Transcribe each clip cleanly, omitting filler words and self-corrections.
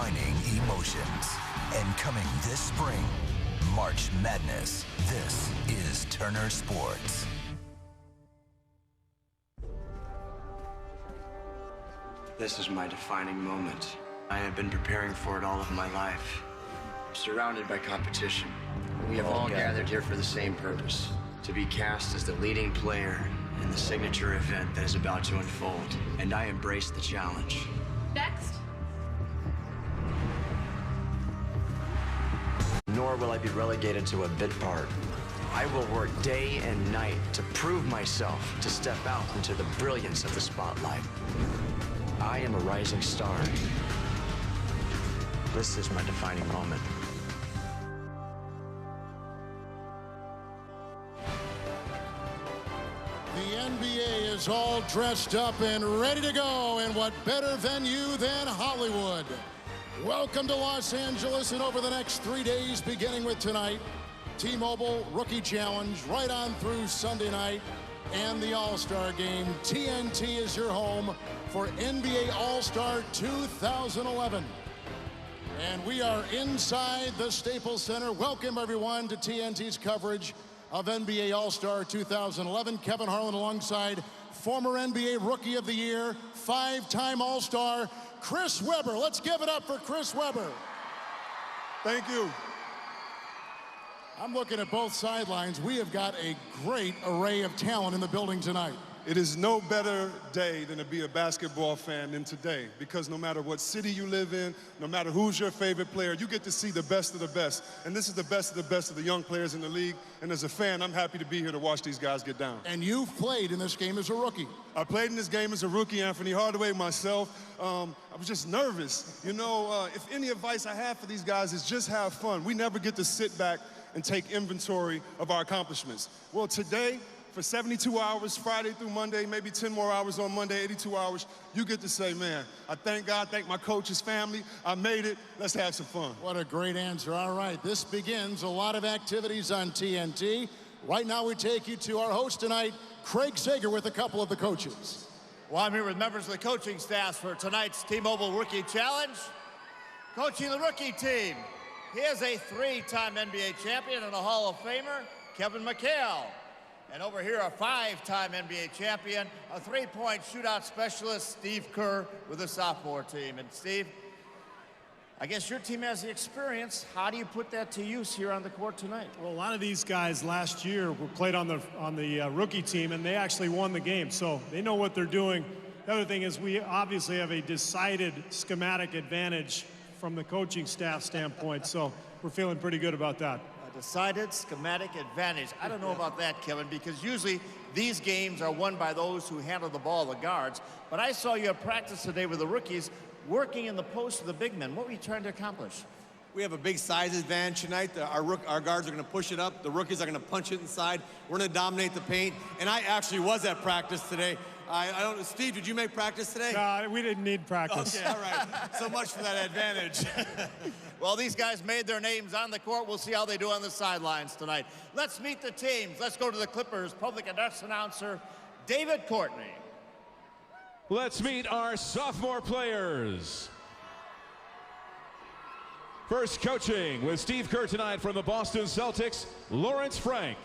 defining emotions. And coming this spring, March Madness. This is Turner Sports. This is my defining moment. I have been preparing for it all of my life. Surrounded by competition, we have all gathered here for the same purpose: to be cast as the leading player in the signature event that is about to unfold. And I embrace the challenge. Next. Nor will I be relegated to a bit part. I will work day and night to prove myself, to step out into the brilliance of the spotlight. I am a rising star. This is my defining moment. The NBA is all dressed up and ready to go, and what better venue than Hollywood? Welcome to Los Angeles, and over the next 3 days, beginning with tonight, T-Mobile Rookie Challenge, right on through Sunday night, and the All-Star Game. TNT is your home for NBA All-Star 2011. And we are inside the Staples Center. Welcome, everyone, to TNT's coverage of NBA All-Star 2011. Kevin Harlan alongside former NBA Rookie of the Year, 5-time All-Star, Chris Webber. Let's give it up for Chris Webber. Thank you. I'm looking at both sidelines. We have got a great array of talent in the building tonight. It is no better day than to be a basketball fan than today, because no matter what city you live in, no matter who's your favorite player, you get to see the best of the best. And this is the best of the young players in the league. And as a fan, I'm happy to be here to watch these guys get down. And you've played in this game as a rookie. I played in this game as a rookie, Anthony Hardaway myself. I was just nervous. You know, if any advice I have for these guys is just have fun. We never get to sit back and take inventory of our accomplishments. Well, today, for 72 hours, Friday through Monday, maybe 10 more hours on Monday, 82 hours, you get to say, man, I thank God, thank my coach's family, I made it, let's have some fun. What a great answer. All right, this begins a lot of activities on TNT. Right now we take you to our host tonight, Craig Sager, with a couple of the coaches. Well, I'm here with members of the coaching staff for tonight's T-Mobile Rookie Challenge. Coaching the rookie team, he is a 3-time NBA champion and a Hall of Famer, Kevin McHale. And over here, a 5-time NBA champion, a 3-point shootout specialist, Steve Kerr, with the sophomore team. And Steve, I guess your team has the experience. How do you put that to use here on the court tonight? Well, a lot of these guys last year were played on the rookie team, and they actually won the game, so they know what they're doing. The other thing is we obviously have a decided schematic advantage from the coaching staff standpoint, so we're feeling pretty good about that. Decided schematic advantage. I don't know about that, Kevin, because usually these games are won by those who handle the ball, the guards. But I saw you at practice today with the rookies working in the post of the big men. What were you trying to accomplish? We have a big size advantage tonight. Our guards are going to push it up. The rookies are going to punch it inside. We're going to dominate the paint. And I actually was at practice today. I don't know, Steve, did you make practice today? No, we didn't need practice. Okay, all right. So much for that advantage. Well, these guys made their names on the court. We'll see how they do on the sidelines tonight. Let's meet the teams. Let's go to the Clippers public address announcer, David Courtney. Let's meet our sophomore players. First coaching with Steve Kerr tonight from the Boston Celtics, Lawrence Frank.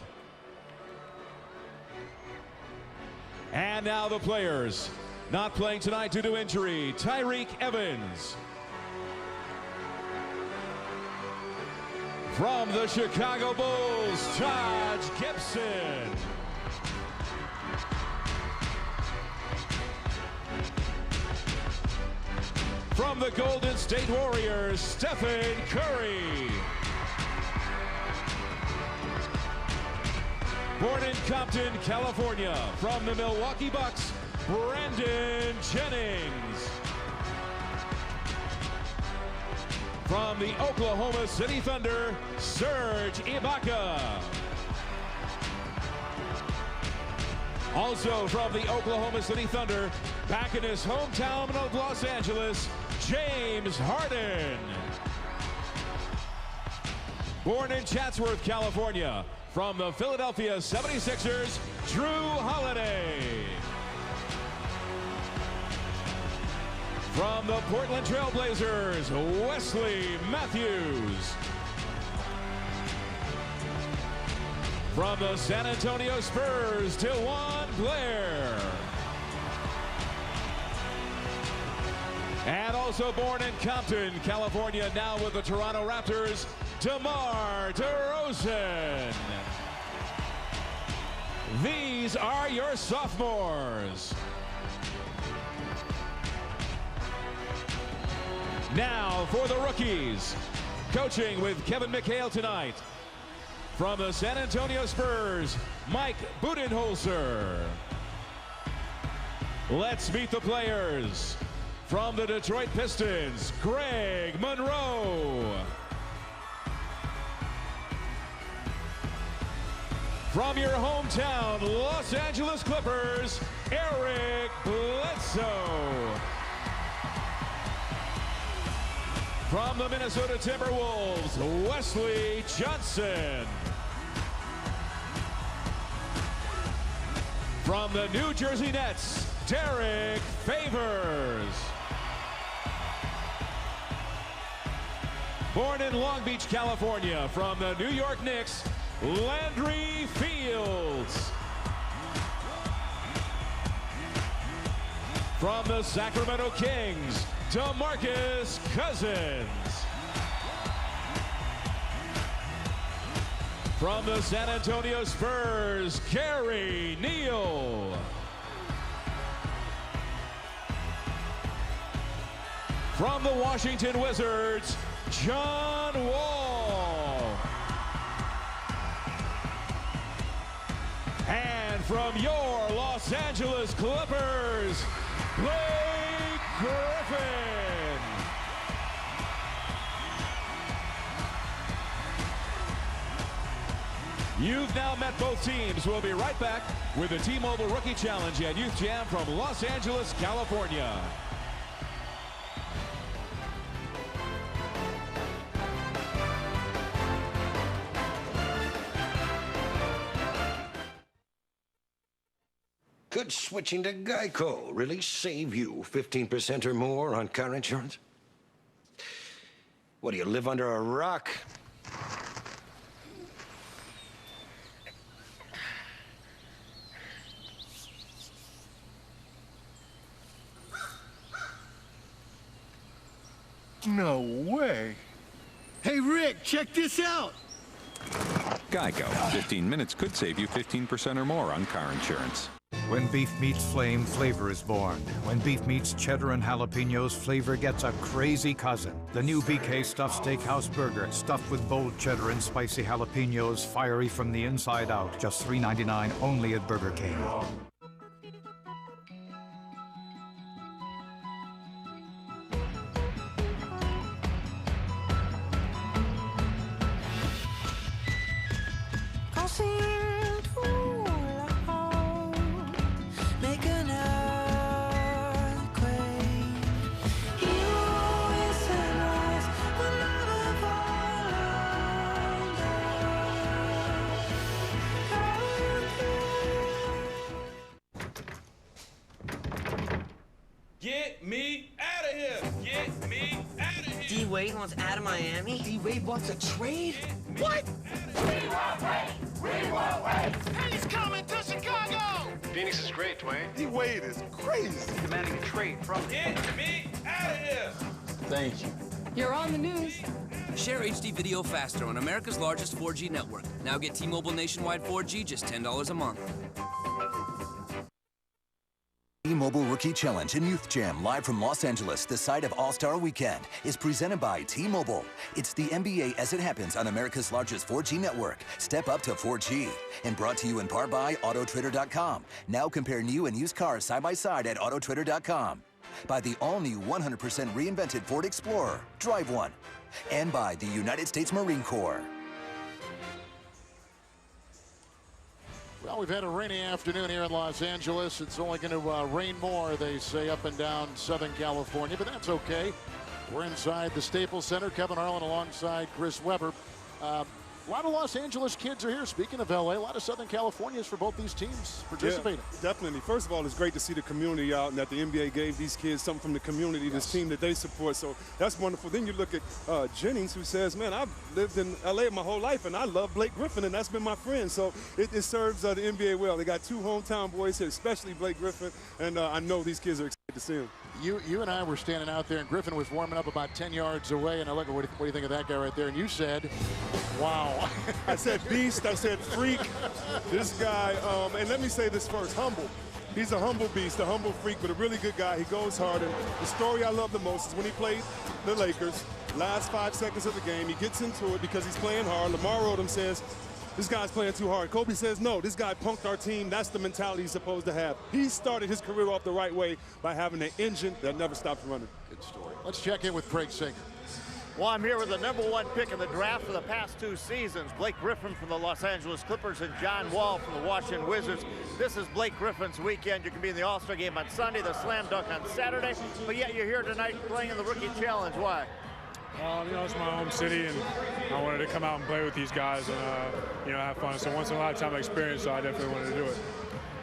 And now the players. Not playing tonight due to injury, Tyreke Evans. From the Chicago Bulls, Taj Gibson. From the Golden State Warriors, Stephen Curry. Born in Compton, California, from the Milwaukee Bucks, Brandon Jennings. From the Oklahoma City Thunder, Serge Ibaka. Also from the Oklahoma City Thunder, back in his hometown of Los Angeles, James Harden. Born in Chatsworth, California, from the Philadelphia 76ers, Jrue Holiday. From the Portland Trail Blazers, Wesley Matthews. From the San Antonio Spurs, DeJuan Blair. And also born in Compton, California, now with the Toronto Raptors, DeMar DeRozan. These are your sophomores. Now for the rookies. Coaching with Kevin McHale tonight. From the San Antonio Spurs, Mike Budenholzer. Let's meet the players. From the Detroit Pistons, Greg Monroe. From your hometown, Los Angeles Clippers, Eric Bledsoe. From the Minnesota Timberwolves, Wesley Johnson. From the New Jersey Nets, Derek Favors. Born in Long Beach, California, from the New York Knicks, Landry Fields. From the Sacramento Kings, DeMarcus Cousins. From the San Antonio Spurs, Gary Neal. From the Washington Wizards, John Wall. And from your Los Angeles Clippers, Blake Griffin. You've now met both teams. We'll be right back with the T-Mobile Rookie Challenge and Youth Jam from Los Angeles, California. Could switching to Geico really save you 15% or more on car insurance? What, do you live under a rock? No way. Hey, Rick, check this out. Geico. 15 minutes could save you 15% or more on car insurance. When beef meets flame, flavor is born. When beef meets cheddar and jalapenos, flavor gets a crazy cousin. The new BK Stuffed Steakhouse Burger, stuffed with bold cheddar and spicy jalapenos, fiery from the inside out. Just $3.99 only at Burger King. Get me out of here! Get me out of here! D-Wade wants out of Miami? D-Wade wants a trade? What? We won't wait! We won't wait! He's coming to Chicago! Phoenix is great, Dwayne. D-Wade is crazy. Demanding a trade from Get me out of here! Thank you. You're on the news. Share HD video faster on America's largest 4G network. Now get T-Mobile nationwide 4G just $10 a month. T-Mobile Rookie Challenge and Youth Jam live from Los Angeles, the site of All-Star Weekend, is presented by T-Mobile. It's the NBA as it happens on America's largest 4G network. Step up to 4G. And brought to you in part by Autotrader.com. Now compare new and used cars side by side at Autotrader.com. By the all-new 100% reinvented Ford Explorer. Drive one. And by the United States Marine Corps. Well, we've had a rainy afternoon here in Los Angeles. It's only going to rain more, they say, up and down Southern California, but that's okay. We're inside the Staples Center. Kevin Harlan alongside Chris Webber. A lot of Los Angeles kids are here. Speaking of LA, a lot of Southern Californians for both these teams participating. Yeah, definitely. First of all, it's great to see the community out and that the NBA gave these kids something from the community, this team that they support. So that's wonderful. Then you look at Jennings, who says, man, I've lived in LA my whole life and I love Blake Griffin and that's been my friend. So it serves the NBA well. They got 2 hometown boys here, especially Blake Griffin, and I know these kids are excited to see him. You and I were standing out there, and Griffin was warming up about 10 yards away, and I look at what do you think of that guy right there? And you said, wow. I said beast, I said freak. This guy, and let me say this first, humble. He's a humble beast, a humble freak, but a really good guy. He goes hard, and the story I love the most is when he played the Lakers, last 5 seconds of the game, he gets into it because he's playing hard. Lamar Odom says, this guy's playing too hard. Kobe says, no, this guy punked our team. That's the mentality he's supposed to have. He started his career off the right way by having an engine that never stops running. Good story. Let's check in with Craig Singer. Well, I'm here with the #1 pick in the draft for the past 2 seasons, Blake Griffin from the Los Angeles Clippers and John Wall from the Washington Wizards. This is Blake Griffin's weekend. You can be in the All-Star game on Sunday, the Slam Dunk on Saturday, but yet you're here tonight playing in the Rookie Challenge. Why? You know, it's my home city, and I wanted to come out and play with these guys and, you know, have fun. So once in a lifetime experience, so I definitely wanted to do it.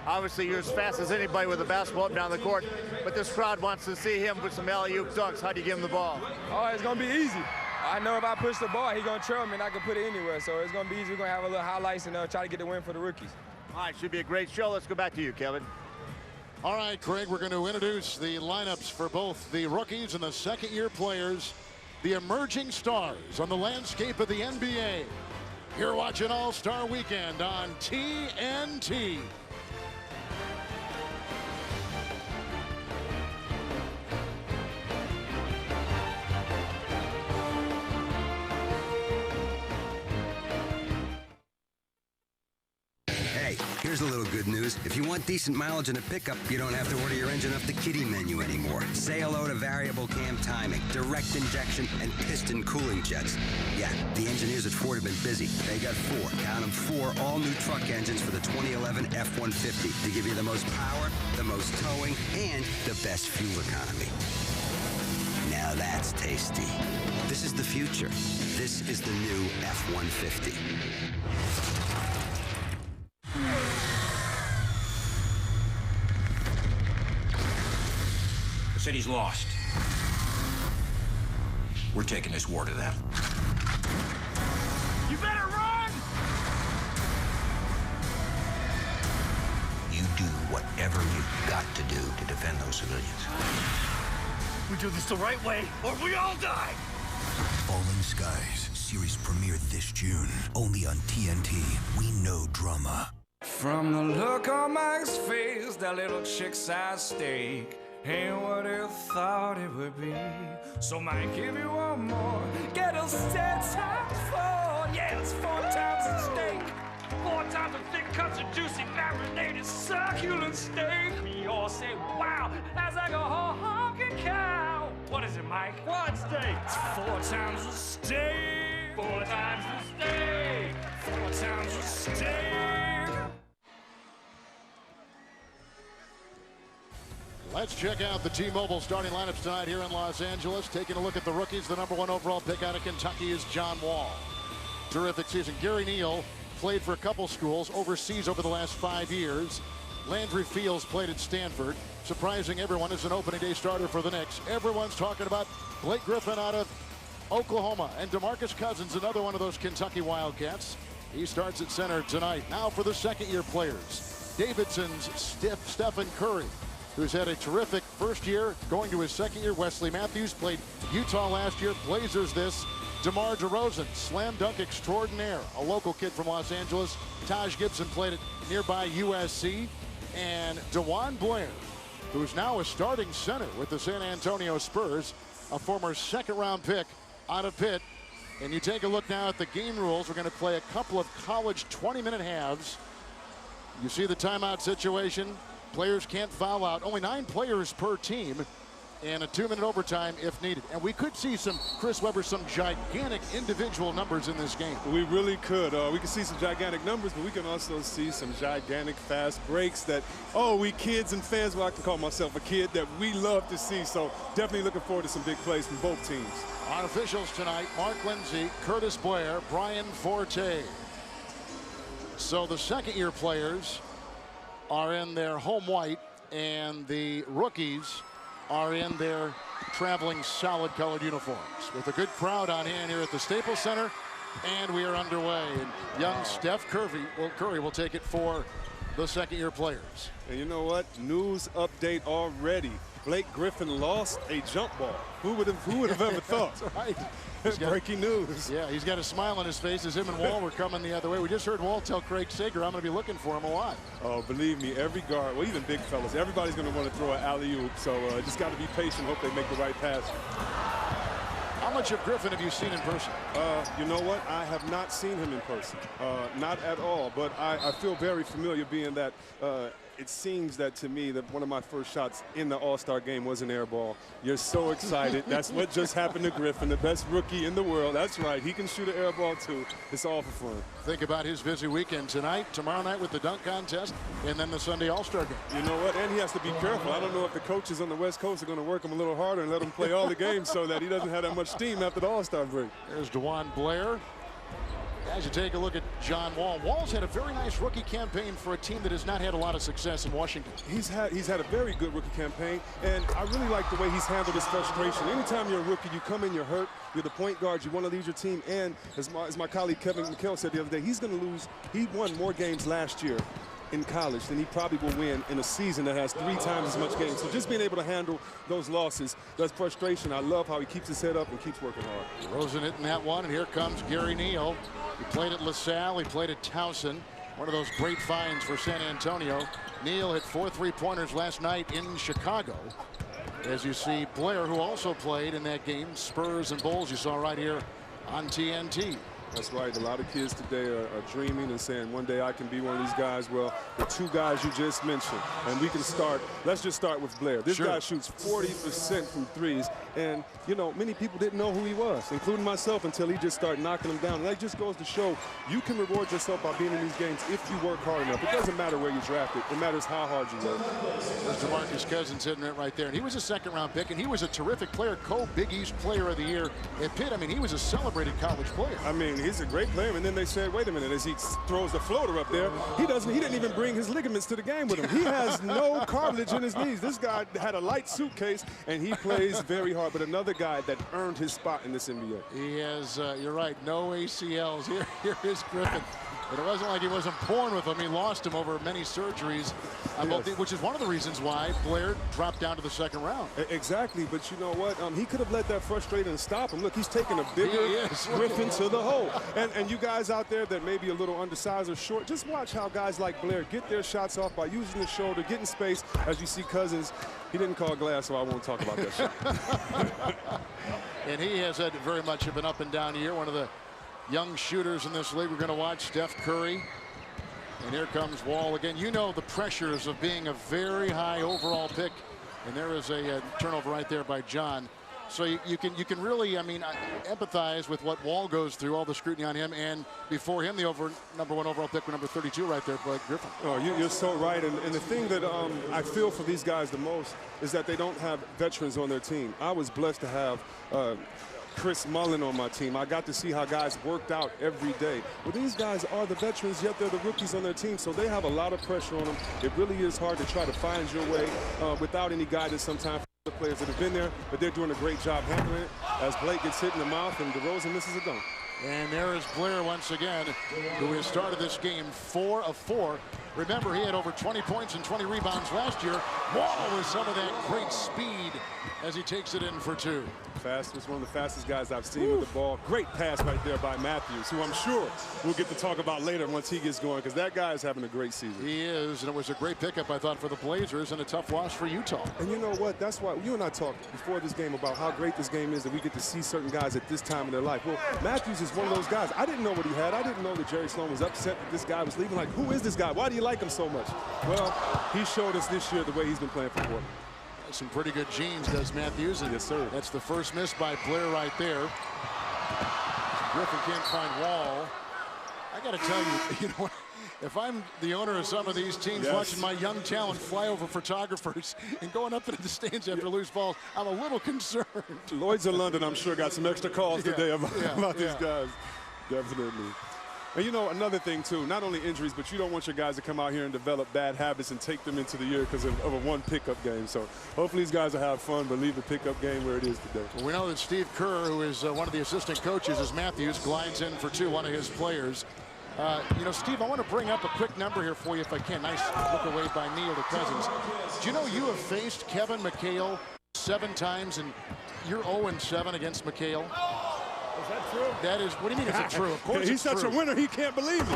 Obviously, you're as fast as anybody with a basketball up down the court, but this crowd wants to see him with some alley-oop dunks. How do you give him the ball? Oh, it's going to be easy. I know if I push the ball, he's going to trail me, and I can put it anywhere. So it's going to be easy. We're going to have a little highlights and try to get the win for the rookies. All right, should be a great show. Let's go back to you, Kevin. All right, Craig, we're going to introduce the lineups for both the rookies and the second-year players, the emerging stars on the landscape of the NBA. You're watching All-Star Weekend on TNT. Hey, here's a little good news. If you want decent mileage in a pickup, you don't have to order your engine off the kiddie menu anymore. Say hello to variable cam timing, direct injection, and piston cooling jets. Yeah, the engineers at Ford have been busy. They got 4 all-new truck engines for the 2011 F-150 to give you the most power, the most towing, and the best fuel economy. Now that's tasty. This is the future. This is the new F-150. The city's lost. We're taking this war to them. You better run! You do whatever you've got to do to defend those civilians. We do this the right way, or we all die! Falling Skies, series premiere this June, only on TNT. We know drama. From the look on Mike's face, that little chick-sized steak ain't what he thought it would be. So Mike, give you one more. Get a set times 4. Yeah, it's 4 times the steak. 4 times the thick cuts of juicy marinated succulent steak. We all say, wow, that's like a whole honking cow. What is it, Mike? Quad steak. It's 4 times the steak. 4 times the steak. 4 times the steak. Let's check out the T-Mobile starting lineups tonight here in Los Angeles. Taking a look at the rookies, the #1 overall pick out of Kentucky is John Wall. Terrific season. Gary Neal played for a couple schools overseas over the last 5 years. Landry Fields played at Stanford. Surprising everyone as an opening day starter for the Knicks. Everyone's talking about Blake Griffin out of Oklahoma. And DeMarcus Cousins, another one of those Kentucky Wildcats. He starts at center tonight. Now for the second-year players. Davidson's Stephen Curry, who's had a terrific first year, going to his second year. Wesley Matthews played Utah last year, Blazers this. DeMar DeRozan, slam dunk extraordinaire, a local kid from Los Angeles. Taj Gibson played at nearby USC. And DeJuan Blair, who's now a starting center with the San Antonio Spurs, a former second-round pick out of Pitt. And you take a look now at the game rules. We're going to play a couple of college 20-minute halves. You see the timeout situation. Players can't foul out. Only 9 players per team. and a 2-minute overtime if needed. And we could see some, Chris Webber, some gigantic individual numbers in this game. We really could. We could see some gigantic numbers, but we can also see some gigantic fast breaks that, we kids and fans, well, I can call myself a kid, that we love to see. So definitely looking forward to some big plays from both teams. Our officials tonight, Mark Lindsay, Curtis Blair, Brian Forte. So the second-year players are in their home white, and the rookies are in their traveling solid colored uniforms, with a good crowd on hand here at the Staples Center, and we are underway. And young Steph Curry will take it for the second-year players. And you know what? News update already. Blake Griffin lost a jump ball. Who would have ever thought? That's right. Breaking news. Yeah, he's got a smile on his face as him and Wall were coming the other way. We just heard Wall tell Craig Sager, I'm going to be looking for him a lot. Oh, believe me, every guard, well, even big fellas, everybody's going to want to throw an alley-oop. So just got to be patient, hope they make the right pass. How much of Griffin have you seen in person? You know what? I have not seen him in person. Not at all. But I feel very familiar, being that it seems that to me that one of my first shots in the All-Star game was an air ball. You're so excited. That's what just happened to Griffin, the best rookie in the world. That's right. He can shoot an air ball, too. It's all for fun. Think about his busy weekend tonight, tomorrow night with the dunk contest, and then the Sunday All-Star game. You know what? And he has to be careful. I don't know if the coaches on the West Coast are going to work him a little harder and let him play all the games so that he doesn't have that much steam after the All-Star break. There's DeJuan Blair. As you take a look at John Wall, Wall's had a very nice rookie campaign for a team that has not had a lot of success in Washington. He's had a very good rookie campaign, and I really like the way he's handled his frustration. Anytime you're a rookie, you come in, you're hurt, you're the point guard, you want to lead your team, and as my colleague Kevin McHale said the other day, he's going to lose. He won more games last year in college than he probably will win in a season that has 3 times as much games. So just being able to handle those losses, that frustration, I love how he keeps his head up and keeps working hard. Rosen hitting that one, and here comes Gary Neal. He played at LaSalle, he played at Towson. One of those great finds for San Antonio. Neal hit 4 3-pointers last night in Chicago. As you see Blair, who also played in that game, Spurs and Bulls, you saw right here on TNT. That's right. A lot of kids today are dreaming and saying, one day I can be one of these guys. Well, the 2 guys you just mentioned, and we can start. Let's just start with Blair. This guy shoots 40% from threes, and, you know, many people didn't know who he was, including myself, until he just started knocking them down. And that just goes to show you can reward yourself by being in these games if you work hard enough. It doesn't matter where you're drafted. It matters how hard you work. There's DeMarcus Cousins hitting it right there. And he was a second-round pick, and he was a terrific player, co-Big East Player of the Year at Pitt. I mean, he was a celebrated college player. I mean, he's a great player. And then they said, wait a minute, as he throws the floater up there, he didn't even bring his ligaments to the game with him. He has no cartilage in his knees. This guy had a light suitcase, and he plays very hard. But another guy that earned his spot in this NBA. He has, you're right, no ACLs. Here is Griffin. But it wasn't like he wasn't born with them. He lost him over many surgeries, which is one of the reasons why Blair dropped down to the second round. Exactly, but you know what? He could have let that frustrate and stop him. Look, he's taking a bigger Griffin to the hole. And you guys out there that may be a little undersized or short, just watch how guys like Blair get their shots off by using the shoulder, getting space. As you see Cousins, he didn't call glass, so I won't talk about that shot. And he has had very much of an up and down year. One of the young shooters in this league. We're going to watch Steph Curry. And here comes Wall again. You know the pressures of being a very high overall pick. And there is a turnover right there by John. So you can really, I mean, empathize with what Wall goes through, all the scrutiny on him, and before him, the number 1 overall pick, number 32 right there, Blake Griffin. Oh, you're so right. And the thing that I feel for these guys the most is that they don't have veterans on their team. I was blessed to have Chris Mullin on my team. I got to see how guys worked out every day. Well, these guys are the veterans, yet they're the rookies on their team, so they have a lot of pressure on them. It really is hard to try to find your way without any guidance sometimes from the players that have been there, but they're doing a great job handling it as Blake gets hit in the mouth and DeRozan misses a dunk. And there is Blair once again, who has started this game 4 of 4. Remember, he had over 20 points and 20 rebounds last year. Wall with some of that great speed as he takes it in for 2. Fastest, one of the fastest guys I've seen with the ball. Great pass right there by Matthews, who I'm sure we'll get to talk about later once he gets going, because that guy is having a great season. He is, and it was a great pickup, I thought, for the Blazers, and a tough loss for Utah. And you know what? That's why you and I talked before this game about how great this game is, that we get to see certain guys at this time in their life. Well, Matthews is one of those guys. I didn't know what he had. I didn't know that Jerry Sloan was upset that this guy was leaving. Like, who is this guy? Why do you like him so much? Well, he showed us this year the way he's been playing for Portland. some pretty good genes, does Matthews. And yes, sir. That's the first miss by Blair right there. Griffin can't find Wall. I got to tell you, if I'm the owner of some of these teams, watching my young talent fly over photographers and going up into the stands after loose balls, I'm a little concerned. Lloyd's of London, I'm sure, got some extra calls today about these guys. Definitely. And another thing too, not only injuries, but you don't want your guys to come out here and develop bad habits and take them into the year because of a one pickup game. So hopefully these guys will have fun, but leave the pickup game where it is today. Well, we know that Steve Kerr, who is one of the assistant coaches, as Matthews glides in for one of his players. Steve, I want to bring up a quick number here for you if I can. Nice look away by Neal to Cousins. Do you know you have faced Kevin McHale 7 times and you're 0-7 against McHale? Is that true? That is. What do you mean? Is it true? Of course, he's such true. a winner. He can't believe it.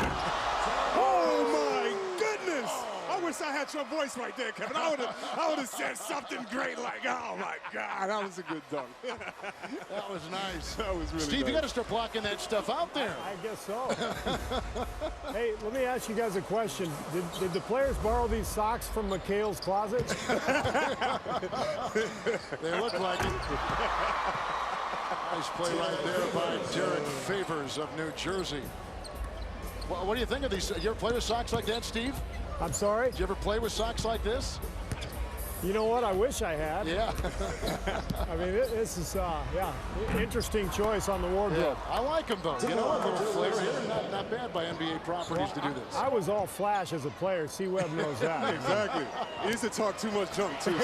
Oh my goodness! I wish I had your voice right there, Kevin. I would have said something great like, "Oh my God, that was a good dunk." That was nice. That was really. Steve, nice. You got to start blocking that stuff out there. I guess so. Hey, let me ask you guys a question. Did the players borrow these socks from McHale's closet? They look like it. Nice play right there by Derek Favors of New Jersey. Well, what do you think of these? You ever play with socks like that, Steve? I'm sorry? Did you ever play with socks like this? You know what? I wish I had. Yeah. I mean, this is, interesting choice on the wardrobe. Yeah, I like them, though. You know what? A little flair here. Not bad by NBA properties to do this. I was all flash as a player. C-Webb knows that. Exactly. He used to talk too much junk, too,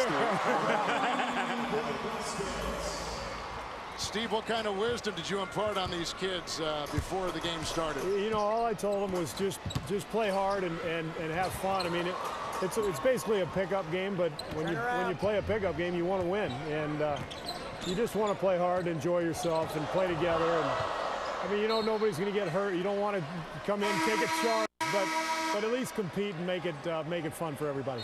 Steve, what kind of wisdom did you impart on these kids before the game started? All I told them was just play hard and have fun. I mean, it's basically a pickup game, but when you play a pickup game, you want to win, and you just want to play hard, enjoy yourself, and play together. And I mean, nobody's going to get hurt. You don't want to come in, take a charge, but at least compete and make it fun for everybody.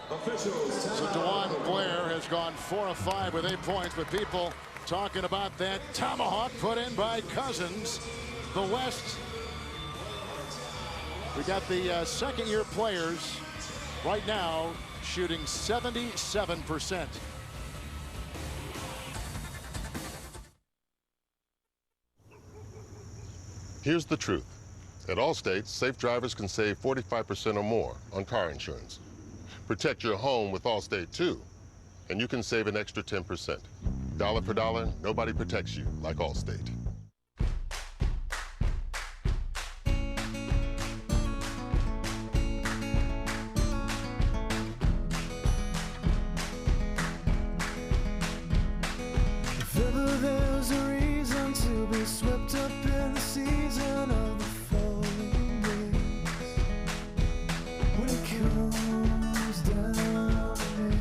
So DeJuan Blair has gone 4 of 5 with 8 points, but people talking about that tomahawk put in by Cousins. The West, we got the second-year players right now shooting 77%. Here's the truth. At Allstate, safe drivers can save 45% or more on car insurance. Protect your home with Allstate, too, and you can save an extra 10%. Dollar for dollar, nobody protects you like Allstate. If ever there's a reason to be swept up in the season of the falling rains, when it comes down to me,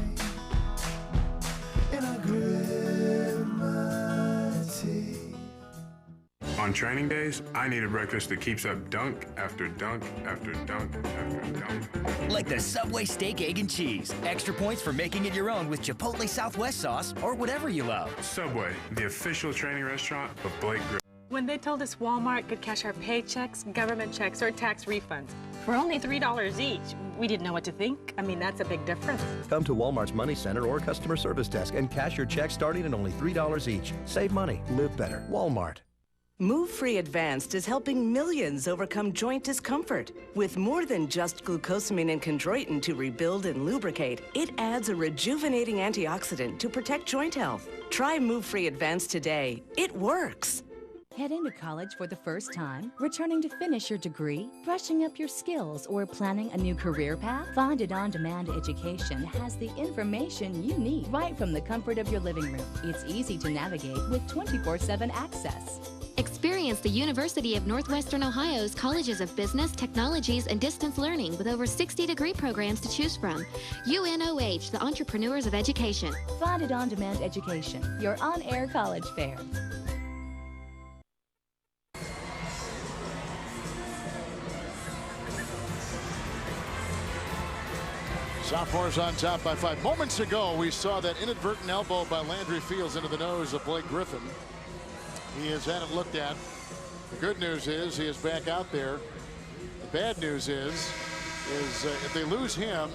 and I grip my teeth. On training days, I need a breakfast that keeps up dunk after dunk after dunk after dunk. Like the Subway steak, egg, and cheese. Extra points for making it your own with Chipotle Southwest sauce or whatever you love. Subway, the official training restaurant of Blake Griffin. When they told us Walmart could cash our paychecks, government checks, or tax refunds for only $3 each, we didn't know what to think. I mean, that's a big difference. Come to Walmart's Money Center or customer service desk and cash your check starting at only $3 each. Save money. Live better. Walmart. Move Free Advanced is helping millions overcome joint discomfort. With more than just glucosamine and chondroitin to rebuild and lubricate, it adds a rejuvenating antioxidant to protect joint health. Try Move Free Advanced today. It works. Heading to college for the first time, returning to finish your degree, brushing up your skills, or planning a new career path? Fonded On Demand Education has the information you need right from the comfort of your living room. It's easy to navigate with 24/7 access. Experience the University of Northwestern Ohio's colleges of business, technologies, and distance learning with over 60 degree programs to choose from. UNOH, the entrepreneurs of education. Fonded On Demand Education, your on-air college fair. Sophomores on top by 5. Moments ago, we saw that inadvertent elbow by Landry Fields into the nose of Blake Griffin. He has had it looked at. The good news is he is back out there. The bad news is if they lose him,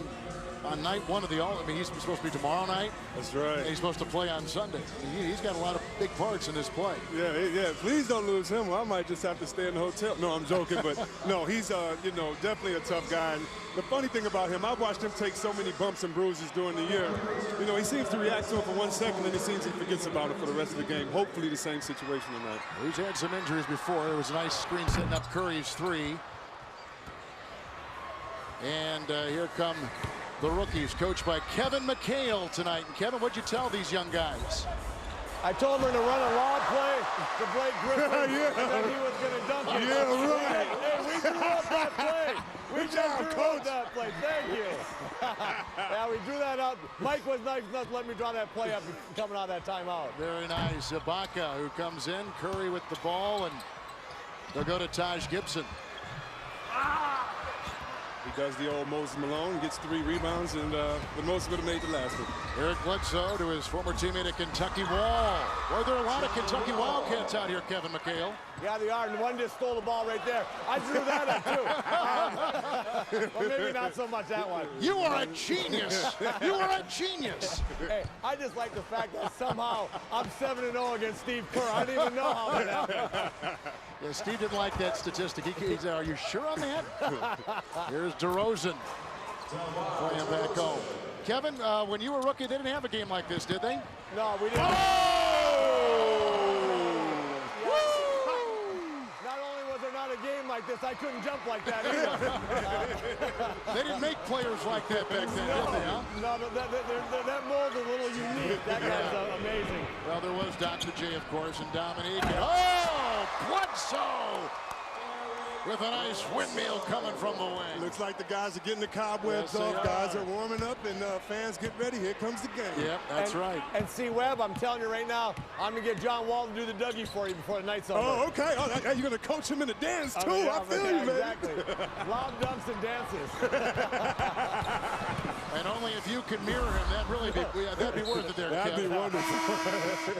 on night one of the All. I mean, he's supposed to be tomorrow night. That's right. And he's supposed to play on Sunday. He's got a lot of big parts in this play. Yeah. Please don't lose him. Well, I might just have to stay in the hotel. No, I'm joking, but no, he's definitely a tough guy. And the funny thing about him, I've watched him take so many bumps and bruises during the year. He seems to react to it for 1 second, and it seems he forgets about it for the rest of the game. Hopefully, the same situation tonight. He's had some injuries before. There was a nice screen setting up Curry's three. And here come the rookies, coached by Kevin McHale tonight. And Kevin, what'd you tell these young guys? I told him to run a lob play to Blake Griffin, and then he was going to dunk it. Yeah, right. Hey, we drew up that play. We just drew up that play. Thank you. Yeah, we drew that out. Mike was nice enough to let me draw that play up coming out of that timeout. Very nice. Ibaka, who comes in. Curry with the ball, and they'll go to Taj Gibson. He does the old Moses Malone, gets 3 rebounds, and the most would have made the last one. Eric Bledsoe to his former teammate at Kentucky, Wall. Well, there are a lot of Kentucky Wildcats out here, Kevin McHale. Yeah, they are, and one just stole the ball right there. I drew that up, too. Well, maybe not so much that one. You are a genius. You are a genius. Hey, I just like the fact that somehow I'm 7-0 against Steve Kerr. I didn't even know how that happened. Yeah, Steve didn't like that statistic. He said, are you sure on that? Here's DeRozan playing back home. Kevin, when you were a rookie, they didn't have a game like this, did they? No, we didn't. Not only was there not a game like this, I couldn't jump like that either. They didn't make players like that back then, did they, huh? No, that mold is a little unique. That guy's amazing. Well, there was Dr. J, of course, and Dominique. Oh, Bledsoe! With a nice windmill coming from the wing. Looks like the guys are getting the cobwebs off. Guys are warming up, and fans get ready. Here comes the game. Yep, that's right. And see, Webb, I'm telling you right now, I'm going to get John Wall to do the Dougie for you before the night's over. Oh, okay. Oh, you're going to coach him in the dance, too. I feel you, man. Exactly. Lob dumps and dances. And only if you could mirror him, that'd be worth it there, That'd Kevin. be wonderful.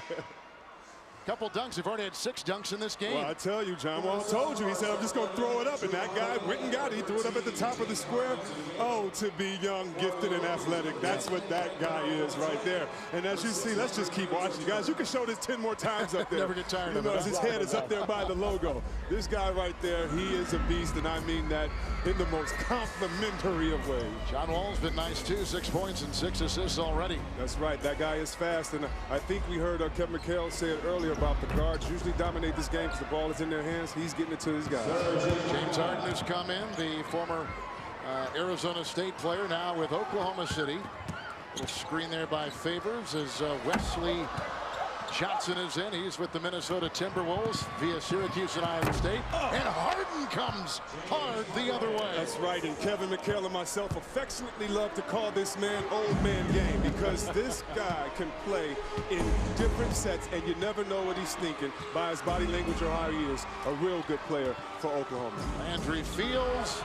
Couple dunks. They've already had 6 dunks in this game. Well, I tell you, John Wall told you. He said, I'm just going to throw it up. And that guy went and got it. He threw it up at the top of the square. Oh, to be young, gifted, and athletic. That's what that guy is right there. And as you see, let's just keep watching. Guys, you can show this 10 more times up there. Never get tired of it. As his head is up there by the logo. This guy right there, he is a beast, and I mean that in the most complimentary of ways. John Wall's been nice, too. 6 points and 6 assists already. That's right. That guy is fast. And I think we heard Kevin McHale say it earlier about the guards usually dominate this game because the ball is in their hands. He's getting it to his guys. James Harden has come in, the former Arizona State player, now with Oklahoma City. Little screen there by Favors as Wesley Johnson is in. He's with the Minnesota Timberwolves via Syracuse and Iowa State. And Harden comes hard the other way. That's right. And Kevin McHale and myself affectionately love to call this man old man game because this guy can play in different sets and you never know what he's thinking by his body language or how he is. A real good player for Oklahoma. Landry Fields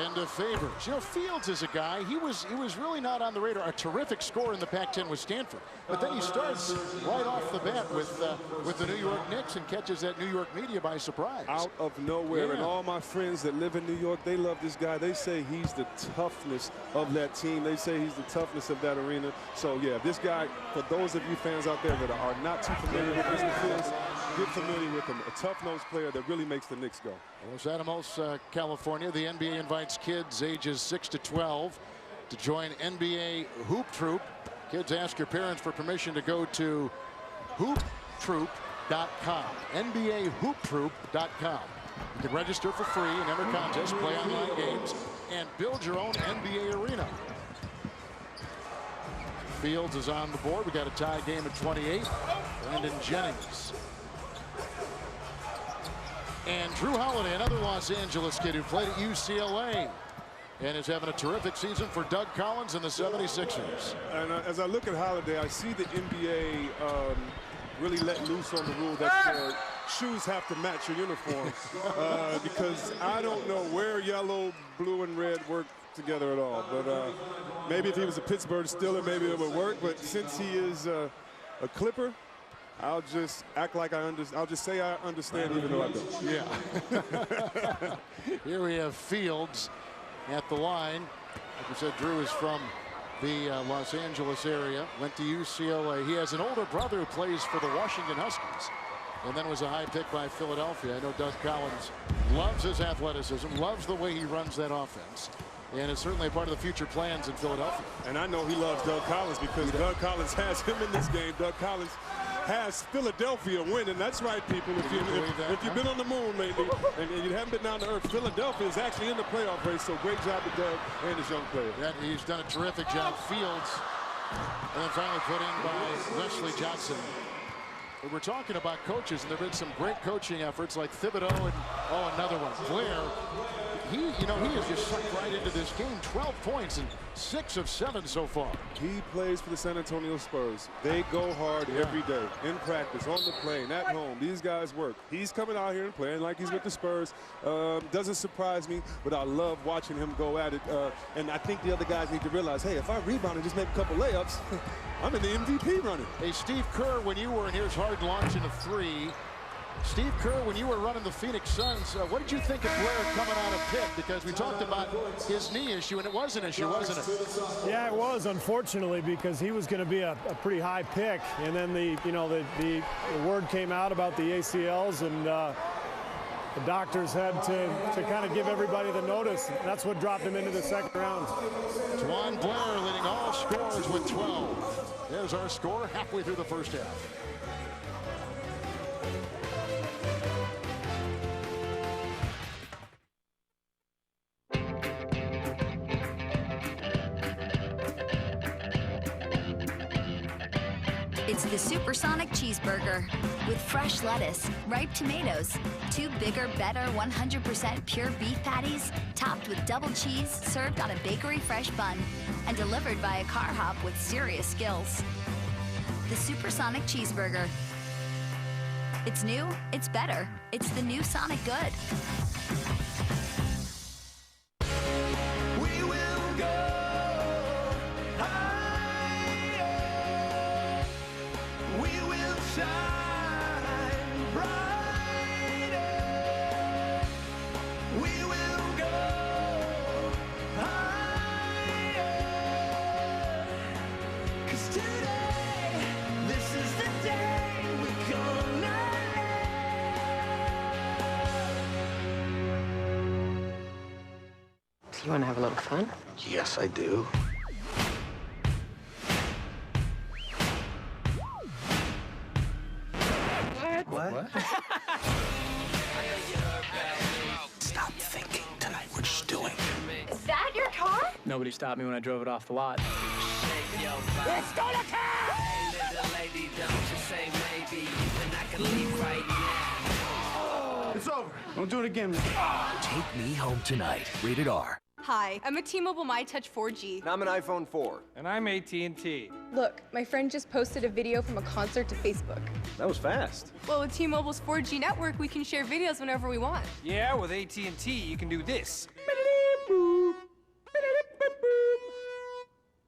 into Favors. You know, Fields is a guy, he was really not on the radar. A terrific scorer in the Pac-10 with Stanford. But then he starts right off the bat with the New York Knicks and catches that New York media by surprise. Out of nowhere. Yeah. And all my friends that live in New York, they love this guy. They say he's the toughness of that team. They say he's the toughness of that arena. So, yeah, this guy, for those of you fans out there that are not too familiar with Mr. Fields, get familiar with him. A tough-nosed player that really makes the Knicks go. Los Alamos, California. The NBA invites kids ages 6 to 12 to join NBA Hoop Troop. Kids ask your parents for permission to go to hooptroop.com. NBAhooptroop.com. You can register for free and enter contests, play online games, and build your own NBA arena. Fields is on the board. We got a tie game at 28. Brandon Jennings. And Drew Holiday, another Los Angeles kid who played at UCLA and is having a terrific season for Doug Collins and the 76ers. And as I look at Holiday, I see the NBA really let loose on the rule that shoes have to match your uniform because I don't know where yellow, blue, and red work together at all. But maybe if he was a Pittsburgh Steeler, maybe it would work. But since he is a Clipper, I'll just act like I understand. I'll just say I understand even though I don't. Yeah. Here we have Fields at the line. Like we said, Drew is from the Los Angeles area, went to UCLA. He has an older brother who plays for the Washington Huskies and then was a high pick by Philadelphia. I know Doug Collins loves his athleticism, loves the way he runs that offense, and it's certainly a part of the future plans in Philadelphia. And I know he loves Doug Collins because Doug Collins has him in this game. Doug Collins has Philadelphia winning. That's right, people. If you've been on the moon lately and you haven't been down to earth, Philadelphia is actually in the playoff race. So great job to Doug and his young player. Yeah, he's done a terrific job. Fields, and then finally put in by Wesley Johnson. But we're talking about coaches, and there have been some great coaching efforts like Thibodeau and another one, Blair. He has just sucked right into this game. 12 points and 6 of 7 so far. He plays for the San Antonio Spurs. They go hard every day, in practice, on the plane, at home. These guys work. He's coming out here and playing like he's with the Spurs. Doesn't surprise me, but I love watching him go at it. And I think the other guys need to realize, hey, if I rebound and just make a couple layups, I'm in the MVP running. Hey, Steve Kerr, when you were in here's hard launch into 3. Steve Kerr, when you were running the Phoenix Suns, what did you think of Blair coming out of Pitt? Because we talked about his knee issue, and it was an issue, wasn't it? Yeah, it was, unfortunately, because he was going to be a pretty high pick, and then the word came out about the ACLs, and the doctors had to kind of give everybody the notice. That's what dropped him into the second round. Juwan Blair leading all scorers with 12. There's our score halfway through the first half. It's the Supersonic Cheeseburger with fresh lettuce, ripe tomatoes, 2 bigger, better 100% pure beef patties, topped with double cheese, served on a bakery fresh bun, and delivered by a car hop with serious skills. The Supersonic Cheeseburger. It's new, it's better. It's the new Sonic Good. We will go higher. We will shine brighter. We will go higher. 'Cause today, this is the day we're gonna You want to have a little fun? Yes, I do. What? Stop thinking tonight. We're just doing it. Is that your car? Nobody stopped me when I drove it off the lot. Let's go to car! Lady, don't you say maybe, and I can leave right now. It's over. Don't do it again. Take Me Home Tonight. Rated R. Hi, I'm a T-Mobile MyTouch 4G. And I'm an iPhone 4. And I'm AT&T. Look, my friend just posted a video from a concert to Facebook. That was fast. Well, with T-Mobile's 4G network, we can share videos whenever we want. Yeah, with AT&T, you can do this.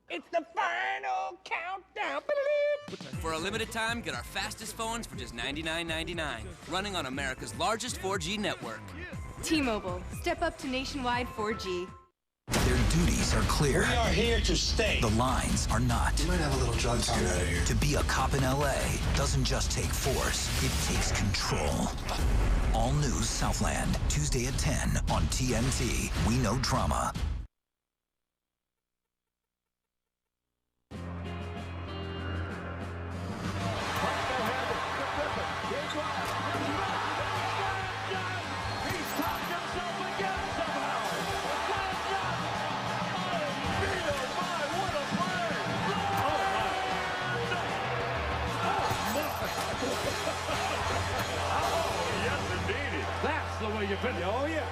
It's the final countdown. For a limited time, get our fastest phones for just $99.99. Running on America's largest 4G network. T-Mobile, step up to nationwide 4G. Their duties are clear. We are here to stay. The lines are not. You might have a little drug talk out of here. To be a cop in LA doesn't just take force, it takes control. All news Southland, Tuesday at 10 on TNT. We know drama. Oh, yeah.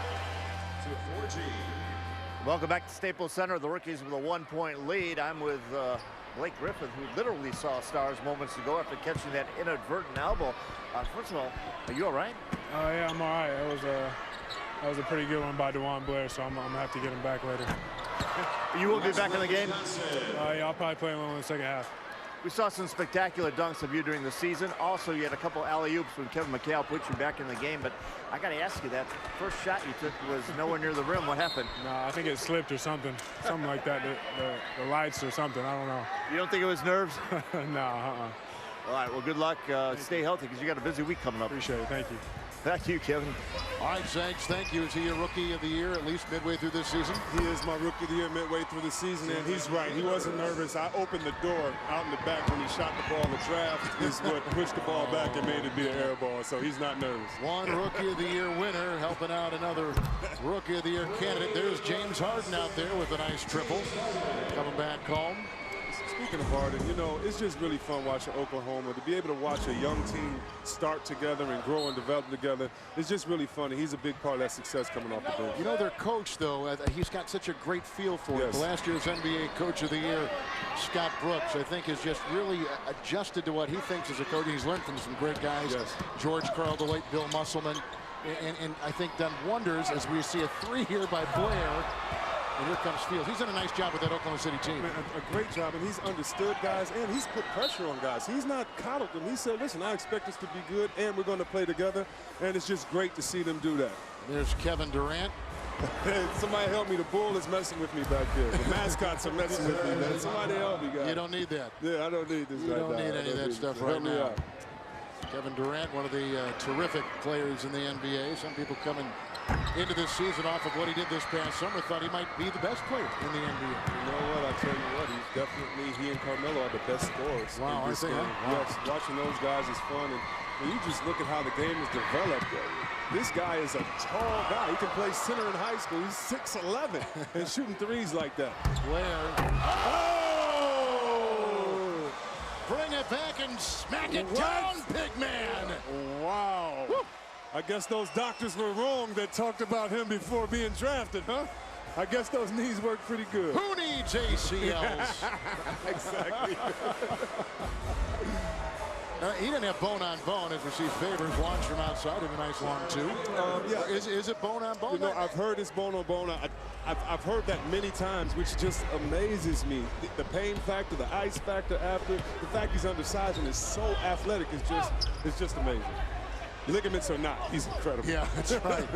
Welcome back to Staples Center. The rookies with a 1-point lead. I'm with Blake Griffin, who literally saw stars moments ago after catching that inadvertent elbow. First of all, are you all right? Yeah, I'm all right. That was a pretty good one by Juwan Blair, so I'm going to have to get him back later. You will be back in the game? Yeah, I'll probably play him in the second half. We saw some spectacular dunks of you during the season. Also, you had a couple alley-oops when Kevin McHale put you back in the game. But I got to ask you, that first shot you took was nowhere near the rim. What happened? No, I think it slipped or something. Something like that. The lights or something. I don't know. You don't think it was nerves? No, All right, well, good luck. Stay healthy because you got a busy week coming up. Appreciate it. Thank you. Thank you, Kevin. All right, Zags, thank you. Is he a Rookie of the Year at least midway through this season? He is my Rookie of the Year midway through the season, and he's right. He wasn't nervous. I opened the door out in the back when he shot the ball. The draft is what pushed the ball back and made it be an air ball, so he's not nervous. One Rookie of the Year winner helping out another Rookie of the Year candidate. There's James Harden out there with a nice triple. Coming back home. Speaking of Harden, you know, it's just really fun watching Oklahoma. To be able to watch a young team start together and grow and develop together, it's just really fun. And he's a big part of that success coming off the bench. You know, their coach, though, he's got such a great feel for it. Last year's NBA Coach of the Year, Scott Brooks, I think, has just really adjusted to what he thinks as a coach. He's learned from some great guys. George Karl, the late Bill Musselman, and I think done wonders as we see a three here by Blair. And here comes Fields. He's done a nice job with that Oklahoma City team. Man, a great job, and he's understood guys, and he's put pressure on guys. He's not coddled them. He said, listen, I expect us to be good, and we're going to play together, and it's just great to see them do that. There's Kevin Durant. Somebody help me. The bull is messing with me back there. The mascots are messing with me, man. Somebody help me, guys. You don't need that. Yeah, I don't need this. You don't need any of that stuff right now. Kevin Durant, one of the terrific players in the NBA. Some people coming into this season off of what he did this past summer thought he might be the best player in the NBA. You know what? I tell you what, he's definitely, he and Carmelo are the best scorers. Wow, in this game. Wow. Yes, watching those guys is fun, and when you just look at how the game is developed. This guy is a tall guy. He can play center in high school. He's 6'11" and shooting threes like that. Blair. Oh! Bring it back and smack it down, big man. Wow. Woo. I guess those doctors were wrong that talked about him before being drafted, huh? I guess those knees work pretty good. Who needs ACLs? Exactly. He didn't have bone-on-bone as we see Favors launch from outside in a nice long two. Yeah. Is it bone-on-bone? You know, I've heard it's bone-on-bone. I've heard that many times, which just amazes me. The pain factor, the ice factor after, the fact he's undersized and is so athletic is just amazing. Ligaments or not, he's incredible. Yeah, that's right.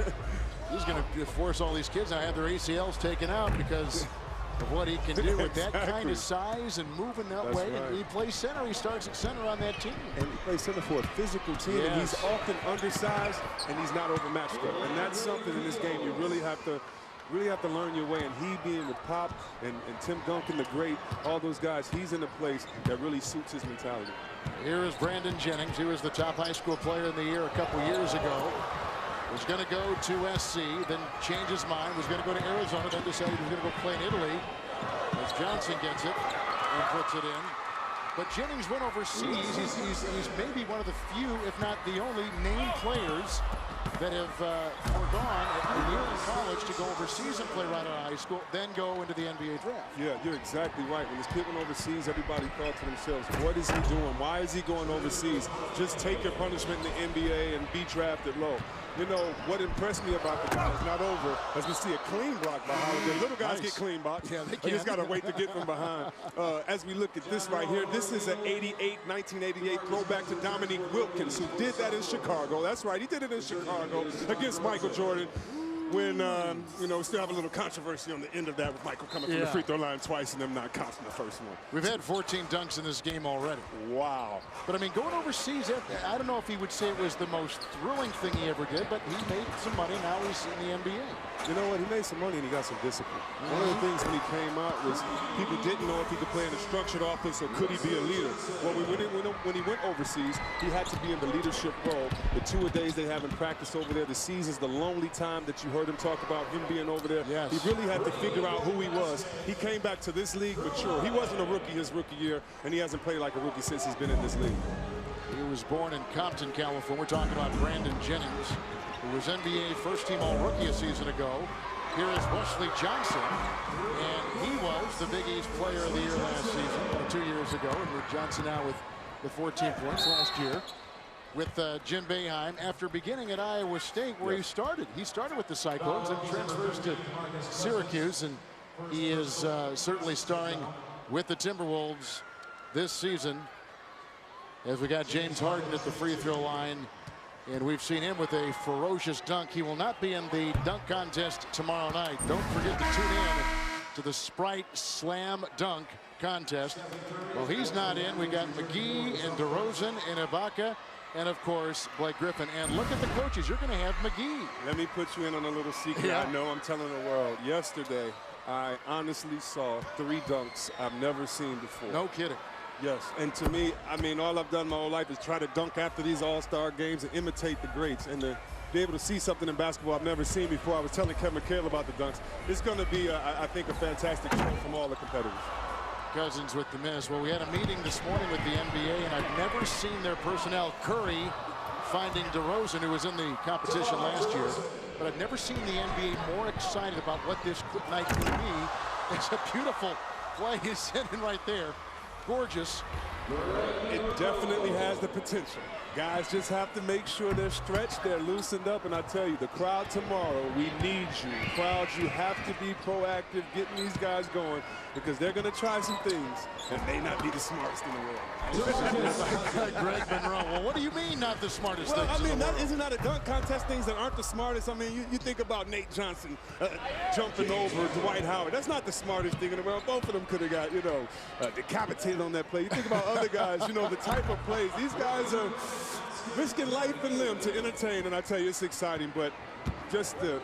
He's going to force all these kids now have their ACLs taken out because of what he can do with that kind of size and moving that way. Right. And he plays center. He starts at center on that team. And he plays center for a physical team. And he's often undersized, and he's not overmatched though. And that's something in this game you really have to learn your way. And he being with Pop and Tim Duncan the great, all those guys, he's in a place that really suits his mentality. Here is Brandon Jennings. He was the top high school player in the year a couple years ago. Was going to go to SC, then changed his mind. Was going to go to Arizona, then decided he was going to go play in Italy. As Johnson gets it and puts it in. But Jennings went overseas. He's maybe one of the few, if not the only, named players that have foregone a year in college to go overseas and play right out of high school, then go into the NBA draft. Yeah, you're exactly right. When this kid went overseas, everybody thought to themselves, what is he doing? Why is he going overseas? Just take your punishment in the NBA and be drafted low. You know, what impressed me about the guy is not over as we see a clean block by Holiday. Little guys get clean blocks. Yeah, they just got to wait to get from behind. As we look at this right here, this is an 1988 throwback to Dominique Wilkins, who did that in Chicago. That's right, he did it in Chicago against Michael Jordan. When, you know, still have a little controversy on the end of that with Michael coming from the free throw line twice and them not counting the first one. We've had 14 dunks in this game already. Wow. But, I mean, going overseas, I don't know if he would say it was the most thrilling thing he ever did, but he made some money. Now he's in the NBA. You know what? He made some money and he got some discipline. One of the things when he came out was people didn't know if he could play in a structured offense or could he be a leader. Well, when he went overseas, he had to be in the leadership role. The 2 days they have in practice over there, the season's the lonely time that you heard him talk about him being over there. Yes. He really had to figure out who he was. He came back to this league mature. He wasn't a rookie his rookie year, and he hasn't played like a rookie since he's been in this league. He was born in Compton, California. We're talking about Brandon Jennings, who was NBA first-team All-Rookie a season ago. Here is Wesley Johnson, and he was the Big East Player of the Year last season, 2 years ago. And Johnson now with 14 points last year. With Jim Boeheim after beginning at Iowa State, where he started. He started with the Cyclones and transfers to Syracuse, and he is certainly starring with the Timberwolves this season, as we got James Harden at the free throw line, and we've seen him with a ferocious dunk. He will not be in the dunk contest tomorrow night. Don't forget to tune in to the Sprite Slam Dunk contest. Well, he's not in. We got McGee and DeRozan and Ibaka, and of course Blake Griffin. And look at the coaches. You're going to have McGee. Let me put you in on a little secret. Yeah. I know I'm telling the world. Yesterday, I honestly saw 3 dunks I've never seen before. No kidding. Yes, and to me, I mean, all I've done my whole life is try to dunk after these all-star games and imitate the greats. And to be able to see something in basketball I've never seen before. I was telling Kevin McHale about the dunks. It's going to be, I think, a fantastic show from all the competitors. Cousins with the miss. Well, we had a meeting this morning with the NBA, and I've never seen their personnel. Curry finding DeRozan, who was in the competition last year. But I've never seen the NBA more excited about what this night could be. It's a beautiful play he's sitting right there. Gorgeous. It definitely has the potential. Guys just have to make sure they're stretched, they're loosened up, and I tell you, the crowd tomorrow, we need you. Crowds, you have to be proactive getting these guys going because they're going to try some things and may not be the smartest in the world. Greg Monroe. Well, what do you mean not the smartest things I mean, in the world? isn't that a dunk contest, things that aren't the smartest? I mean, you think about Nate Johnson jumping over Dwight Howard. That's not the smartest thing in the world. Both of them could have got, you know, decapitated on that play. You think about other guys, you know, the type of plays. These guys are risking life and limb to entertain, and I tell you, it's exciting. But just the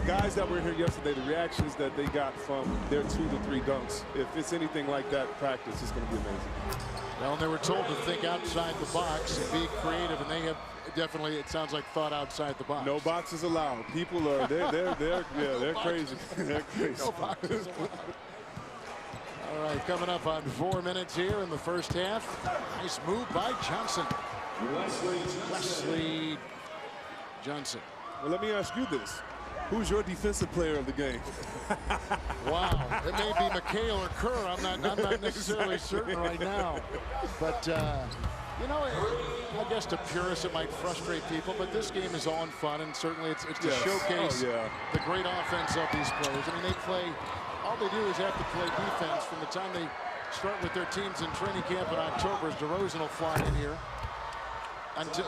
guys that were here yesterday, the reactions that they got from their 2 to 3 dunks, if it's anything like that practice, it's going to be amazing. Well, and they were told to think outside the box and be creative, and they have definitely, it sounds like, thought outside the box. No boxes allowed. People are, they're crazy. They're crazy. No boxes allowed. All right, coming up on 4 minutes here in the first half. Nice move by Johnson. Wesley Johnson. Well, let me ask you this. Who's your defensive player of the game? Wow, it may be McHale or Kerr. I'm not necessarily certain right now. But, you know, I guess to purists it might frustrate people, but this game is all in fun, and certainly it's to showcase the great offense of these players. I mean, they play, all they do is have to play defense from the time they start with their teams in training camp in October, as DeRozan will fly in here.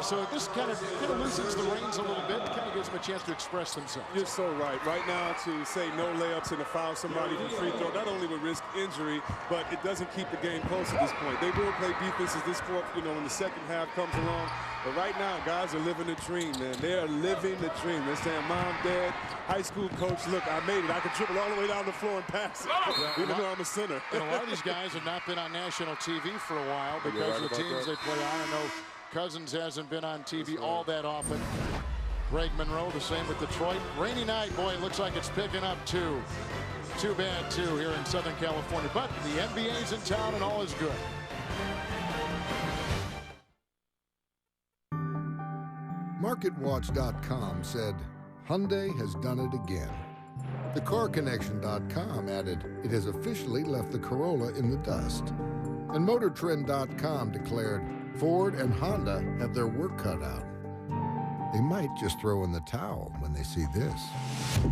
So this kind of loosens the reins a little bit, kind of gives them a chance to express themselves. You're so right. Right now, to say no layups and to foul somebody from free throw, not only would risk injury, but it doesn't keep the game close at this point. They will play defense as this fourth, you know, when the second half comes along. But right now, guys are living the dream, man. They are living the dream. They're saying, Mom, Dad, high school coach, look, I made it. I can dribble all the way down the floor and pass it, even though I'm a center. And a lot of these guys have not been on national TV for a while because of the teams they play on. I know Cousins hasn't been on TV all that often. Greg Monroe, the same with Detroit. Rainy night, boy, it looks like it's picking up too. Too bad, too, here in Southern California. But the NBA's in town and all is good. MarketWatch.com said, Hyundai has done it again. TheCarConnection.com added, it has officially left the Corolla in the dust. And MotorTrend.com declared, Ford and Honda have their work cut out. They might just throw in the towel when they see this.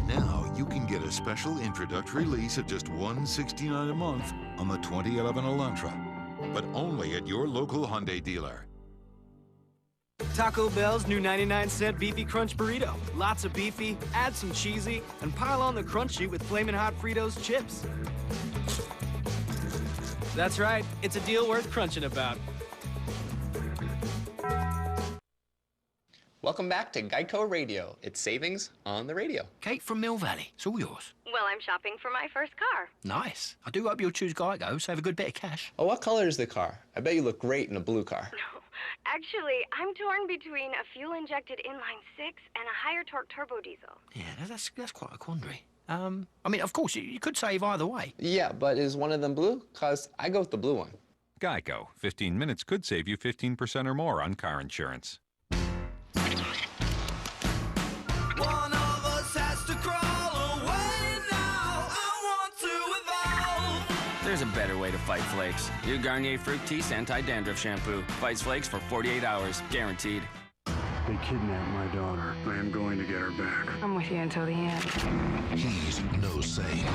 Now you can get a special introductory lease of just $169 a month on the 2011 Elantra, but only at your local Hyundai dealer. Taco Bell's new 99-cent Beefy Crunch Burrito. Lots of beefy, add some cheesy, and pile on the crunchy with Flamin' Hot Fritos chips. That's right, it's a deal worth crunching about. Welcome back to Geico Radio. It's savings on the radio. Kate from Mill Valley. It's all yours. Well, I'm shopping for my first car. Nice. I do hope you'll choose Geico, save a good bit of cash. Oh, what color is the car? I bet you look great in a blue car. No, actually, I'm torn between a fuel-injected inline-6 and a higher torque turbo diesel. Yeah, that's quite a quandary. I mean, of course, you could save either way. Yeah, but is one of them blue? Because I go with the blue one. Geico. 15 minutes could save you 15% or more on car insurance. One of us has to crawl away now. I want to evolve. There's a better way to fight flakes. New Garnier Fructis Anti-Dandruff Shampoo. Fights flakes for 48 hours, guaranteed. They kidnapped my daughter. I am going to get her back. I'm with you until the end. He's no saint.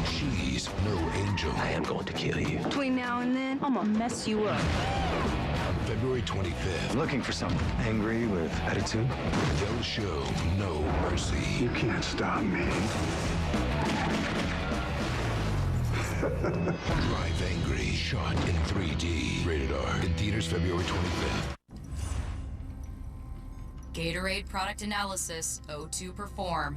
She's no angel. I am going to kill you. Between now and then, I'm gonna mess you up. On February 25th, I'm looking for someone angry with attitude. they'll show no mercy. You can't stop me. Drive Angry, shot in 3D. Rated R. In theaters February 25th. Gatorade product analysis. O2 perform.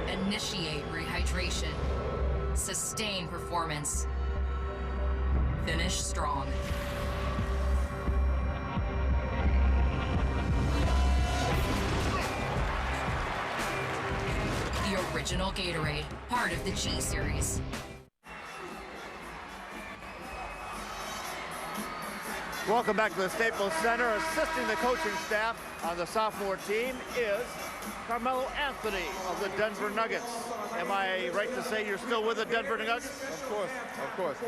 Initiate rehydration. Sustain performance. Finish strong. The original Gatorade, part of the G Series. Welcome back to the Staples Center. Assisting the coaching staff on the sophomore team is Carmelo Anthony of the Denver Nuggets. Am I right to say you're still with the Denver Nuggets? Of course, of course.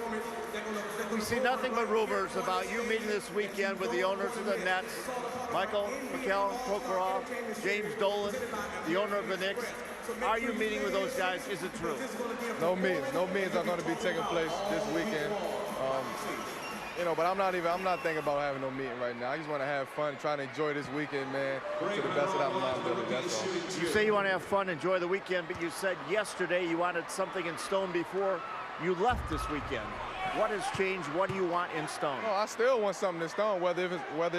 We see nothing but rumors about you meeting this weekend with the owners of the Nets, Michael, Mikhail Prokhorov, James Dolan, the owner of the Knicks. Are you meeting with those guys? Is it true? No meetings are going to be taking place this weekend. You know, but I'm not thinking about having no meeting right now. I just want to have fun, trying to enjoy this weekend, man, to the best of my ability. That's all. You say you want to have fun, enjoy the weekend, but you said yesterday you wanted something in stone before you left this weekend. What has changed? What do you want in stone? Oh, I still want something in stone, whether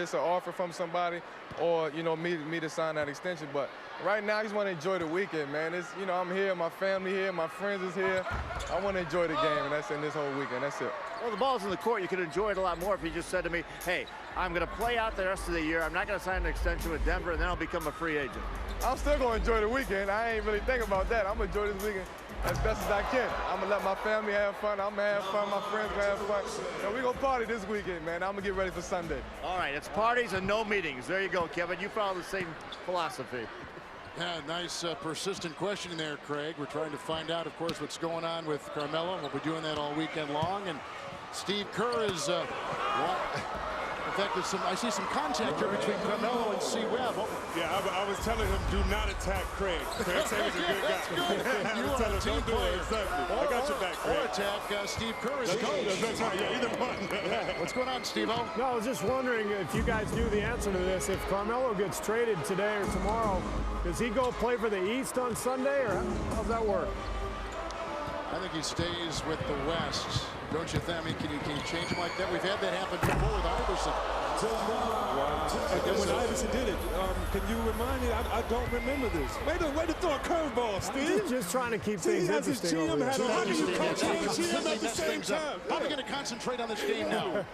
it's an offer from somebody or, you know, me to sign that extension. But right now, I just want to enjoy the weekend, man. It's, you know, I'm here, my family here, my friends is here. I want to enjoy the game, and that's in this whole weekend. That's it. Well, the ball's in the court. You could enjoy it a lot more if you just said to me, hey, I'm going to play out the rest of the year. I'm not going to sign an extension with Denver, and then I'll become a free agent. I'm still going to enjoy the weekend. I ain't really thinking about that. I'm going to enjoy this weekend as best as I can. I'm going to let my family have fun. I'm going to have fun. My friends going to have fun. And we're going to party this weekend, man. I'm going to get ready for Sunday. All right, it's parties and no meetings. There you go, Kevin. You follow the same philosophy. Yeah, nice persistent question there, Craig. We're trying to find out, of course, what's going on with Carmelo. We'll be doing that all weekend long. And Steve Kerr is, in fact, I see some contact here between Carmelo and C. Webb. Yeah, I was telling him, do not attack Craig. Craig said he's a good guy. Good. You are a team player. Exactly. I got your back, Craig. Or attack Steve Kerr as coach. That's right. Yeah, either one. Yeah. What's going on, Steve-O? No, I was just wondering if you guys knew the answer to this. If Carmelo gets traded today or tomorrow, does he go play for the East on Sunday, or how's that work? I think he stays with the West. Don't you think? I mean, can you change him like that? We've had that happen before with Iverson. And when Iverson did it, can you remind me? I don't remember this. Way to throw a curveball, Steve. Just trying to keep things interesting over there. How can you coach and GM at the same time? How are we going to concentrate on this game now?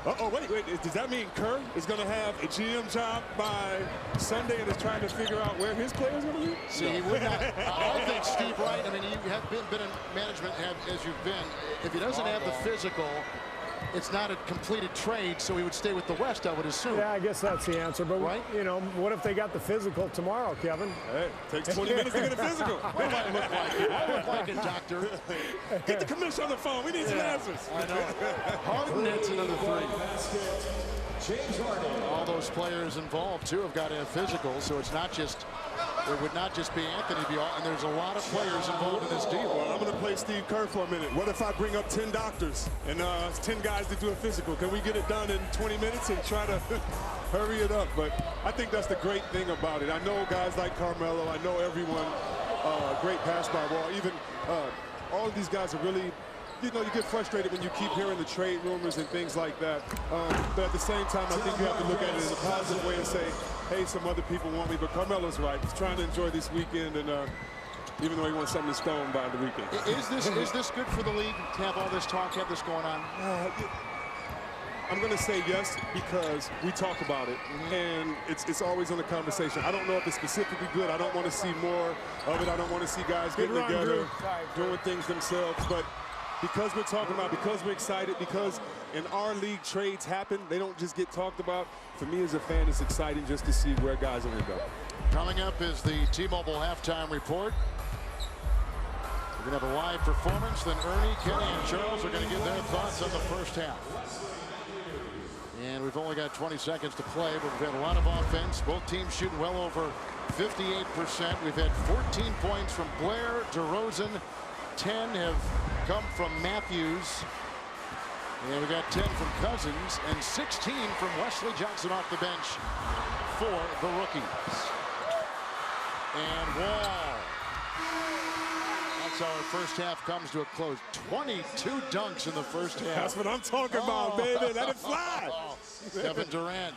Wait. Does that mean Kerr is going to have a GM job by Sunday and is trying to figure out where his players are going to be? See, he would not. I think Steve Wright, I mean, you have been in management as you've been. If he doesn't have the physical, it's not a completed trade, so he would stay with the West, I would assume. Yeah, I guess that's the answer. But, right? You know, what if they got the physical tomorrow, Kevin? Hey, takes 20 minutes to get a physical. What do I look like? I look like a doctor. Get the commissioner on the phone. We need some answers. I know. Harden hits another three. All those players involved, too, have got to have physical, so it's not just... It would not just be Anthony, and there's a lot of players involved in this deal. Well, I'm going to play Steve Kerr for a minute. What if I bring up 10 doctors and 10 guys to do a physical? Can we get it done in 20 minutes and try to hurry it up? But I think that's the great thing about it. I know guys like Carmelo. I know everyone, great pass by ball. Even all of these guys are really, you know, you get frustrated when you keep hearing the trade rumors and things like that. But at the same time, I think you have to look at it in a positive way and say, hey, some other people want me, but Carmelo's right. He's trying to enjoy this weekend, and even though he wants something in stone by the weekend. Is this good for the league to have all this talk, have this going on? I'm going to say yes because we talk about it, and it's always in the conversation. I don't know if it's specifically good. I don't want to see more of it. I don't want to see guys getting together, doing things themselves, but because we're talking about, because we're excited, because in our league trades happen, they don't just get talked about. For me as a fan, it's exciting just to see where guys are going to go. Coming up is the T-Mobile halftime report. We're going to have a live performance. Then Ernie, Kenny, and Charles are going to give their thoughts on the first half. And we've only got 20 seconds to play, but we've had a lot of offense. Both teams shooting well over 58%. We've had 14 points from Blair, DeRozan. 10 have come from Matthews. And we got 10 from Cousins and 16 from Wesley Johnson off the bench for the rookies. And Wall. That's how our first half comes to a close. 22 dunks in the first half. That's what I'm talking about, baby. Let it fly. Kevin Durant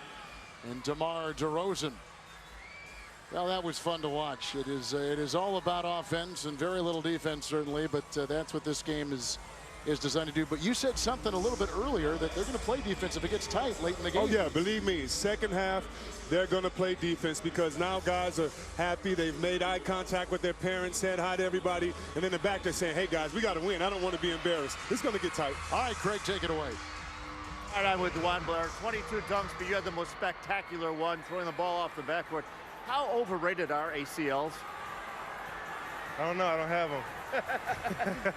and DeMar DeRozan. Well, that was fun to watch. It is all about offense and very little defense, certainly, but that's what this game is designed to do. But you said something a little bit earlier that they're going to play defense if it gets tight late in the game. Oh, yeah, believe me, second half, they're going to play defense because now guys are happy. They've made eye contact with their parents, said hi to everybody, and in the back they're saying, hey, guys, we got to win. I don't want to be embarrassed. It's going to get tight. All right, Craig, take it away. All right, I'm with Juan Blair. 22 dunks, but you had the most spectacular one, throwing the ball off the backboard. How overrated are ACLs? I don't know. I don't have them.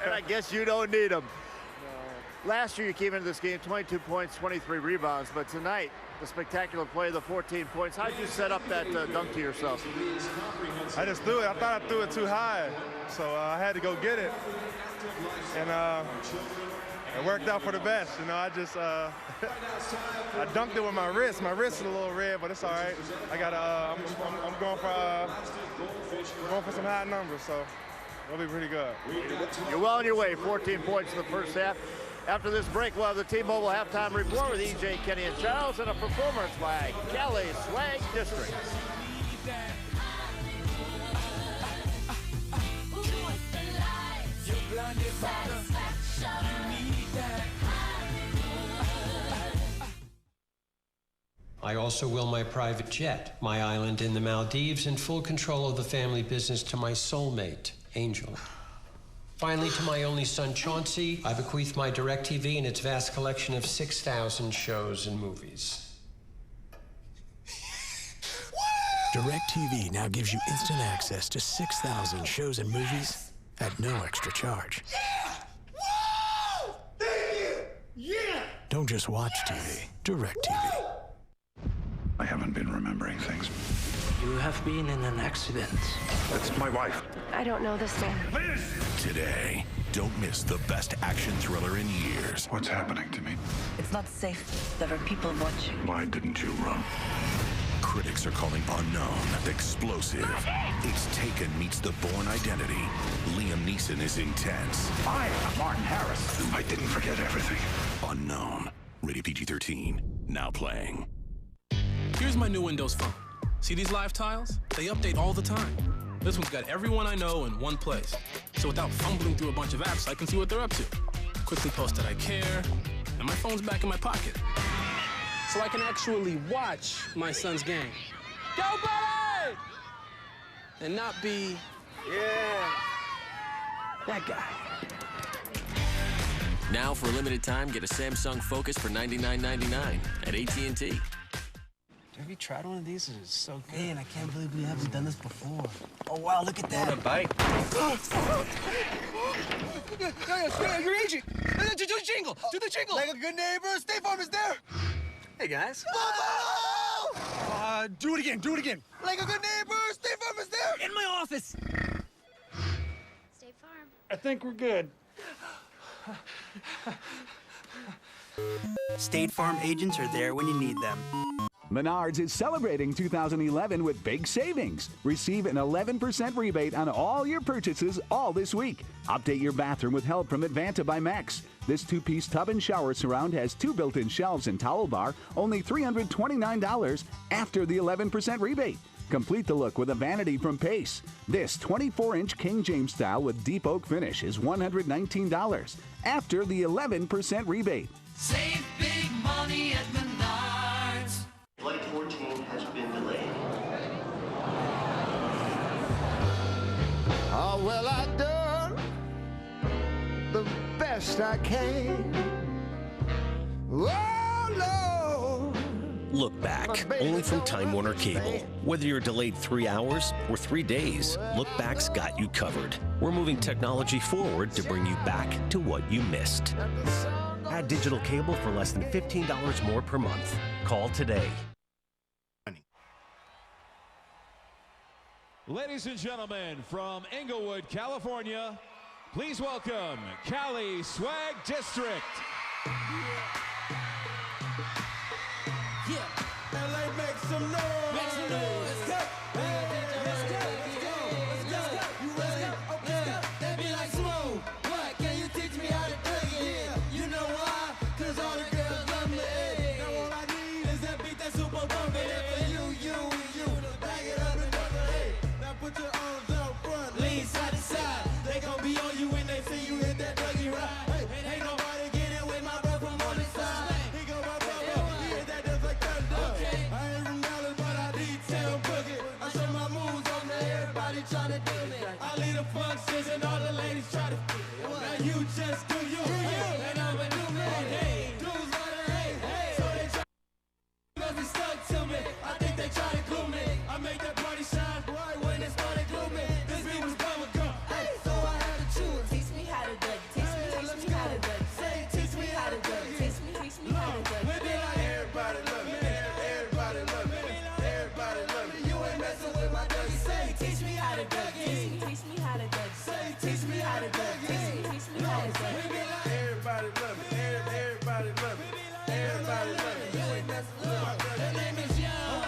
And I guess you don't need them. No. Last year you came into this game 22 points, 23 rebounds, but tonight the spectacular play, the 14 points. How did you set up that dunk to yourself? I just threw it. I thought I threw it too high, so I had to go get it. And it worked out for the best. You know, I just I dunked it with my wrist. My wrist is a little red, but it's all right. I got I'm going for some high numbers, so it'll be pretty good. You're well on your way. 14 points in the first half. After this break, we'll have the T-Mobile halftime report with EJ, Kenny, and Charles, and a performance by Kelly Swag District. I also will my private jet, my island in the Maldives, and full control of the family business to my soulmate, Angel. Finally, to my only son, Chauncey, I bequeath my DirecTV and its vast collection of 6,000 shows and movies. DirecTV now gives you instant access to 6,000 shows and movies at no extra charge. Yeah! Whoa! Thank you! Yeah! Don't just watch TV, DirecTV. I haven't been remembering things. You have been in an accident. That's my wife. I don't know this man. Today, don't miss the best action thriller in years. What's happening to me? It's not safe. There are people watching. Why didn't you run? Critics are calling Unknown explosive. It's Taken meets The Bourne Identity. Liam Neeson is intense. I am Martin Harris. I didn't forget everything. Unknown. Rated PG-13. Now playing. Here's my new Windows Phone. See these live tiles? They update all the time. This one's got everyone I know in one place. So without fumbling through a bunch of apps, I can see what they're up to. Quickly post that I care, and my phone's back in my pocket. So I can actually watch my son's game. Go, buddy! And not be, that guy. Now, for a limited time, get a Samsung Focus for $99.99 at AT&T. Have you tried one of these? It's so good. Man, I can't believe we haven't done this before. Oh, wow, look at that. Want a bite? You're aging. Do the jingle. Do the jingle. Like a good neighbor, State Farm is there. Hey, guys. Do it again. Do it again. Like a good neighbor, State Farm is there. In my office. State Farm. I think we're good. State Farm agents are there when you need them. Menards is celebrating 2011 with big savings. Receive an 11% rebate on all your purchases all this week. Update your bathroom with help from Advanta by Max. This two-piece tub and shower surround has 2 built-in shelves and towel bar, only $329 after the 11% rebate. Complete the look with a vanity from Pace. This 24-inch King James style with deep oak finish is $119 after the 11% rebate. Save big money at Menards. Flight 14 has been delayed. Oh, well, I done the best I can. Oh, Lord. Look back, only from Time Warner Cable. Whether you're delayed 3 hours or 3 days, Look Back's got you covered. We're moving technology forward to bring you back to what you missed. Add digital cable for less than $15 more per month. Call today. Ladies and gentlemen, from Inglewood, California, please welcome Cali Swag District. Yeah. LA, make some noise. Make some noise. Let's go. Let's go. Let's go. You ready? Okay. They be like, Smooth, what? Can you teach me how to do it? Yeah. You know why? Cause all the girls love me. Now all I need is that beat that's super bumpy. For you. Bag it up and double it. Now put your arms out front. Lean side to side. They gon' be on you when they see you hit that Dougie ride. Hey, ain't nobody getting with my bro from on the side. He go my brother. He hit that just like thunder. Okay. I ain't Ronaldo, but I detail boogie. I show my moves on to everybody tryna do me. I lead the functions and all the ladies try to. Now you just do you. And I'm a new man. Hey, dudes want to hate. So they try to be stuck to me. I think they try to glue me. I make that party shine bright when it started glooming. This beat was bubble gum. Hey, so I had to choose. Teach me how to do it. Teach me how to do it. Say, teach me how to do it. Teach me how to do it. We be like, everybody love me. Everybody love me. Everybody love me. You ain't messing with my Dougie. Say, teach me how to do it. Teach me how to do it. Say, teach me how to do it. Teach me how to do it. We be like, everybody love me. Everybody love me. Everybody love me. You ain't messing with my Dougie. Her name is Young.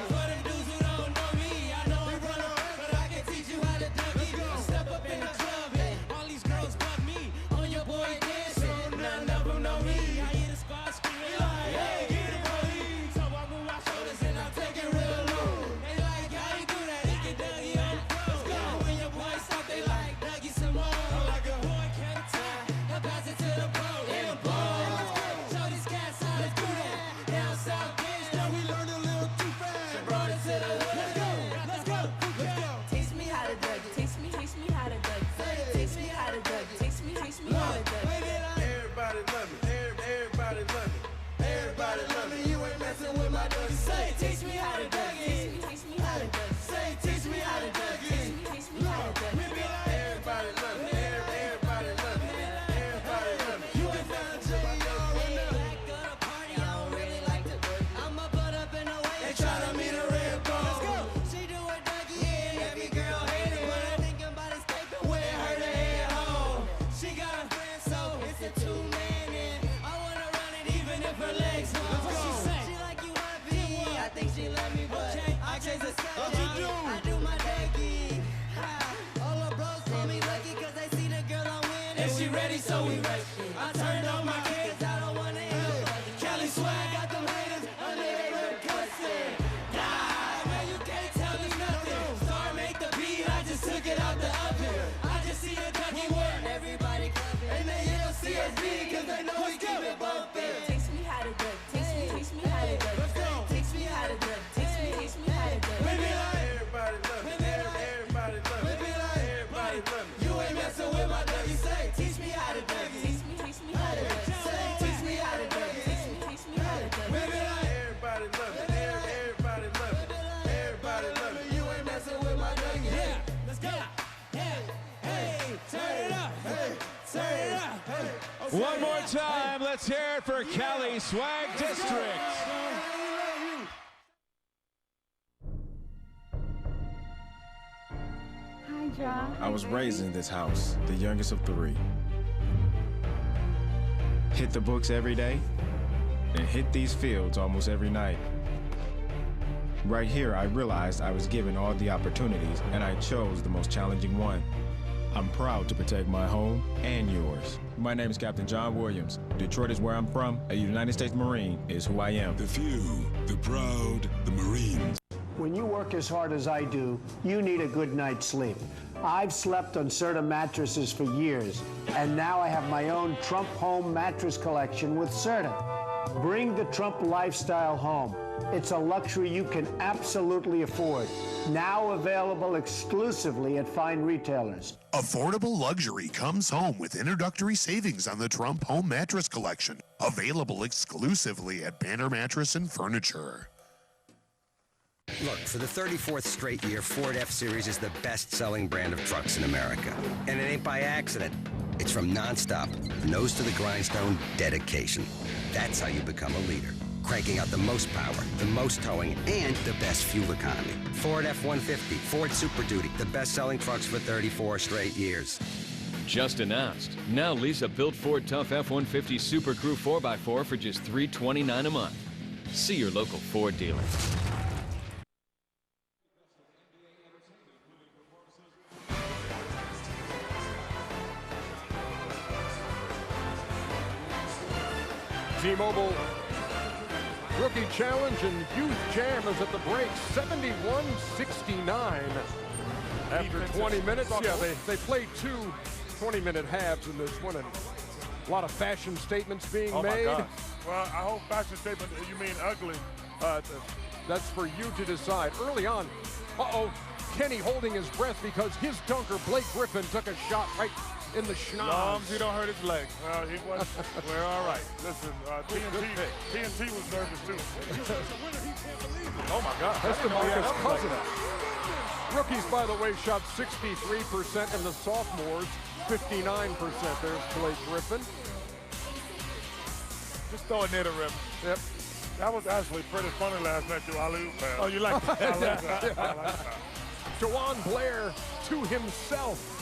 For them dudes who don't know me, I know I'm running, but I can teach you how to Dougie. Step up in the club, hey, all these girls bug me. On your boy dancing, none of them know me. I hear the squad screaming like, hey, get it, police. So I move my shoulders and I take it real low. They like, how you do that? He get Dougie on the floor. Let's go. When your boy stop, they like, Dougie some more. I'm like a boy can't tie. I pass it to the pro. And ball. Show these cats how to do that. Down south, bitch, now we learn a little too fast. So brought it to the hood. Let's go. Let's go. Teach me how to Dougie. Teach me how to Dougie. Teach me how to Dougie. Teach me how to Dougie. Everybody love me. Everybody love me. Everybody love me. You ain't messing with my Dougie. Say, teach me how to Dougie. Teach me how to Dougie. Say, teach me how to Dougie. Teach me how to Dougie. We be like, everybody love me. Everybody love me. Everybody love me. You ain't found a J.O. right now. Back of the party, I don't really like to work. I'ma put up in the way. They tryna meet a red bone. Let's go. She do a Dougie, and every girl hate it. But I'm thinking about escaping where her to head home. She got a friend, so it's a two-man in. I wanna run it even if her legs long. What she say? She like you happy. I think she love me, but I chase a step. What you do? I do my Dougie. All the bros call me lucky 'cause they see the girl I'm winning. And she ready, so we ready. I turned on my kids, I don't wanna hear Cali Swag got them haters under they lip cussing. God, man, you can't tell me nothing. Star make the beat, I just took it out the oven. I just see a Dougie work, everybody clapping. And they yell CSB 'cause they know we keep it bumping. Teach me how to do it. Teach me how to do it. Let's go. Teach me how to do it. Teach me how to do it. We be like, everybody love me. Everybody love me. We be like, everybody love me. You ain't messing with my Dougie. Say, teach me how to Dougie. Teach me how to do it. Say, teach me how to Dougie. Teach me how to do it. We be like, everybody love me. Everybody love me. Everybody love me. You ain't messing with my Dougie. Yeah, let's go. Hey, turn it up. Hey, turn it up. Hey. One more time, let's hear it for Cali Swag District. Hi, John. I was raised in this house, the youngest of 3. Hit the books every day, and hit these fields almost every night. Right here, I realized I was given all the opportunities, and I chose the most challenging one. I'm proud to protect my home and yours. My name is Captain John Williams. Detroit is where I'm from. A United States Marine is who I am. The few, the proud, the Marines. When you work as hard as I do, you need a good night's sleep. I've slept on Serta mattresses for years, and now I have my own Trump Home mattress collection with Serta. Bring the Trump lifestyle home. It's a luxury you can absolutely afford. Now available exclusively at fine retailers. Affordable luxury comes home with introductory savings on the Trump Home Mattress Collection. Available exclusively at Banner Mattress and Furniture. Look, for the 34th straight year, Ford F-Series is the best-selling brand of trucks in America. And it ain't by accident. It's from nonstop, nose to the grindstone dedication. That's how you become a leader. Cranking out the most power, the most towing, and the best fuel economy. Ford F-150, Ford Super Duty, the best-selling trucks for 34 straight years. Just announced. Now lease a built Ford Tough F-150 Super Crew 4x4 for just $329 a month. See your local Ford dealer. T-Mobile Rookie Challenge and Youth Jam is at the break, 71-69. After 20 minutes, yeah, they played two 20-minute halves in this one, and a lot of fashion statements being made. My gosh. Well, I hope fashion statement, you mean ugly. That's for you to decide. Early on, Kenny holding his breath because his dunker, Blake Griffin, took a shot right in the schnoz. Long as he don't hurt his leg. Well, he was. We're all right. Listen, TNT was nervous too. Oh my God. That's DeMarcus Cousins. Rookies, by the way, shot 63%, and the sophomores 59%. There's Blake Griffin. Just throw it near the rim. Yep. That was actually pretty funny last night, your alley-oop pass. Oh, you like that? I like that. I like that. Jawan Blair to himself.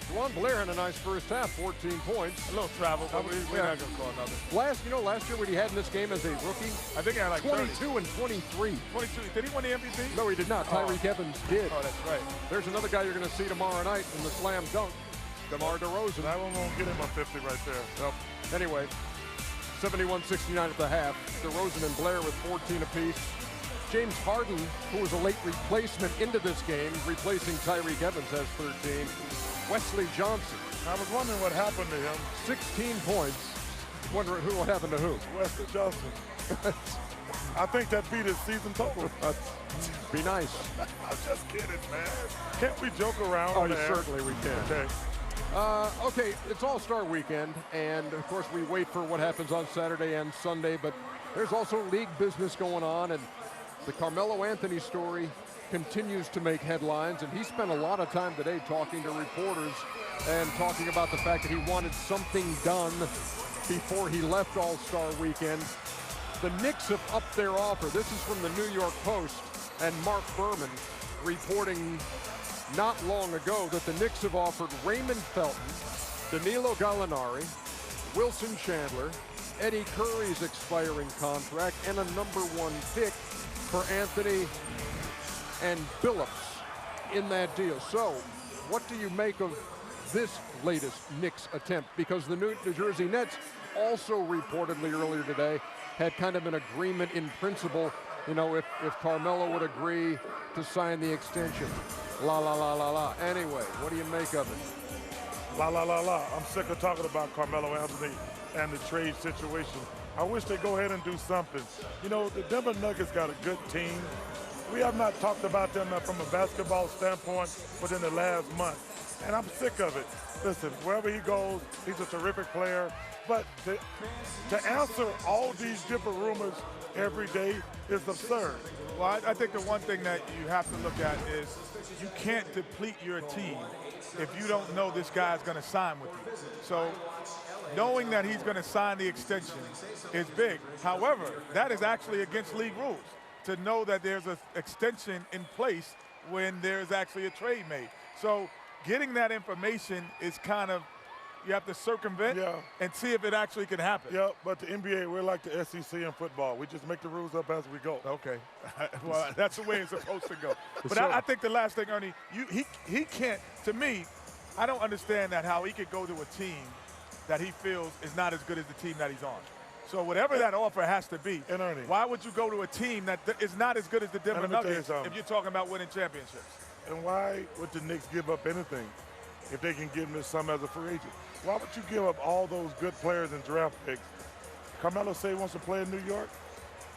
Jawan Blair had a nice first half, 14 points. A little travel, but we're not going to score another. Last year what he had in this game as a rookie? I think he had like 22 30. and 23. 22. Did he win the MVP? No, he did not. Tyreek Evans did. Oh, that's right. There's another guy you're going to see tomorrow night in the slam dunk, DeMar DeRozan. That one won't get him a 50 right there. Nope. Anyway, 71-69 at the half. DeRozan and Blair with 14 apiece. James Harden, who was a late replacement into this game, replacing Tyreek Evans, has 13. Wesley Johnson. I was wondering what happened to him. 16 points. Wondering what happened to who? Wesley Johnson. I think that beat his season total. Be nice. I'm just kidding, man. Can't we joke around? Oh, certainly we can. Okay. Okay, it's All-Star Weekend, and of course we wait for what happens on Saturday and Sunday, but there's also league business going on, and the Carmelo Anthony story continues to make headlines, and he spent a lot of time today talking to reporters and talking about the fact that he wanted something done before he left All-Star Weekend. The Knicks have upped their offer. This is from the New York Post, and Mark Berman reporting not long ago that the Knicks have offered Raymond Felton, Danilo Gallinari, Wilson Chandler, Eddie Curry's expiring contract, and a #1 pick for Anthony and Billups in that deal. So, what do you make of this latest Knicks attempt? Because the New Jersey Nets also reportedly earlier today had kind of an agreement in principle, you know, if Carmelo would agree to sign the extension. La, la, la, la, la. Anyway, what do you make of it? La, la, la, la. I'm sick of talking about Carmelo Anthony and the trade situation. I wish they'd go ahead and do something. You know, the Denver Nuggets got a good team. We have not talked about them from a basketball standpoint within the last month, and I'm sick of it. Listen, wherever he goes, he's a terrific player, but to answer all these different rumors every day is absurd. Well, I think the one thing that you have to look at is you can't deplete your team if you don't know this guy's going to sign with you. So knowing that he's going to sign the extension is big. However, that is actually against league rules, to know that there's an extension in place when there's actually a trade made. So getting that information is kind of, you have to circumvent and see if it actually can happen. Yeah, but the NBA, we're like the SEC in football. We just make the rules up as we go. Okay. Well, that's the way it's supposed to go. But I think the last thing, Ernie, he can't, to me, I don't understand that how he could go to a team that he feels is not as good as the team that he's on. So whatever that offer has to be, and Ernie, why would you go to a team that is not as good as the Denver Nuggets if you're talking about winning championships? And why would the Knicks give up anything if they can give him some as a free agent? Why would you give up all those good players and draft picks? Carmelo say he wants to play in New York.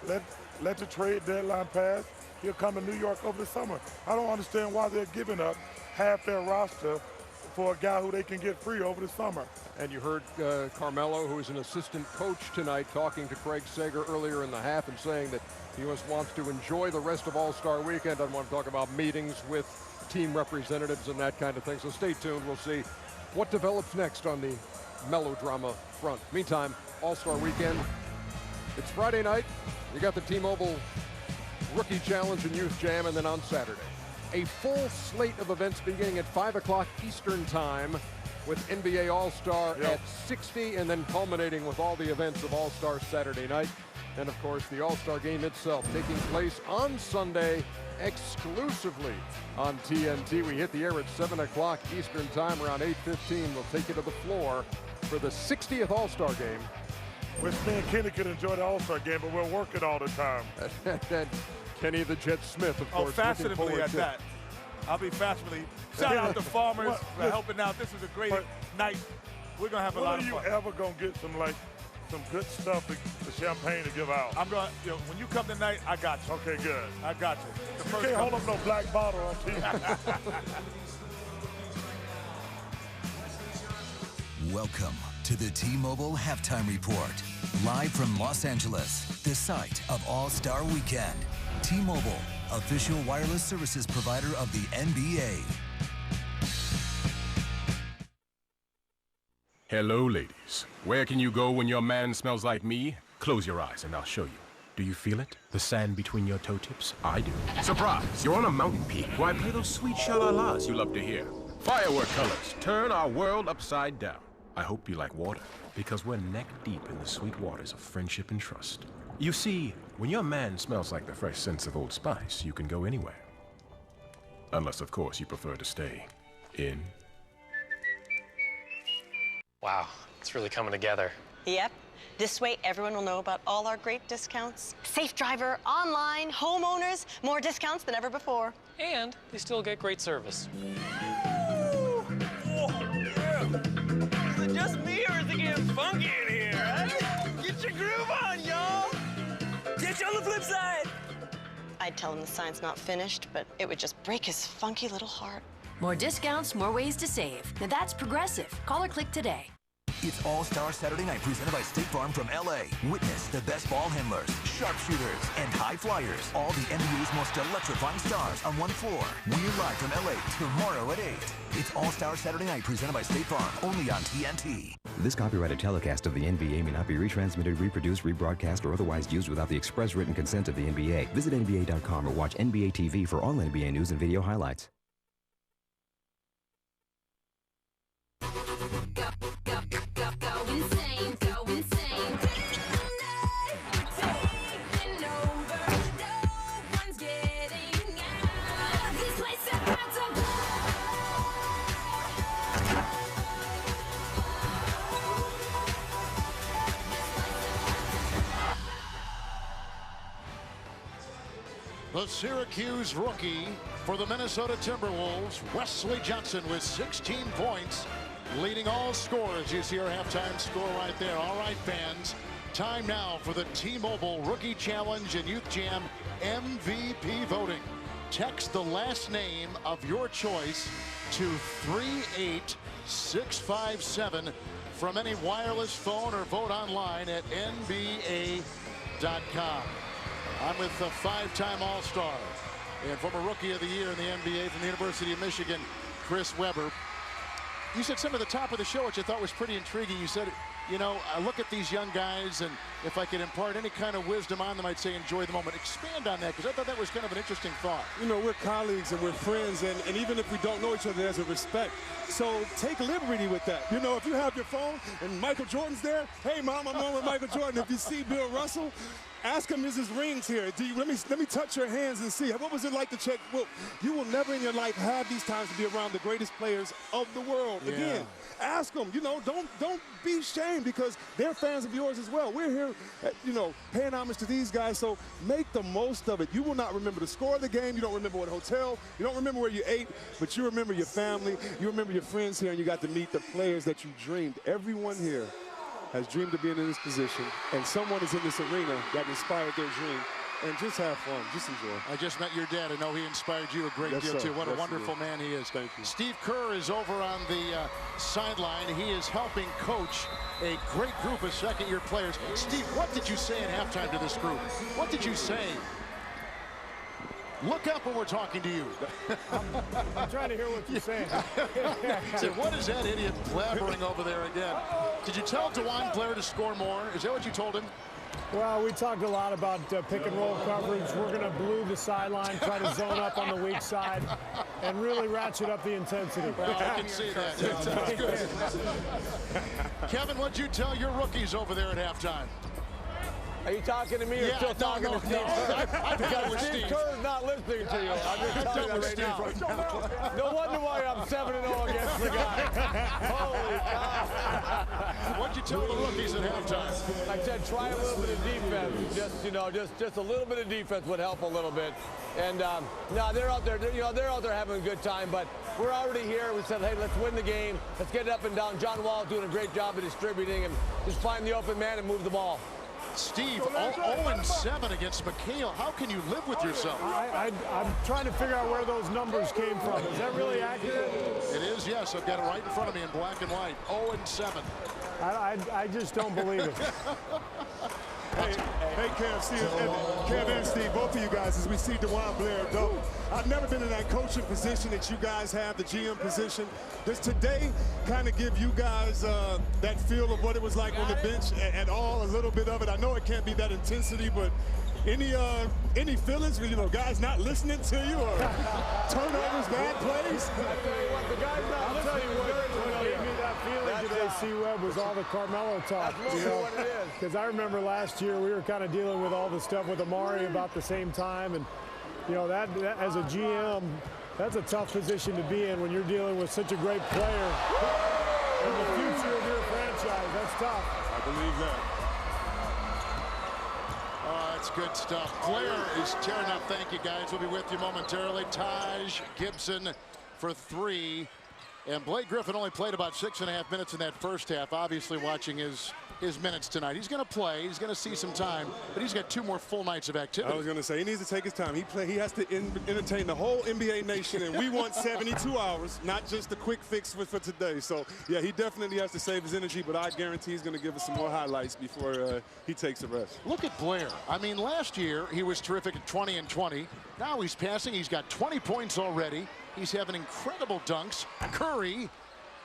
Let the trade deadline pass. He'll come to New York over the summer. I don't understand why they're giving up half their roster for a guy who they can get free over the summer. And you heard Carmelo, who is an assistant coach tonight, talking to Craig Sager earlier in the half and saying that he wants to enjoy the rest of All-Star Weekend. Doesn't want to talk about meetings with team representatives and that kind of thing. So stay tuned. We'll see what develops next on the melodrama front. Meantime, All-Star Weekend. It's Friday night. You got the T-Mobile Rookie Challenge and Youth Jam, and then on Saturday, a full slate of events beginning at 5 o'clock Eastern Time with NBA All-Star at 60, and then culminating with all the events of All-Star Saturday night. And, of course, the All-Star Game itself taking place on Sunday exclusively on TNT. We hit the air at 7 o'clock Eastern Time, around 8:15. We'll take you to the floor for the 60th All-Star Game. Wish me and Kenny could enjoy the All-Star Game, but we're working all the time. And Kenny the Jet Smith, of course. Fashionably at that. I'll be fashionably. Shout out to Farmers for helping out. This is a great night. We're going to have a lot of fun. When are you ever going to get some good stuff, the champagne to give out? I'm going to, when you come tonight, I got you. Okay, good. I got you. You can't hold up no black bottle on TV. Welcome to the T-Mobile Halftime Report. Live from Los Angeles, the site of All-Star Weekend. T-Mobile, official wireless services provider of the NBA. Hello, ladies. Where can you go when your man smells like me? Close your eyes and I'll show you. Do you feel it? The sand between your toe tips? I do. Surprise! You're on a mountain peak. Why play those sweet sha-la-las you love to hear? Firework colors turn our world upside down. I hope you like water, because we're neck deep in the sweet waters of friendship and trust. You see, when your man smells like the fresh scents of Old Spice, you can go anywhere. Unless, of course, you prefer to stay in. Wow, it's really coming together. Yep. This way, everyone will know about all our great discounts. Safe Driver, online, homeowners, more discounts than ever before. And they still get great service. Is it just me, or is it getting funky in here, huh? Get your groove on, y'all! Get you on the flip side! I'd tell him the sign's not finished, but it would just break his funky little heart. More discounts, more ways to save. Now that's Progressive. Call or click today. It's All-Star Saturday Night presented by State Farm from L.A. Witness the best ball handlers, sharpshooters, and high flyers. All the NBA's most electrifying stars on one floor. We're live from L.A. tomorrow at 8. It's All-Star Saturday Night presented by State Farm, only on TNT. This copyrighted telecast of the NBA may not be retransmitted, reproduced, rebroadcast, or otherwise used without the express written consent of the NBA. Visit NBA.com or watch NBA TV for all NBA news and video highlights. The Syracuse rookie for the Minnesota Timberwolves, Wesley Johnson, with 16 points, leading all scorers. You see our halftime score right there. All right, fans, time now for the T-Mobile Rookie Challenge and Youth Jam MVP voting. Text the last name of your choice to 38657 from any wireless phone, or vote online at NBA.com. I'm with the five-time All-Star and former Rookie of the Year in the NBA from the University of Michigan, Chris Webber. You said some of the top of the show, which I thought was pretty intriguing. You said, you know, I look at these young guys, and if I could impart any kind of wisdom on them, I'd say enjoy the moment. Expand on that, because I thought that was kind of an interesting thought. You know, we're colleagues and we're friends, and even if we don't know each other, there's a respect. So take liberty with that. You know, if you have your phone and Michael Jordan's there, hey, Mom, I'm on with Michael Jordan. If you see Bill Russell, ask him, is his rings here? Let me touch your hands and see. What was it like to check? Well, you will never in your life have these times to be around the greatest players of the world. Yeah. Again, ask them. You know, don't be ashamed, because they're fans of yours as well. We're here, you know, paying homage to these guys, so make the most of it. You will not remember the score of the game. You don't remember what hotel. You don't remember where you ate, but you remember your family. You remember your friends here, and you got to meet the players that you dreamed. Everyone here has dreamed of being in this position, and someone is in this arena that inspired their dream. And just have fun, just enjoy. I just met your dad. I know he inspired you a great deal, too. What a wonderful man he is. Thank you. Steve Kerr is over on the sideline. He is helping coach a great group of second-year players. Steve, what did you say at halftime to this group? What did you say? Look up when we're talking to you. I'm trying to hear what you're saying. Say, what is that idiot blabbering over there again? Did you tell DeJuan Blair to score more? Is that what you told him? Well, we talked a lot about pick and roll coverage. We're going to blue the sideline, try to zone up on the weak side, and really ratchet up the intensity. Well, I can see that. That's good. Kevin, what'd you tell your rookies over there at halftime? Are you talking to me or still talking to Steve Kerr? Because Steve Kerr's not listening to you. I'm just telling you right now. No wonder why I'm 7-0 against the guy. Holy cow. What'd you tell the rookies at halftime? I said try a little bit of defense. Just a little bit of defense would help a little bit. And no, they're out there. They're out there having a good time. But we're already here. We said, hey, let's win the game. Let's get it up and down. John Wall doing a great job of distributing and just find the open man and move the ball. Steve, 0-7 against McHale. How can you live with yourself? I'm trying to figure out where those numbers came from. Is that really accurate? It is, yes. I've got it right in front of me in black and white. 0-7. I just don't believe it. Hey, Kev and Steve, both of you guys, as we see DeJuan Blair, though, I've never been in that coaching position that you guys have, the GM position. Does today kind of give you guys that feel of what it was like on the bench at all, a little bit of it? I know it can't be that intensity, but any feelings, guys not listening to you or turnovers, bad plays? I'll tell you what, the guys not listening What gave me that feeling today, C-Web, was all the Carmelo talk. That's mostly what it is. Because I remember last year we were kind of dealing with all the stuff with Amari about the same time, and that as a GM, that's a tough position to be in when you're dealing with such a great player in the future of your franchise. That's tough. I believe that. Oh, that's good stuff. Blair is tearing up. Thank you, guys. We'll be with you momentarily. Taj Gibson for 3. And Blake Griffin only played about 6.5 minutes in that first half. Obviously watching his minutes tonight. He's going to play. He's going to see some time. But he's got 2 more full nights of activity. I was going to say, he needs to take his time. He has to entertain the whole NBA nation. And we want 72 hours, not just a quick fix for today. So, yeah, he definitely has to save his energy. But I guarantee he's going to give us some more highlights before he takes a rest. Look at Blair. I mean, last year he was terrific at 20 and 20. Now he's passing. He's got 20 points already. He's having incredible dunks. Curry,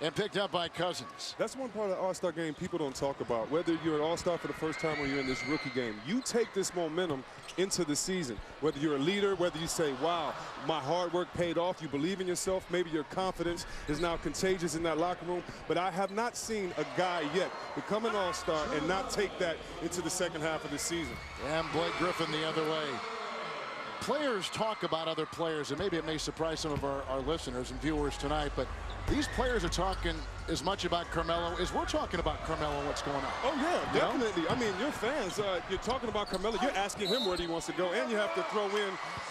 and picked up by Cousins. That's one part of the All-Star game people don't talk about. Whether you're an All-Star for the first time or you're in this rookie game, you take this momentum into the season. Whether you're a leader, whether you say, wow, my hard work paid off, you believe in yourself, maybe your confidence is now contagious in that locker room. But I have not seen a guy yet become an All-Star and not take that into the second half of the season. And Blake Griffin the other way. Players talk about other players, and maybe it may surprise some of our listeners and viewers tonight, but these players are talking as much about Carmelo as we're talking about Carmelo and what's going on. Oh, yeah, definitely. I mean, your fans, you're talking about Carmelo, you're asking him where he wants to go, and you have to throw in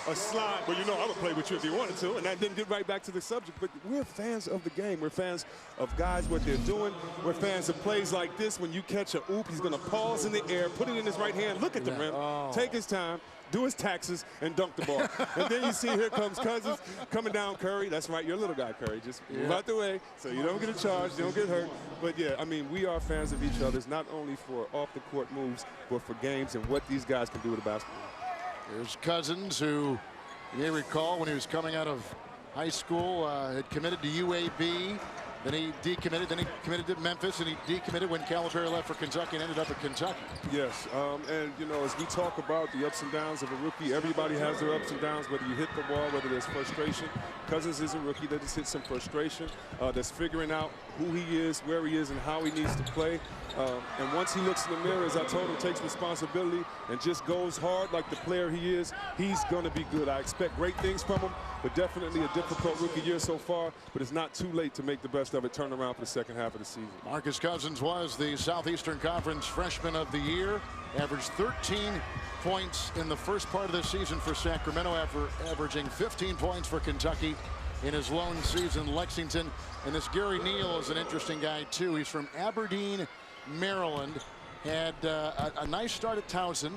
a slide. Well, I would play with you if you wanted to, and then get right back to the subject. But we're fans of the game. We're fans of guys, what they're doing. We're fans of plays like this. When you catch a oop, he's going to pause in the air, put it in his right hand, look at the rim, take his time, do his taxes, and dunk the ball. And then you see here comes Cousins coming down Curry. That's right, you're a little guy, Curry. Just move out the way so you don't get a charge, you don't get hurt. But, yeah, I mean, we are fans of each other's, not only for off-the-court moves, but for games and what these guys can do with the basketball. Here's Cousins, who you may recall when he was coming out of high school, had committed to UAB. Then he decommitted. Then he committed to Memphis, and he decommitted when Calipari left for Kentucky and ended up at Kentucky. Yes, and as we talk about the ups and downs of a rookie, everybody has their ups and downs. Whether you hit the ball, whether there's frustration. Cousins is a rookie that just hit some frustration. That's figuring out who he is, where he is, and how he needs to play. And once he looks in the mirror, as I told him, takes responsibility and just goes hard like the player he is, he's going to be good. I expect great things from him, but definitely a difficult rookie year so far. But it's not too late to make the best of it, turn around for the second half of the season. Marcus Cousins was the Southeastern Conference Freshman of the Year. Averaged 13 points in the first part of the season for Sacramento, after averaging 15 points for Kentucky in his lone season. Lexington. And this Gary Neal is an interesting guy, too. He's from Aberdeen, Maryland. Had a nice start at Towson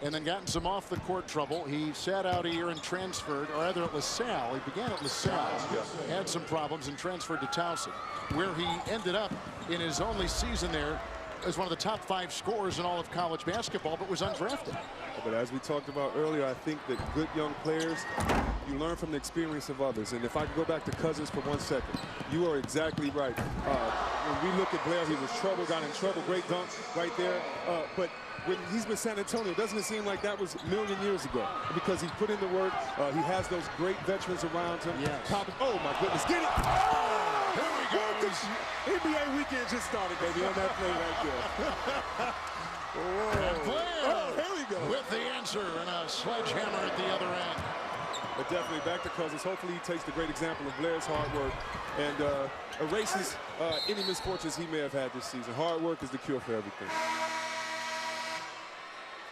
and then got in some off-the-court trouble. He sat out a year and transferred, or rather at LaSalle. He began at LaSalle, had some problems, and transferred to Towson, where he ended up in his only season there as one of the top 5 scorers in all of college basketball, but was undrafted. But as we talked about earlier, I think that good young players, you learn from the experience of others. And if I could go back to Cousins for 1 second, you are exactly right. When we look at Blair, he was got in trouble, great dunk right there. But when he's with San Antonio, doesn't it seem like that was a million years ago? Because he put in the work. He has those great veterans around him. Yes. Oh, my goodness. Get it! Oh! Here we go. NBA weekend just started, baby, on that play right there. And Blair here we go. with the answer and a sledgehammer at the other end. But definitely back to Cousins. Hopefully he takes the great example of Blair's hard work and erases any misfortunes he may have had this season. Hard work is the cure for everything.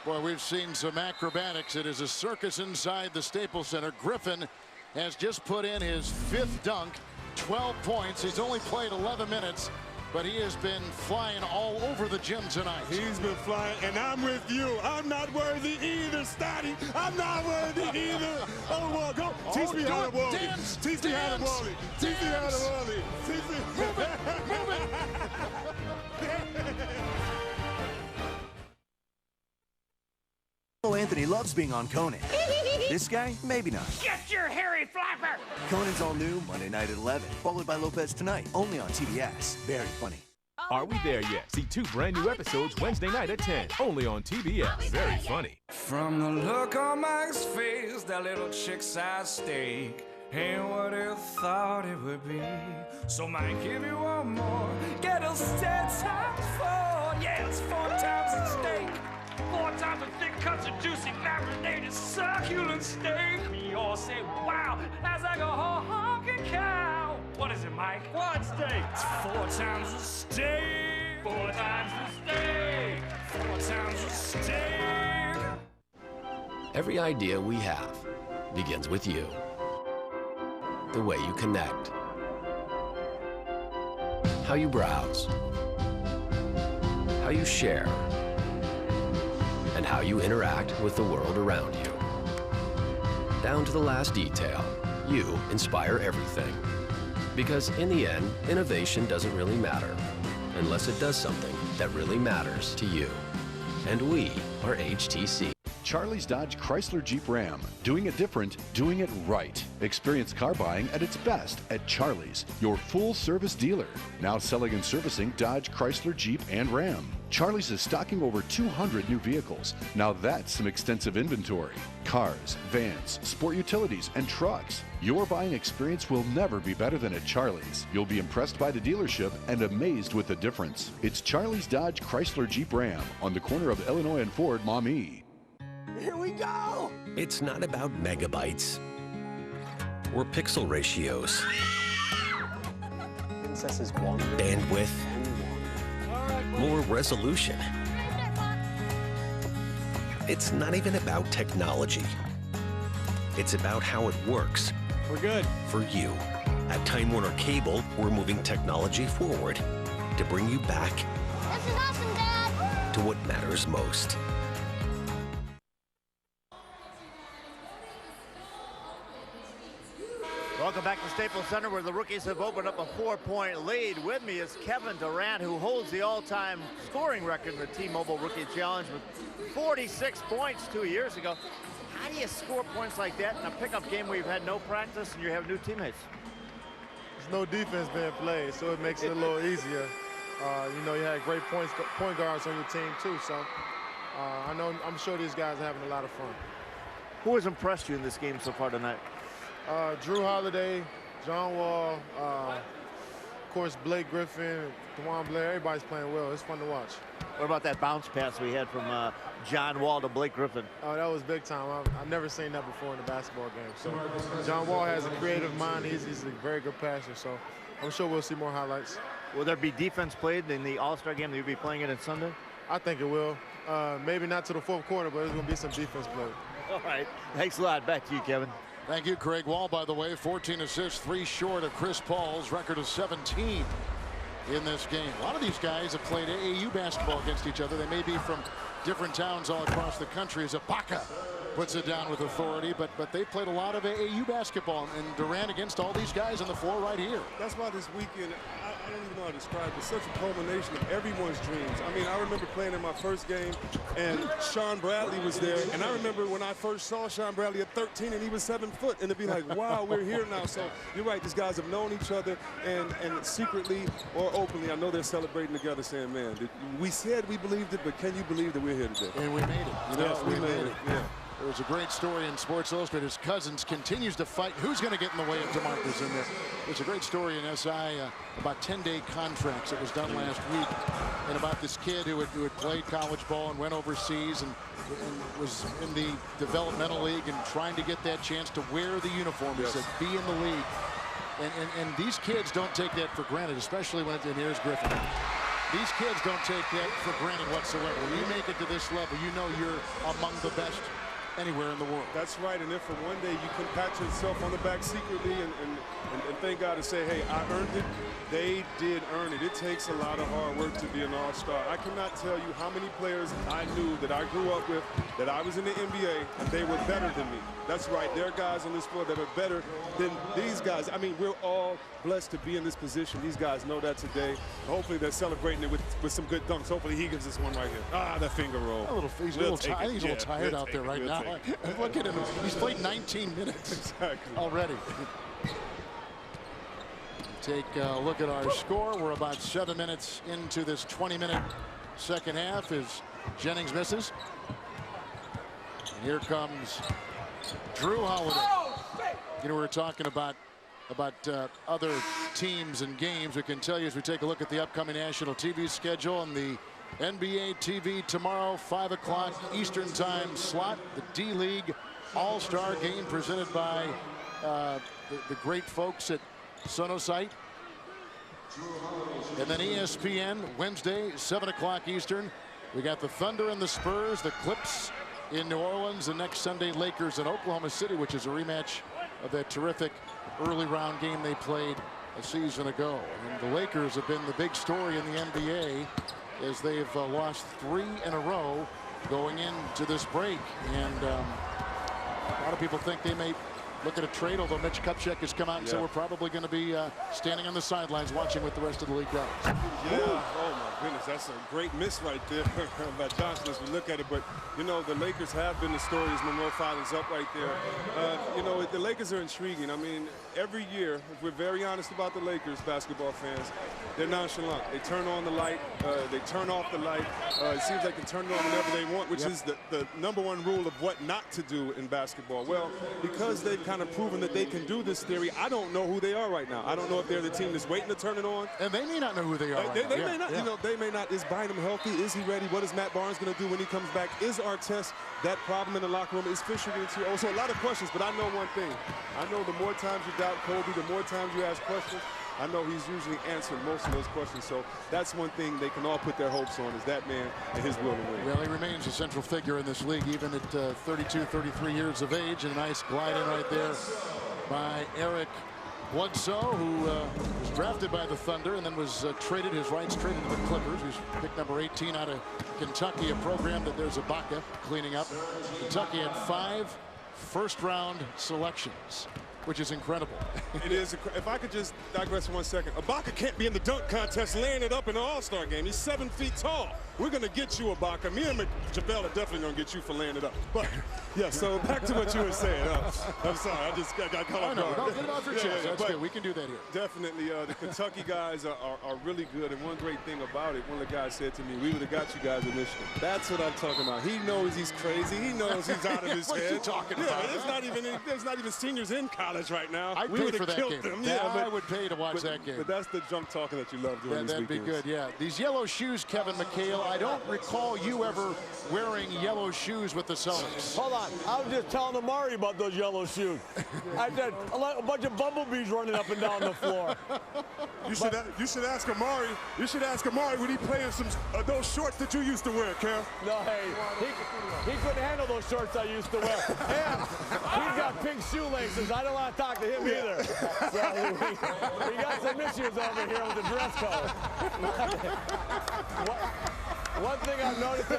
Boy, we've seen some acrobatics. It is a circus inside the Staples Center. Griffin has just put in his 5th dunk, 12 points. He's only played 11 minutes. But he has been flying all over the gym tonight. He's been flying, and I'm with you. I'm not worthy either, Stotty. I'm not worthy either. Oh, well, go. Teach me how to wall it. Teach me how to wall it. Teach me how to wall it. Teach me. Move it. Move it. Anthony loves being on Conan. This guy, maybe not. Get your hairy flapper! Conan's all new Monday night at 11, followed by Lopez Tonight, only on TBS. Very funny. Are we there yet? See 2 brand new episodes Wednesday night at 10, only on TBS. Very funny. From the look on Mike's face, that little chick-sized steak ain't what you thought it would be. So Mike, give you one more. Get a set times 4. Yeah, it's 4 times the steak. 4 times the thick cuts of juicy marinated succulent steak. We all say wow as I go honking cow. What is it, Mike? What steak? It's 4 times the steak. 4 times the steak. 4 times the steak. Every idea we have begins with you. The way you connect. How you browse. How you share. And how you interact with the world around you. Down to the last detail, you inspire everything. Because in the end, innovation doesn't really matter unless it does something that really matters to you. And we are HTC. Charlie's Dodge Chrysler Jeep Ram. Doing it different, doing it right. Experience car buying at its best at Charlie's, your full-service dealer. Now selling and servicing Dodge, Chrysler, Jeep, and Ram. Charlie's is stocking over 200 new vehicles. Now that's some extensive inventory. Cars, vans, sport utilities, and trucks. Your buying experience will never be better than at Charlie's. You'll be impressed by the dealership and amazed with the difference. It's Charlie's Dodge Chrysler Jeep Ram on the corner of Illinois and Ford, Maumee. Here we go! It's not about megabytes or pixel ratios. Princess's wand. Bandwidth. More resolution. It's not even about technology. It's about how it works. We're good. For you. At Time Warner Cable, we're moving technology forward to bring you back This is awesome, Dad! to what matters most. Welcome back to Staples Center, where the rookies have opened up a 4-point lead. With me is Kevin Durant, who holds the all-time scoring record in the T-Mobile Rookie Challenge with 46 points 2 years ago. How do you score points like that in a pickup game where you've had no practice and you have new teammates? There's no defense being played, so it makes it a little easier. You know, you had great point guards on your team too, so I'm sure these guys are having a lot of fun. Who has impressed you in this game so far tonight? Drew Holiday, John Wall, of course Blake Griffin, DeJuan Blair. Everybody's playing well. It's fun to watch. What about that bounce pass we had from John Wall to Blake Griffin? Oh, that was big time. I've never seen that before in a basketball game. So John Wall has a creative mind. He's a very good passer. So I'm sure we'll see more highlights. Will there be defense played in the All-Star game that you'll be playing it on Sunday? I think it will. Maybe not to the fourth quarter, but there's going to be some defense played. All right. Thanks a lot. Back to you, Kevin. Thank you, Craig Wall, by the way. 14 assists, 3 short of Chris Paul's record of 17 in this game. A lot of these guys have played AAU basketball against each other. They may be from different towns all across the country. As Ibaka puts it down with authority, but they played a lot of AAU basketball, and Durant against all these guys on the floor right here. That's why this weekend, don't even know how to describe it. It's such a culmination of everyone's dreams. I mean, I remember playing in my first game, and Sean Bradley was there. And I remember when I first saw Sean Bradley at 13, and he was 7 foot. And to be like, wow, we're here now. So you're right. These guys have known each other, and secretly or openly, I know they're celebrating together, saying, man, we said we believed it, but can you believe that we're here today? And we made it. You know, yes, we made it. Yeah. There was a great story in Sports Illustrated. His Cousins continues to fight. Who's going to get in the way of DeMarcus in there? There's a great story in SI about 10-day contracts that was done last week, and about this kid who had played college ball and went overseas and was in the developmental league and trying to get that chance to wear the uniform. He said, be in the league. And these kids don't take that for granted, especially when and here's Griffin. These kids don't take that for granted whatsoever. When you make it to this level, you know you're among the best anywhere in the world. That's right, and if for one day you can pat yourself on the back secretly and thank God and say, hey, I earned it, they did earn it. It takes a lot of hard work to be an all-star. I cannot tell you how many players I knew that I grew up with, that I was in the NBA, and they were better than me. That's right, there are guys on this floor that are better than these guys. I mean, we're all blessed to be in this position. These guys know that today. Hopefully they're celebrating it with some good dunks. Hopefully he gives us one right here. Ah, that finger roll. He's a little tired out there right now. Look at him. He's played 19 minutes already. Take a look at our score. We're about 7 minutes into this 20-minute second half as Jennings misses. And here comes Jrue Holiday. You know, we were talking about other teams and games. We can tell you as we take a look at the upcoming national TV schedule and the NBA TV tomorrow, 5 o'clock Eastern time slot. The D-League All-Star Game presented by the great folks at Sonosite. And then ESPN Wednesday, 7 o'clock Eastern. We got the Thunder and the Spurs, the Clips in New Orleans, and next Sunday Lakers in Oklahoma City, which is a rematch of that terrific early round game they played a season ago. And the Lakers have been the big story in the NBA as they've lost 3 in a row going into this break. And a lot of people think they may look at a trade, although Mitch Kupchak has come out and said we're probably going to be standing on the sidelines watching what the rest of the league does. Yeah, oh my goodness, that's a great miss right there by Johnson as we look at it. But, you know, the Lakers have been the story as Monroe Filing's up right there. You know, the Lakers are intriguing. I mean, every year, if we're very honest about the Lakers basketball fans, they're nonchalant. They turn on the light, they turn off the light. It seems like they turn it on whenever they want, which is the #1 rule of what not to do in basketball. Well, because they've kind of proven that they can do this theory, I don't know who they are right now. I don't know if they're the team that's waiting to turn it on. And they may not know who they are. They may not. You know, they may not. Is Bynum healthy? Is he ready? What is Matt Barnes going to do when he comes back? Is Artest that problem in the locker room? Is Fisher getting to you? So a lot of questions, but I know one thing. I know the more times you doubt Kobe, the more times you ask questions, I know he's usually answered most of those questions. So that's one thing they can all put their hopes on, is that man and his will to win. Well, he remains a central figure in this league, even at 32, 33 years of age. And a nice glide in right there by Eric Bledsoe, who was drafted by the Thunder and then was traded, his rights traded to the Clippers. He's pick number 18 out of Kentucky, a program that there's Ibaka cleaning up. Kentucky had 5 first-round selections, which is incredible. It is. If I could just digress for 1 second. Ibaka can't be in the dunk contest laying it up in the All-Star game. He's 7 feet tall. We're going to get you, Ibaka. Me and JaVale are definitely going to get you for laying it up. But, yeah, so back to what you were saying. I'm sorry. I just got caught off guard. No, get it off your chest. That's good. We can do that here. Definitely. The Kentucky guys are really good. And one great thing about it, one of the guys said to me, we would have got you guys in Michigan. That's what I'm talking about. He knows he's crazy. He knows he's out of his head. What are you talking about? There's not even seniors in college right now. I'd pay for that game. I would pay to watch that game. But that's the junk talking that you love doing these weekends. That'd be good, yeah. These yellow shoes, Kevin McHale, I don't recall you ever wearing yellow shoes with the Celtics. Hold on. I was just telling Amari about those yellow shoes. I said a bunch of bumblebees running up and down the floor. You should ask Amari. You should ask Amari when he playing some those shorts that you used to wear, Kev. No, hey, he couldn't handle those shorts I used to wear. And he's got pink shoelaces. I don't want to talk to him either. So we got some issues over here with the dress code. One thing I've noticed,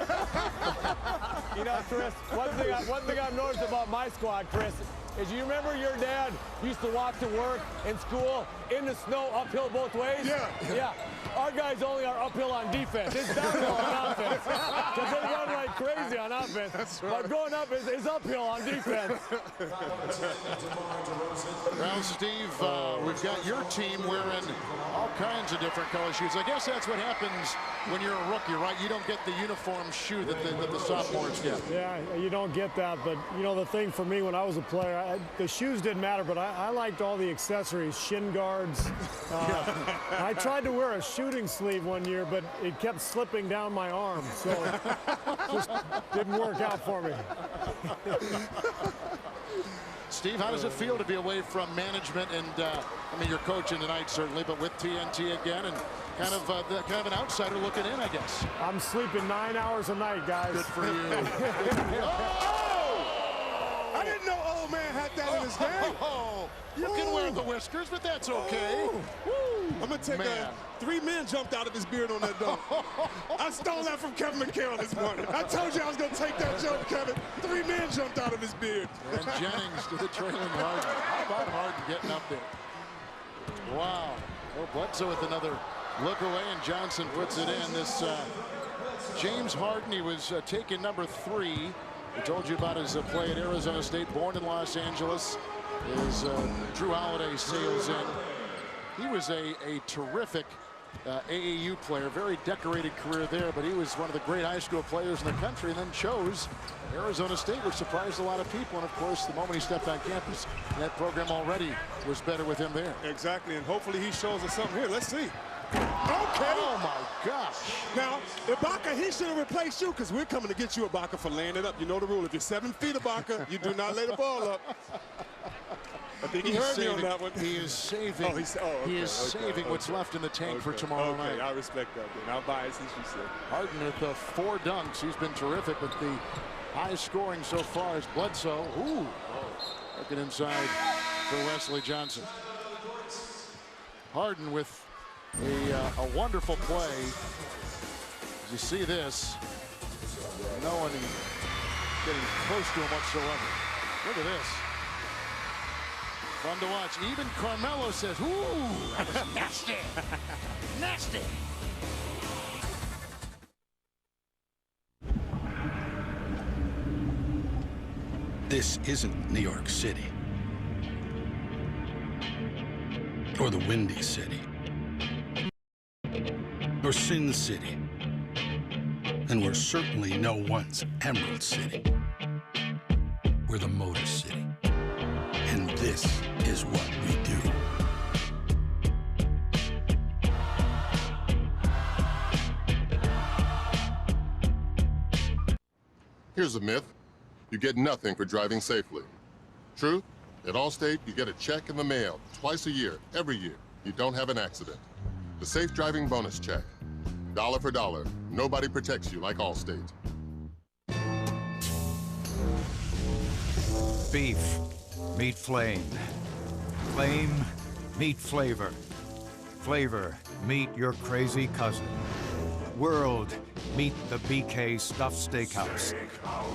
you know, Chris, one thing I've noticed about my squad, Chris, is you remember your dad used to walk to work in school in the snow uphill both ways? Yeah. Our guys only are uphill on defense. It's downhill on offense. Because they run like crazy on offense. That's right. But going up is uphill on defense. Well, Steve, we've got your team wearing all kinds of different color shoes. I guess that's what happens when you're a rookie, right? You don't get the uniform shoe that the sophomores get. Yeah, you don't get that. But, you know, the thing for me when I was a player, the shoes didn't matter, but I liked all the accessories, shin guards. I tried to wear a shooting sleeve one year, but it kept slipping down my arm, so it just didn't work out for me. Steve, how does it feel to be away from management and, I mean, you're coaching tonight certainly, but with TNT again and kind of an outsider looking in, I guess? I'm sleeping 9 hours a night, guys. Good for you. I didn't know old man had that in his game. You can wear the whiskers, but that's okay. I'm going to take 3 men jumped out of his beard on that dunk. I stole that from Kevin McHale this morning. I told you I was going to take that jump, Kevin. 3 men jumped out of his beard. And Jennings to the trailing Harden. How about Harden getting up there? Wow. Well, Bledsoe with another look away, and Johnson puts it in. This James Harden, he was taking number 3. We told you about his play at Arizona State, born in Los Angeles. His Drew Holiday sails in. He was a terrific AAU player, very decorated career there, but he was one of the great high school players in the country, and then chose Arizona State, which surprised a lot of people. And of course, the moment he stepped on campus, that program already was better with him there. Exactly, and hopefully he shows us something here. Let's see. Okay. Oh my gosh. Now, Ibaka, he should have replaced you because we're coming to get you, Ibaka, for laying it up. You know the rule. If you're 7 feet, Ibaka, you do not lay the ball up. I think he heard me on that one. He is saving. Saving what's left in the tank for tomorrow night. I respect that. Then. I'll buy it since you said. Harden with 4 dunks. He's been terrific, but the high scoring so far is Bledsoe. Ooh, looking inside for Wesley Johnson. Harden with a wonderful play. As you see this, no one getting close to him whatsoever. Look at this. Fun to watch. Even Carmelo says, ooh, that was nasty. Nasty. This isn't New York City. Or the Windy City. Or Sin City. And we're certainly no one's Emerald City. We're the Motor City. And this is what we do. Here's a myth. You get nothing for driving safely. Truth? At Allstate, you get a check in the mail twice a year, every year. You don't have an accident. The Safe Driving Bonus Check. Dollar for dollar. Nobody protects you like Allstate. Beef. Meet flame. Flame, meet flavor. Flavor, meet your crazy cousin. World, meet the BK Stuffed Steakhouse.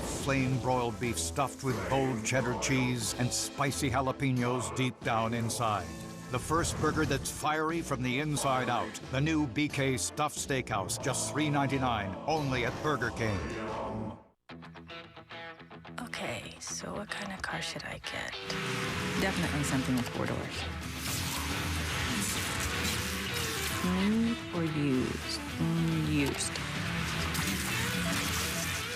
Flame broiled beef stuffed with bold cheddar cheese and spicy jalapenos deep down inside. The first burger that's fiery from the inside out. The new BK Stuffed Steakhouse, just $3.99, only at Burger King. Okay, so what kind of car should I get? Definitely something with 4 doors. New or used? Used.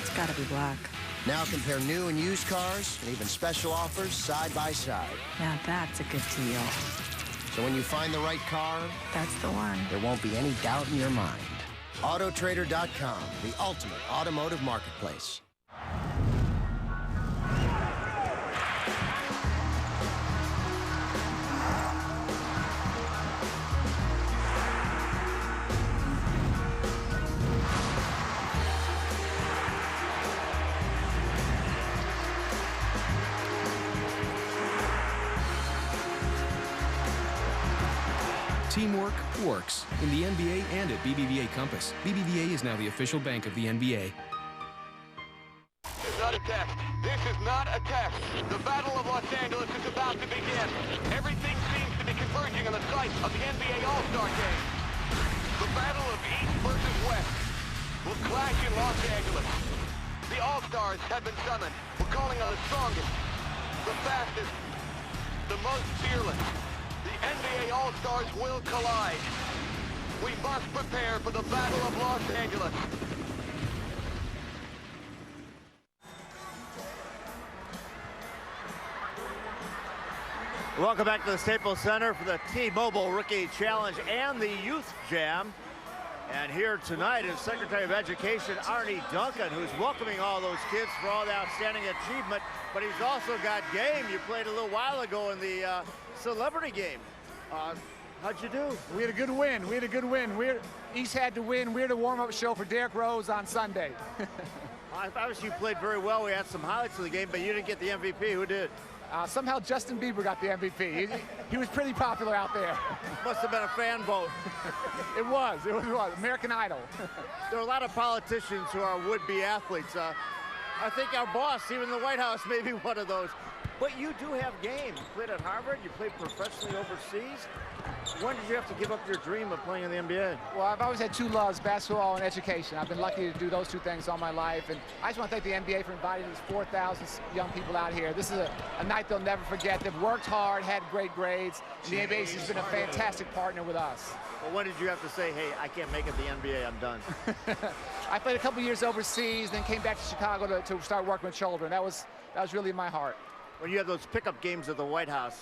It's gotta be black. Now compare new and used cars and even special offers side by side. Now that's a good deal. So when you find the right car, that's the one. There won't be any doubt in your mind. Autotrader.com, the ultimate automotive marketplace. Teamwork works in the NBA and at BBVA Compass. BBVA is now the official bank of the NBA. It's not a test. This is not a test. The Battle of Los Angeles is about to begin. Everything seems to be converging on the site of the NBA All-Star Game. The Battle of East versus West will clash in Los Angeles. The All-Stars have been summoned. We're calling on the strongest, the fastest, the most fearless. The NBA All-Stars will collide. We must prepare for the Battle of Los Angeles. Welcome back to the Staples Center for the T-Mobile Rookie Challenge and the Youth Jam. And here tonight is Secretary of Education Arne Duncan, who's welcoming all those kids for all the outstanding achievement, but he's also got game. You played a little while ago in the celebrity game. How'd you do? We had a good win. East had to win. We had a warm-up show for Derrick Rose on Sunday. Obviously, you played very well. We had some highlights of the game, but you didn't get the MVP. Who did? Somehow Justin Bieber got the MVP. He was pretty popular out there. Must have been a fan vote. It was American Idol. There are a lot of politicians who are would-be athletes. I think our boss, even the White House, may be one of those. But you do have game. You played at Harvard. You played professionally overseas. When did you have to give up your dream of playing in the NBA? Well, I've always had two loves, basketball and education. I've been lucky to do those two things all my life. And I just want to thank the NBA for inviting these 4,000 young people out here. This is a night they'll never forget. They've worked hard, had great grades. And the NBA has been a fantastic partner with us. Well, when did you have to say, hey, I can't make it the NBA, I'm done? I played a couple years overseas, then came back to Chicago to start working with children. That was really in my heart. When you have those pickup games at the White House,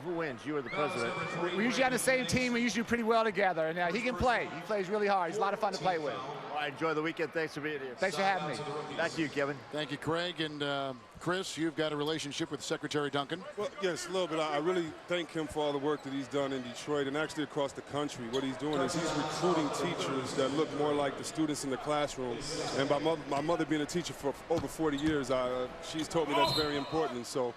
who wins, you or the president? We usually have the same team. We usually do pretty well together. And he can play. He plays really hard. He's a lot of fun to play with. Well, I enjoy the weekend. Thanks for being here. Thanks for having me. Thank you, Kevin. Thank you, Craig. And Chris, you've got a relationship with Secretary Duncan. Well, yes, a little bit. I really thank him for all the work that he's done in Detroit and actually across the country. What he's doing is he's recruiting teachers that look more like the students in the classroom. And my mother being a teacher for over 40 years, she's told me that's very important. And so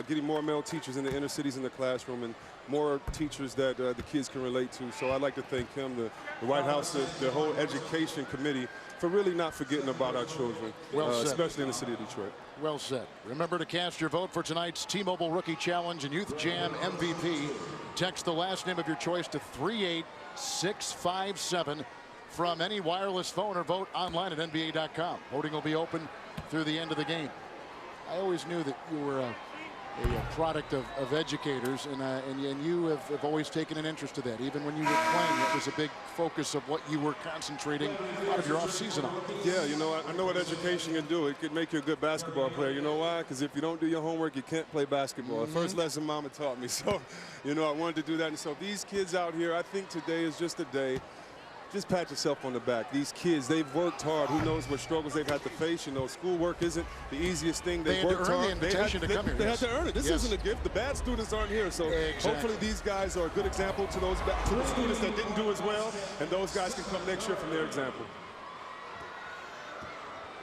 getting more male teachers in the inner cities in the classroom and more teachers that the kids can relate to. So I'd like to thank him, the White House, the whole education committee for really not forgetting about our children, especially in the city of Detroit. Well said. Remember to cast your vote for tonight's T-Mobile Rookie Challenge and Youth Jam MVP. Text the last name of your choice to 38657 from any wireless phone or vote online at NBA.com. Voting will be open through the end of the game. I always knew that you were a product of educators, and you have always taken an interest to that. Even when you were playing, it was a big focus of what you were concentrating a lot of your off-season on. Yeah, you know, I know what education can do. It could make you a good basketball player. You know why? Because if you don't do your homework, you can't play basketball. The first lesson Mama taught me. So, you know, I wanted to do that. And so these kids out here, I think today is just a day. Just pat yourself on the back. These kids, they've worked hard. Who knows what struggles they've had to face. You know, schoolwork isn't the easiest thing. They've worked hard. They had to earn it. This isn't a gift. The bad students aren't here. So hopefully these guys are a good example to those to the students that didn't do as well. And those guys can come next year from their example.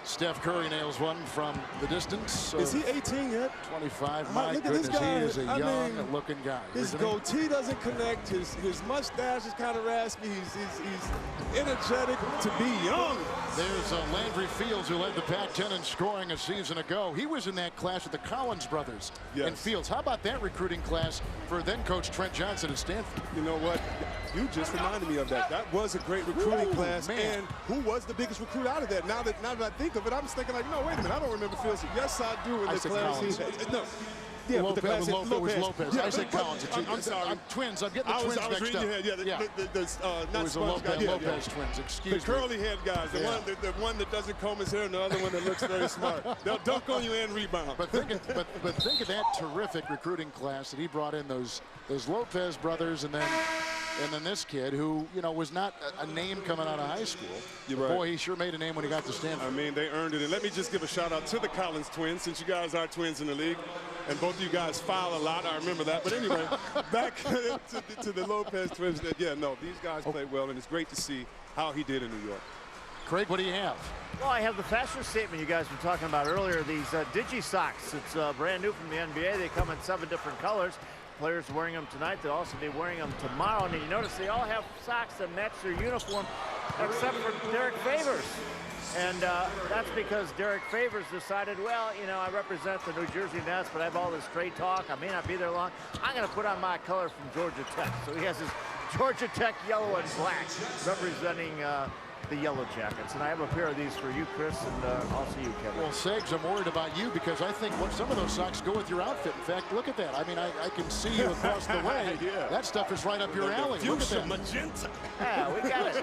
Steph Curry nails one from the distance. Is he 18 yet? 25. My goodness, he is a young-looking guy. His goatee doesn't connect. His mustache is kind of raspy. He's energetic to be young. There's Landry Fields, who led the Pac-10 in scoring a season ago. He was in that class with the Collins brothers and Fields. How about that recruiting class for then-coach Trent Johnson at Stanford? You know what? You just reminded me of that. That was a great recruiting class. Man. And who was the biggest recruit out of that? Now that I think of it, I'm just thinking like, no, wait a minute, I don't remember Fields. Yes, I do in the class. No. Yeah, Lopez, but the class was Lopez. Yeah, I said Collins. I'm sorry. Twins. I'm getting the twins I was mixed reading up. your head. Not was Sponge guy. Lopez twins. Excuse me. The curly head guys. The one that doesn't comb his hair, and the other one that looks very smart. They'll dunk on you and rebound. But think of that terrific recruiting class that he brought in. Those Lopez brothers, and then this kid who, you know, was not a name coming out of high school. You're right. Boy, he sure made a name when he got to Stanford. I mean, they earned it. And let me just give a shout out to the Collins twins, since you guys are twins in the league. And both of you guys foul a lot. I remember that. But anyway, back to the Lopez twins. Yeah, no, these guys play well, and it's great to see how he did in New York. Craig, what do you have? Well, I have the fashion statement you guys were talking about earlier. These Digi Socks. It's brand new from the NBA. They come in 7 different colors. players wearing them tonight. They'll also be wearing them tomorrow. And you notice they all have socks that match their uniform, except for Derek Favors. And that's because Derek Favors decided, well, you know, I represent the New Jersey Nets, but I have all this trade talk. I may not be there long. I'm going to put on my color from Georgia Tech. So he has his Georgia Tech yellow and black representing the Yellow Jackets. And I have a pair of these for you, Chris, and also you, Kevin. Well, Segs, I'm worried about you because I think some of those socks go with your outfit. In fact, look at that. I mean, I can see you across the way. Yeah. That stuff is right up your alley. Look at that. Magenta. Yeah, we got it.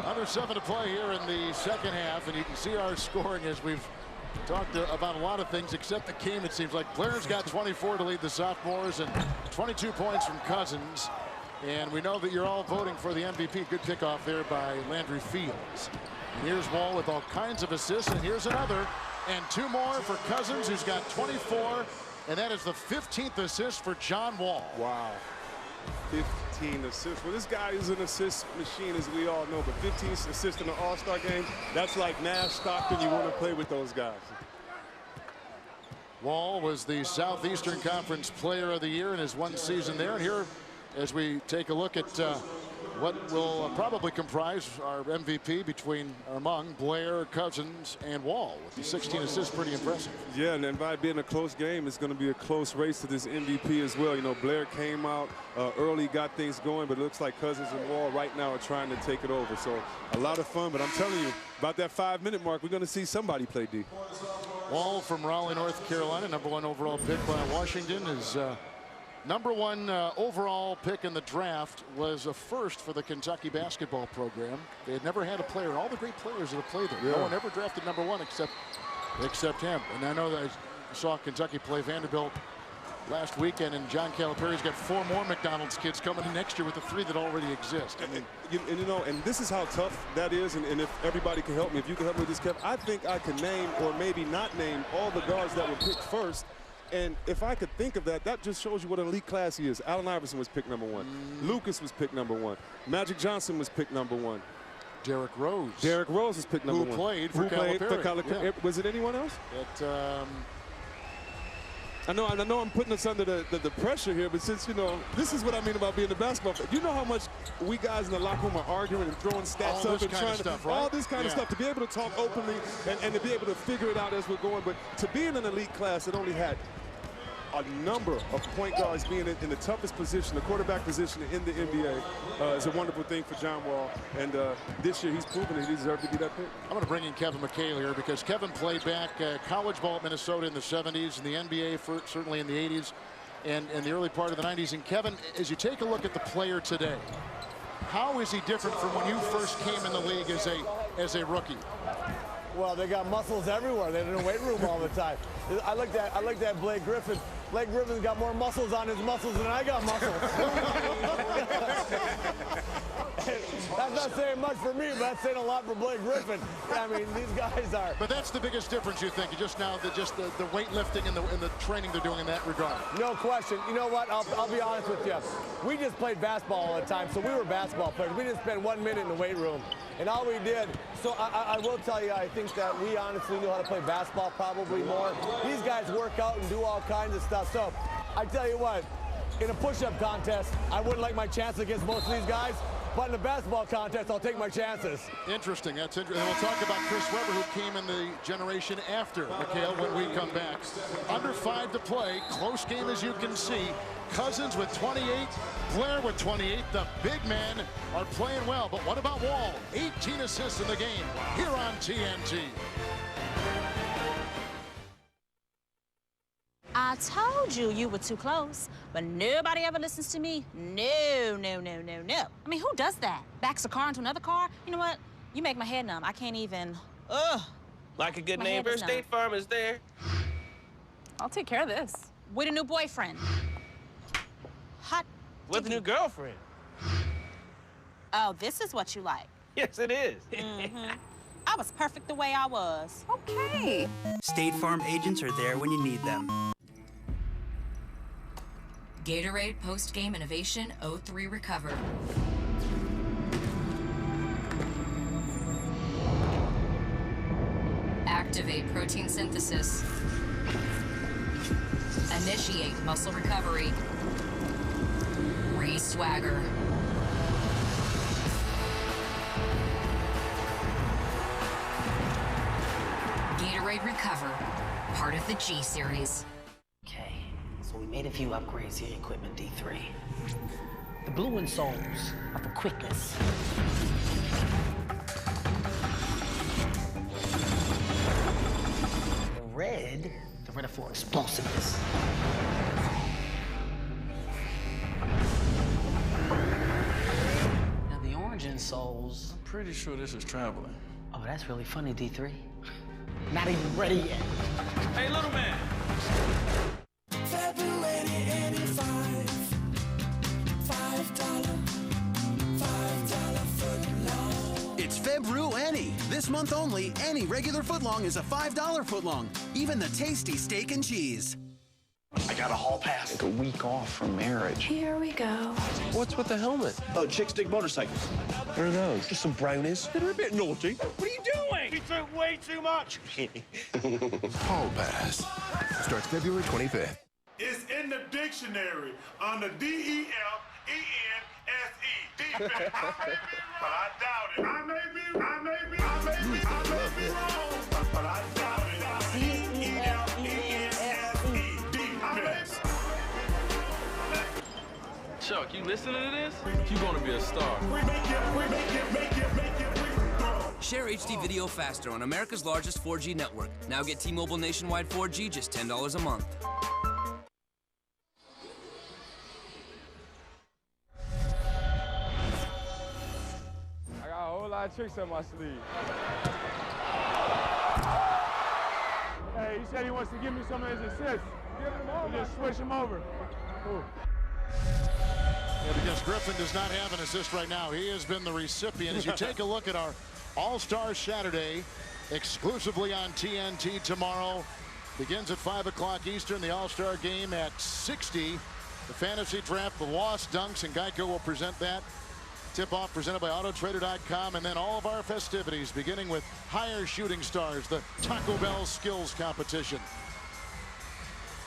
Under 7 to play here in the second half, and you can see our scoring as we've talked about a lot of things except the game. It seems like Blair's got 24 to lead the sophomores and 22 points from Cousins. And we know that you're all voting for the MVP. Good pickoff there by Landry Fields. And here's Wall with all kinds of assists, and here's another. And 2 more for Cousins, who's got 24. And that is the 15th assist for John Wall. Wow. 15 assists. Well, this guy is an assist machine, as we all know, but 15 assists in the All-Star game, that's like Nash, Stockton. You want to play with those guys. Wall was the Southeastern Conference Player of the Year in his 1 season there. And here, as we take a look at what will probably comprise our MVP among Blair, Cousins, and Wall, with the 16 assists, pretty impressive. Yeah, and then by being a close game, it's going to be a close race to this MVP as well. You know, Blair came out early, got things going, but it looks like Cousins and Wall right now are trying to take it over. So a lot of fun, but I'm telling you, about that 5-minute mark, we're going to see somebody play D. Wall from Raleigh, North Carolina, #1 overall pick by Washington. His #1 overall pick in the draft was a first for the Kentucky basketball program. They had never had a player, all the great players that have played there. Yeah. No one ever drafted #1 except him. And I know that I saw Kentucky play Vanderbilt last weekend, and John Calipari's got 4 more McDonald's kids coming in next year with the 3 that already exist. I mean, and you know, and this is how tough that is. And if everybody can help me, if you can help me with this, Kev, I think I can name, or maybe not name, all the guards that were picked first. And if I could think of that, that just shows you what an elite class he is. Allen Iverson was picked #1. Lucas was picked #1. Magic Johnson was picked #1. Derrick Rose. Derrick Rose was picked #1. Who played for Calipari. Yeah. Was it anyone else? I know I'm putting us under the pressure here, but since, you know, this is what I mean about being a basketball fan. You know how much we guys in the locker room are arguing and throwing stats up and trying to, stuff, right? all this kind of stuff, to be able to talk openly and to be able to figure it out as we're going. But to be in an elite class that only had a number of point guards being in the toughest position, the quarterback position in the NBA, is a wonderful thing for John Wall. And this year he's proven that he deserved to be that pick. I'm going to bring in Kevin McHale here because Kevin played back college ball at Minnesota in the 70s and the NBA certainly in the 80s and the early part of the 90s. And Kevin, as you take a look at the player today, how is he different from when you first came in the league as a rookie? Well, they got muscles everywhere. They're in the weight room all the time. I looked at Blake Griffin. Blake Griffin's got more muscles on his muscles than I got muscles. That's not saying much for me, but that's saying a lot for Blake Griffin. I mean, these guys are. But that's the biggest difference, you think, just now, the weightlifting and the training they're doing in that regard. No question. You know what? I'll be honest with you. We just played basketball all the time, so we were basketball players. We didn't spend 1 minute in the weight room. And all we did, so I will tell you, I think that we honestly knew how to play basketball probably more. These guys work out and do all kinds of stuff. So I tell you what, in a push-up contest, I wouldn't like my chances against most of these guys. But in a basketball contest, I'll take my chances. Interesting. That's interesting. And we'll talk about Chris Webber, who came in the generation after McHale when we come back. Under 5 to play. Close game, as you can see. Cousins with 28. Blair with 28. The big men are playing well. But what about Wall? 18 assists in the game here on TNT. I told you you were too close, but nobody ever listens to me. No, no, no, no, no. I mean, who does that? Backs a car into another car? You know what? You make my head numb. I can't even. Ugh. Like a good My neighbor, head is numb. State Farm is there. I'll take care of this. With a new boyfriend. Hot. With a new girlfriend. Oh, this is what you like. Yes, it is. I was perfect the way I was. Okay. State Farm agents are there when you need them. Gatorade Post-Game Innovation O3 Recover. Activate protein synthesis. Initiate muscle recovery. Re-swagger. Gatorade Recover, part of the G Series. Okay, so we made a few upgrades to your equipment, D3. The blue insoles are for quickness. The red are for explosiveness. Now the orange insoles. I'm pretty sure this is traveling. Oh, that's really funny, D3. Not even ready yet. Hey, little man. February 85. $5 footlong. It's Febru Any. This month only, any regular footlong is a $5 footlong. Even the tasty steak and cheese. I got a hall pass. Like a week off from marriage. Here we go. What's with the helmet? Oh, chicks dig motorcycles. What are those? Just some brownies. They're a bit naughty. What are you doing? We took way too much. Hall Pass starts February 25th. It's in the dictionary under D-E-F-E-N-S-E. Defense. But I doubt it. I may be wrong, but I doubt it. D-E-F-E-N-S-E. Defense. Chuck, you listening to this? You're gonna be a star. Share HD video faster on America's largest 4G network. Now get T-Mobile nationwide 4G just $10 a month. I got a whole lot of tricks up my sleeve. Hey, he said he wants to give me some of his assists. Give him over. Just switch him over. Ooh. Yeah, because Griffin does not have an assist right now. He has been the recipient. As you take a look at our All-Star Saturday, exclusively on TNT tomorrow. Begins at 5 o'clock Eastern. The All-Star game at 60. The fantasy draft, the Lost Dunks, and Geico will present that. Tip-off presented by Autotrader.com, and then all of our festivities, beginning with Higher Shooting Stars, the Taco Bell Skills Competition.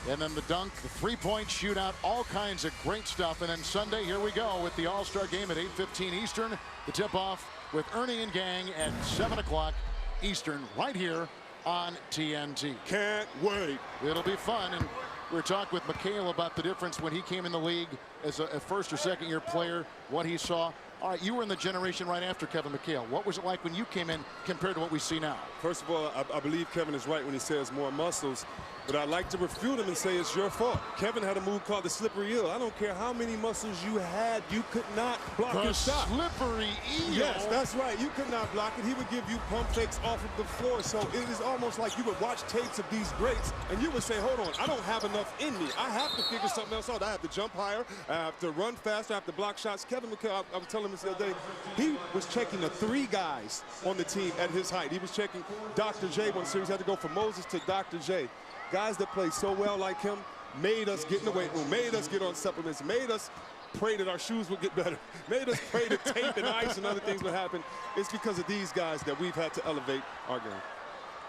And then the dunk, the three-point shootout, all kinds of great stuff. And then Sunday, here we go with the All-Star game at 8:15 Eastern. The tip-off with Ernie and gang at 7 o'clock Eastern, right here on TNT. Can't wait. It'll be fun. And we were talking with Mikhail about the difference when he came in the league as a first or second year player, what he saw. All right, you were in the generation right after Kevin McHale. What was it like when you came in compared to what we see now? First of all, I believe Kevin is right when he says more muscles, but I'd like to refute him and say it's your fault. Kevin had a move called the slippery eel. I don't care how many muscles you had, you could not block his shot. Slippery eel? Yes, that's right. You could not block it. He would give you pump fakes off of the floor. So it is almost like you would watch tapes of these greats, and you would say, hold on, I don't have enough in me. I have to figure something else out. I have to jump higher. I have to run faster. I have to block shots. Kevin McHale, I was telling him this the other day, he was checking the 3 guys on the team at his height. He was checking Dr. J one series. He had to go from Moses to Dr. J. Guys that play so well like him made us get in the weight room, made us get on supplements, made us pray that our shoes would get better, made us pray that tape and ice and other things would happen. It's because of these guys that we've had to elevate our game.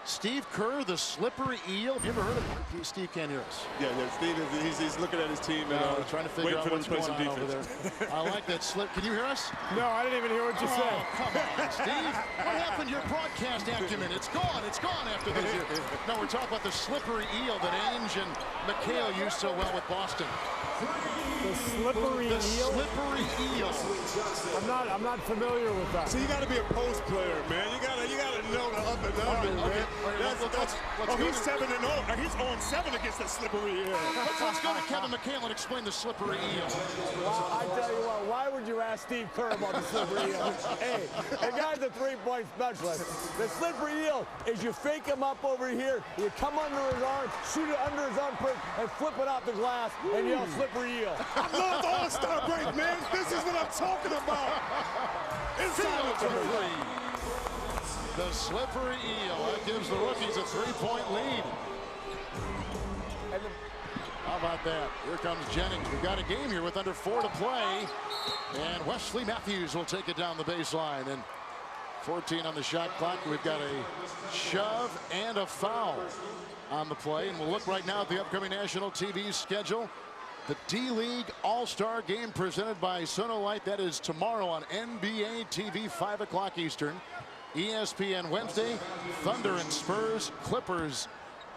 Steve Kerr, the slippery eel. Have you ever heard of him? Steve can't hear us. Yeah, Steve, he's looking at his team and trying to figure out what's going on over there. I like that slip. Can you hear us? No, I didn't even hear what you said. Come on, Steve. What happened to your broadcast acumen? It's gone. It's gone after this year. No, we're talking about the slippery eel that Ainge and McHale used so well with Boston. The slippery eel? The slippery eel. I'm not familiar with that. So you got to be a post player, man. You got to know the up and down, man. He's 7-0. He's on 7 against the slippery eel. Let's go to Kevin McHale and explain the slippery eel. Well, I tell you what, why would you ask Steve Kerr about the slippery eel? Hey, the guy's a three-point specialist. The slippery eel is you fake him up over here, you come under his arm, shoot it under his arm, and flip it off the glass, and yell slippery eel. I love the All-Star break, man. This is what I'm talking about. The slippery eel. That gives the rookies a 3-point lead. How about that? Here comes Jennings. We've got a game here with under 4 to play. And Wesley Matthews will take it down the baseline. And 14 on the shot clock. We've got a shove and a foul on the play. And we'll look right now at the upcoming national TV schedule. The D-League All-Star Game presented by Sonolight. That is tomorrow on NBA TV, 5 o'clock Eastern. ESPN Wednesday, Thunder and Spurs, Clippers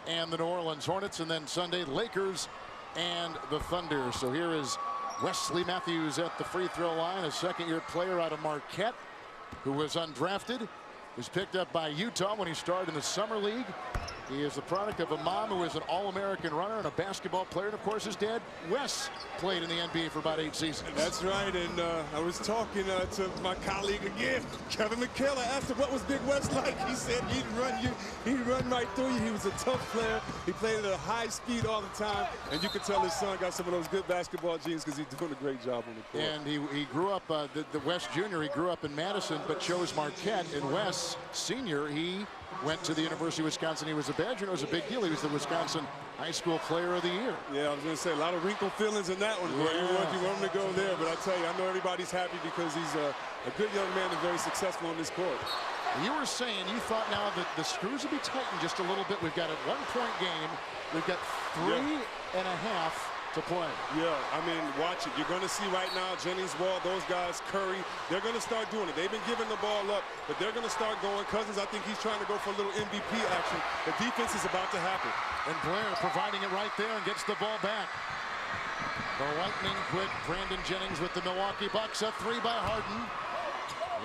and the New Orleans Hornets. And then Sunday, Lakers and the Thunder. So here is Wesley Matthews at the free throw line, a second-year player out of Marquette who was undrafted, was picked up by Utah when he started in the Summer League. He is the product of a mom who is an All-American runner and a basketball player. And, of course, his dad, Wes, played in the NBA for about 8 seasons. That's right. And I was talking to my colleague again, Kevin McHale. I asked him what was Big Wes like. He said he'd run right through you. He was a tough player. He played at a high speed all the time. And you can tell his son got some of those good basketball genes because he's doing a great job on the court. And he grew up, the Wes Jr., he grew up in Madison, but chose Marquette. And Wes Sr., he went to the University of Wisconsin. He was a Badger, and it was a big deal. He was the Wisconsin High School Player of the Year. Yeah, I was going to say, a lot of wrinkle feelings in that one. Yeah. You want him to go there, but I tell you, I know everybody's happy because he's a good young man and very successful on this court. You were saying you thought now that the screws will be tightened just a little bit. We've got a one-point game. We've got 3.5 to play. Yeah, I mean, watch it. You're going to see right now Jennings, Wall, those guys, Curry, they're going to start doing it. They've been giving the ball up, but they're going to start going. Cousins, I think he's trying to go for a little MVP action. The defense is about to happen. And Blair providing it right there and gets the ball back. The lightning quick Brandon Jennings with the Milwaukee Bucks. Up 3 by Harden.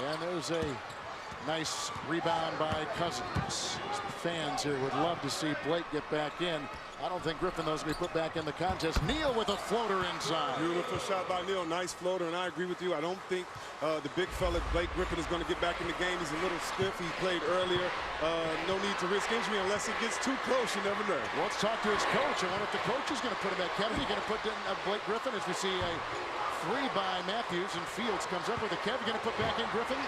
And there's a nice rebound by Cousins. Fans here would love to see Blake get back in. I don't think Griffin, though, is going to be put back in the contest. Neal with a floater inside. Beautiful shot by Neal. Nice floater, and I agree with you. I don't think the big fella, Blake Griffin, is going to get back in the game. He's a little stiff. He played earlier. No need to risk injury unless it gets too close. You never know. Well, let's talk to his coach. I wonder if the coach is going to put him back. Kevin, you're going to put in Blake Griffin as we see a 3 by Matthews, and Fields comes up with a Kevin. Going to put back in Griffin?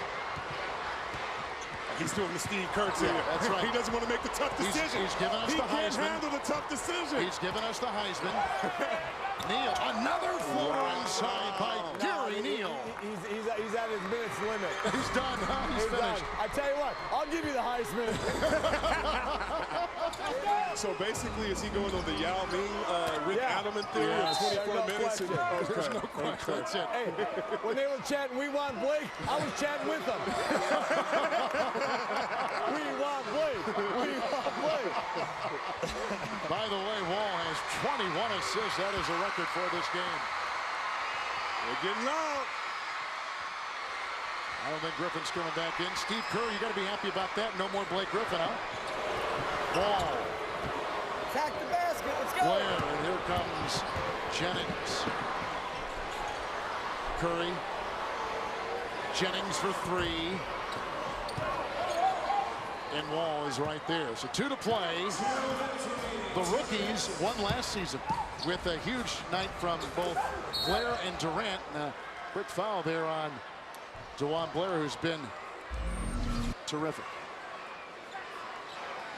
He's doing the Steve Kerr thing. Yeah, that's right. He doesn't want to make the tough decision. He's giving us the Heisman. He can't handle the tough decision. He's giving us the Heisman. Neal, another floater inside by Gary Neal. He's at his minutes limit. He's done. He's finished. Done. I tell you what, I'll give you the Heisman. So basically, is he going on the Yao Ming, Rick Adelman theory of 24 minutes? There's no question. That's it. Hey, when they were chanting, "We want Blake," I was chanting with them. We want Blake. We want Blake. By the way, Wall has 21 assists. That is a record for this game. They're getting loud. I don't think Griffin's coming back in. Steve Kerr, you got to be happy about that. No more Blake Griffin, huh? Ball. Attack the basket. Let's go. Blair, and here comes Jennings. Curry. Jennings for 3. And Wall is right there. So 2 to play. The rookies won last season with a huge night from both Blair and Durant. Quick foul there on DeJuan Blair, who's been terrific.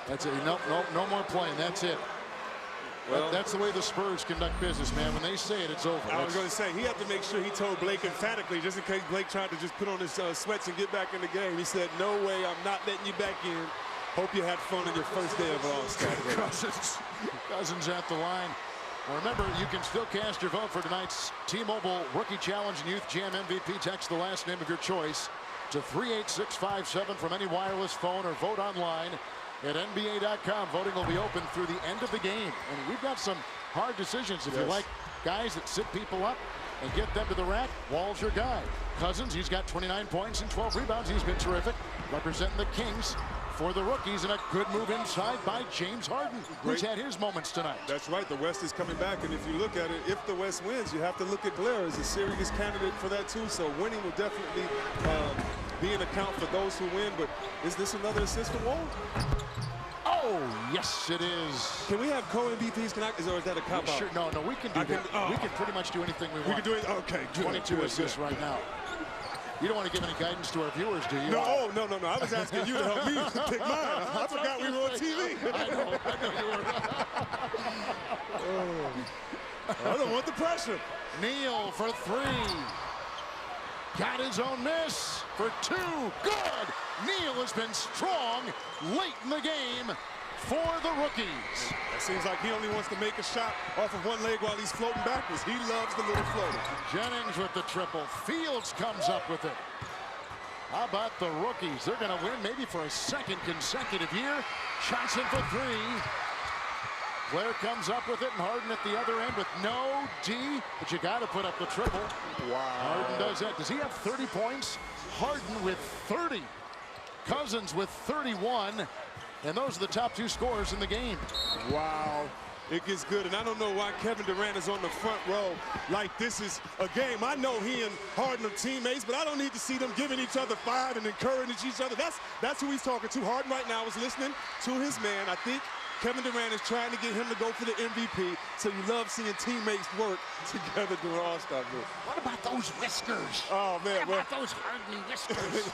That's it. No more playing. That's it. Well, that's the way the Spurs conduct business, man. When they say it, it's over. I was going to say, he had to make sure he told Blake emphatically, just in case Blake tried to just put on his sweats and get back in the game. He said, "No way, I'm not letting you back in. Hope you had fun on your first day of All-Star." Cousins at the line. Well, remember, you can still cast your vote for tonight's T-Mobile Rookie Challenge and Youth Jam MVP. Text the last name of your choice to 38657 from any wireless phone or vote online at NBA.com. Voting will be open through the end of the game. And we've got some hard decisions. If you like guys that sit people up and get them to the rack, Wall's your guy. Cousins, he's got 29 points and 12 rebounds. He's been terrific, representing the Kings for the rookies, and a good move inside by James Harden, who's had his moments tonight. That's right. The West is coming back, and if you look at it, if the West wins, you have to look at Blair as a serious candidate for that too. So winning will definitely be an account for those who win. But is this another assist for Wall? Oh, yes, it is. Can we have co-MVPs? Or is that a cop-out? Sure, no, we can do that. We can pretty much do anything we want. We can do it. Okay, good. 22 assists right now. You don't want to give any guidance to our viewers, do you? No, no. I was asking you to help me pick mine. I forgot we were on TV. I know you were. I don't want the pressure. Neal for 3. got his own miss for 2. Good. Neal has been strong late in the game for the rookies. It seems like he only wants to make a shot off of one leg while he's floating backwards. He loves the little floater. Jennings with the triple. Fields comes up with it. How about the rookies? They're going to win maybe for a second consecutive year. Johnson for 3. Blair comes up with it, and Harden at the other end with no D, but you got to put up the triple. Wow. Harden does that. Does he have 30 points? Harden with 30. Cousins with 31. And those are the top 2 scorers in the game. Wow. It gets good, and I don't know why Kevin Durant is on the front row like this is a game. I know he and Harden are teammates, but I don't need to see them giving each other 5 and encouraging each other. That's who he's talking to. Harden right now is listening to his man. I think Kevin Durant is trying to get him to go for the MVP, so you love seeing teammates work together during All-Star break. What about those whiskers? Oh, man. What about those Harden whiskers?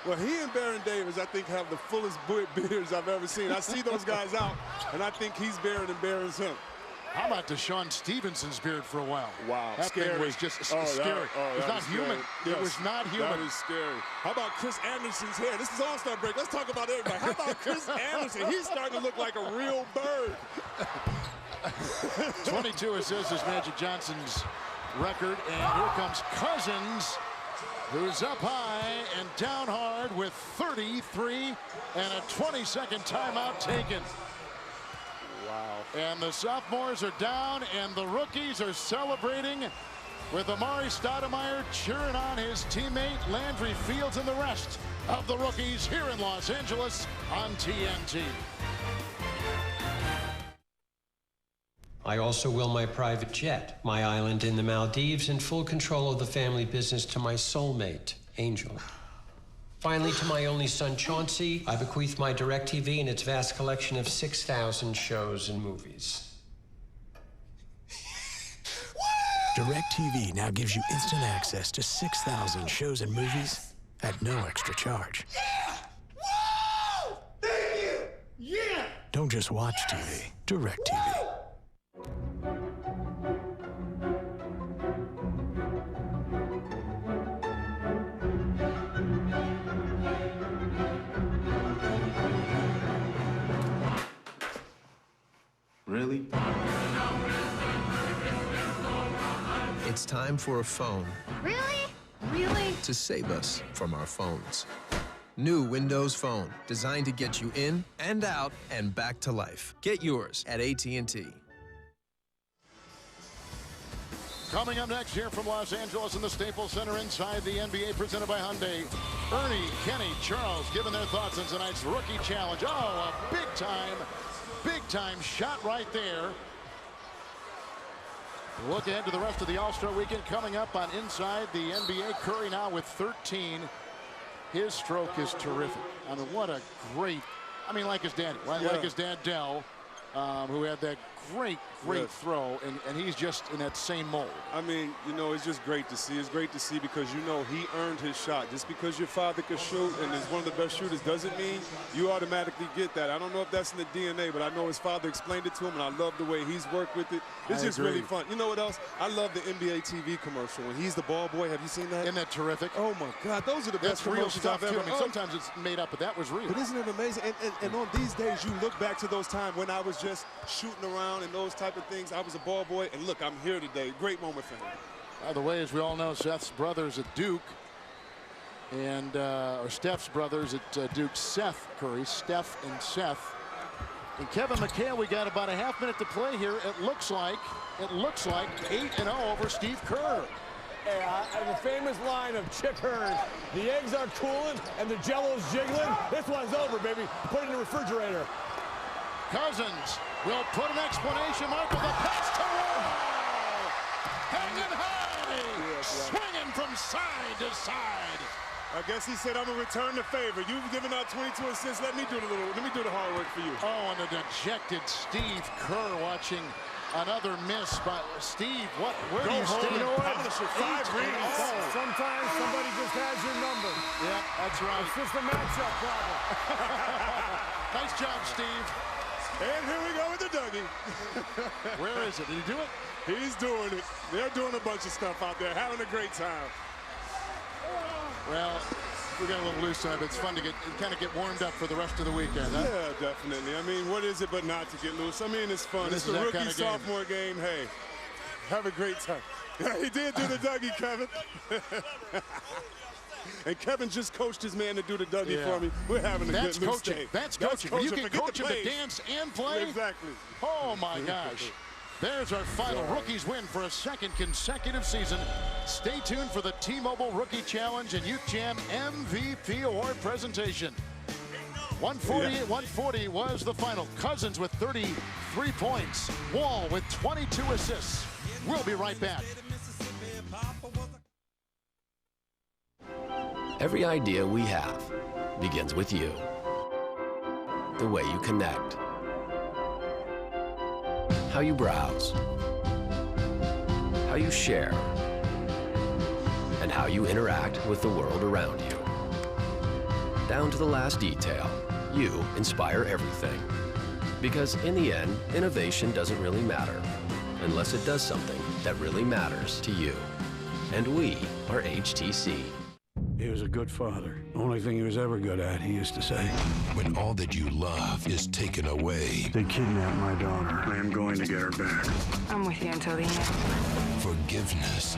Well, he and Baron Davis, I think, have the fullest beards I've ever seen. I see those guys out, and I think he's Baron and Baron's him. How about Deshaun Stevenson's beard for a while? Wow. That scary. thing was just scary. It was not human. Yes, it was not human. That is scary. How about Chris Anderson's hair? This is All-Star break. Let's talk about everybody. How about Chris Anderson? He's starting to look like a real bird. 22 assists is Magic Johnson's record. And here comes Cousins, who's up high and down hard with 33 and a 20-second timeout taken. Wow. And the sophomores are down, and the rookies are celebrating with Amari Stoudemire cheering on his teammate Landry Fields and the rest of the rookies here in Los Angeles on TNT. I also will my private jet, my island in the Maldives, and full control of the family business to my soulmate, Angel. Finally, to my only son, Chauncey, I bequeath my DirecTV and its vast collection of 6,000 shows and movies. DirecTV now gives you instant access to 6,000 shows and movies at no extra charge. Yeah! Whoa! Thank you! Yeah! Don't just watch TV, DirecTV. Really? It's time for a phone Really? Really? to save us from our phones. New Windows Phone, designed to get you in and out and back to life. Get yours at AT&T. Coming up next here from Los Angeles in the Staples Center inside the NBA, presented by Hyundai. Ernie, Kenny, Charles giving their thoughts on tonight's rookie challenge. Oh, a big time shot right there. Look ahead to the rest of the All-Star weekend coming up on Inside the NBA. Curry now with 13. His stroke is terrific. I mean, what a great, like his daddy, like his dad Dell, who had that great throw, and he's just in that same mold. I mean, it's just great to see. It's great to see because he earned his shot. Just because your father could shoot and is one of the best shooters doesn't mean you automatically get that. I don't know if that's in the DNA, but I know his father explained it to him, and I love the way he's worked with it. It's just really fun. You know what else? I love the NBA TV commercial when he's the ball boy. Have you seen that? Isn't that terrific? Oh my God, those are the best commercials I've ever. Sometimes it's made up, but that was real. But isn't it amazing? And on these days, you look back to those times when I was just shooting around and those type of things. I was a ball boy, and look, I'm here today. Great moment for him. By the way, as we all know, Seth's brothers at Duke, and or Steph's brothers at Duke, Seth Curry, Steph and Seth. And Kevin McHale, we got about a half minute to play here. It looks like 8-0 over Steve Kerr. The famous line of Chick Hearn, the eggs are cooling and the jello's jiggling. This one's over, baby. Put it in the refrigerator. Cousins will put an explanation mark with a pass to Wall. Hanging high, swinging from side to side. I guess he said, I'm gonna return the favor. You've given out 22 assists. Let me do the hard work for you. Oh, and a dejected Steve Kerr watching another miss by Steve. Where do you stand? You know what? 5 rings. Sometimes somebody just has your number. Yeah, that's right. It's just a matchup problem. Nice job, Steve. And here we go with the Dougie. Where is it? Did he do it? He's doing it. They're doing a bunch of stuff out there, having a great time. Well, we got a little loose on it, but it's fun to kind of get warmed up for the rest of the weekend. Huh? Yeah, definitely. I mean, what is it but not to get loose? I mean, it's fun. It's a rookie sophomore game. Hey, have a great time. He did do the Dougie, Kevin. And Kevin just coached his man to do the Dougie for me. We're having a good loose day. That's coaching. You can coach him to dance and play. Exactly. Oh, my gosh. There's our final rookies win for a second consecutive season. Stay tuned for the T-Mobile Rookie Challenge and Youth Jam MVP Award presentation. 140 was the final. Cousins with 33 points. Wall with 22 assists. We'll be right back. Every idea we have begins with you. The way you connect. How you browse. How you share. And how you interact with the world around you. Down to the last detail, you inspire everything. Because in the end, innovation doesn't really matter unless it does something that really matters to you. And we are HTC. He was a good father. Only thing he was ever good at, he used to say. When all that you love is taken away. They kidnapped my daughter. I am going to get her back. I'm with you until the end. Forgiveness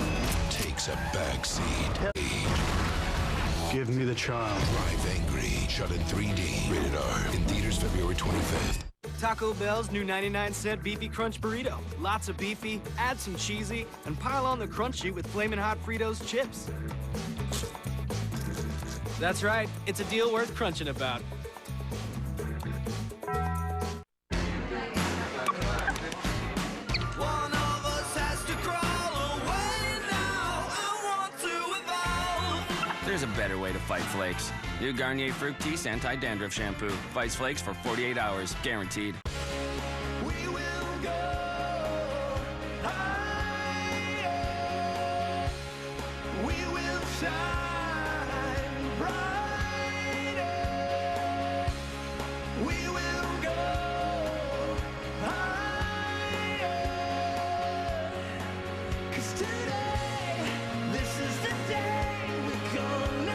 takes a backseat. Give me the child. Drive Angry. Shot in 3D. Rated R. In theaters February 25th. Taco Bell's new 99-cent Beefy Crunch Burrito. Lots of beefy, add some cheesy, and pile on the crunchy with Flamin' Hot Fritos chips. That's right, it's a deal worth crunching about. One of us has to crawl away now. I want to evolve. There's a better way to fight flakes. New Garnier Fructis Anti-Dandruff Shampoo. Fights flakes for 48 hours, guaranteed. We will go higher. We will shine brighter. We will go higher. 'Cause today, this is the day we're gonna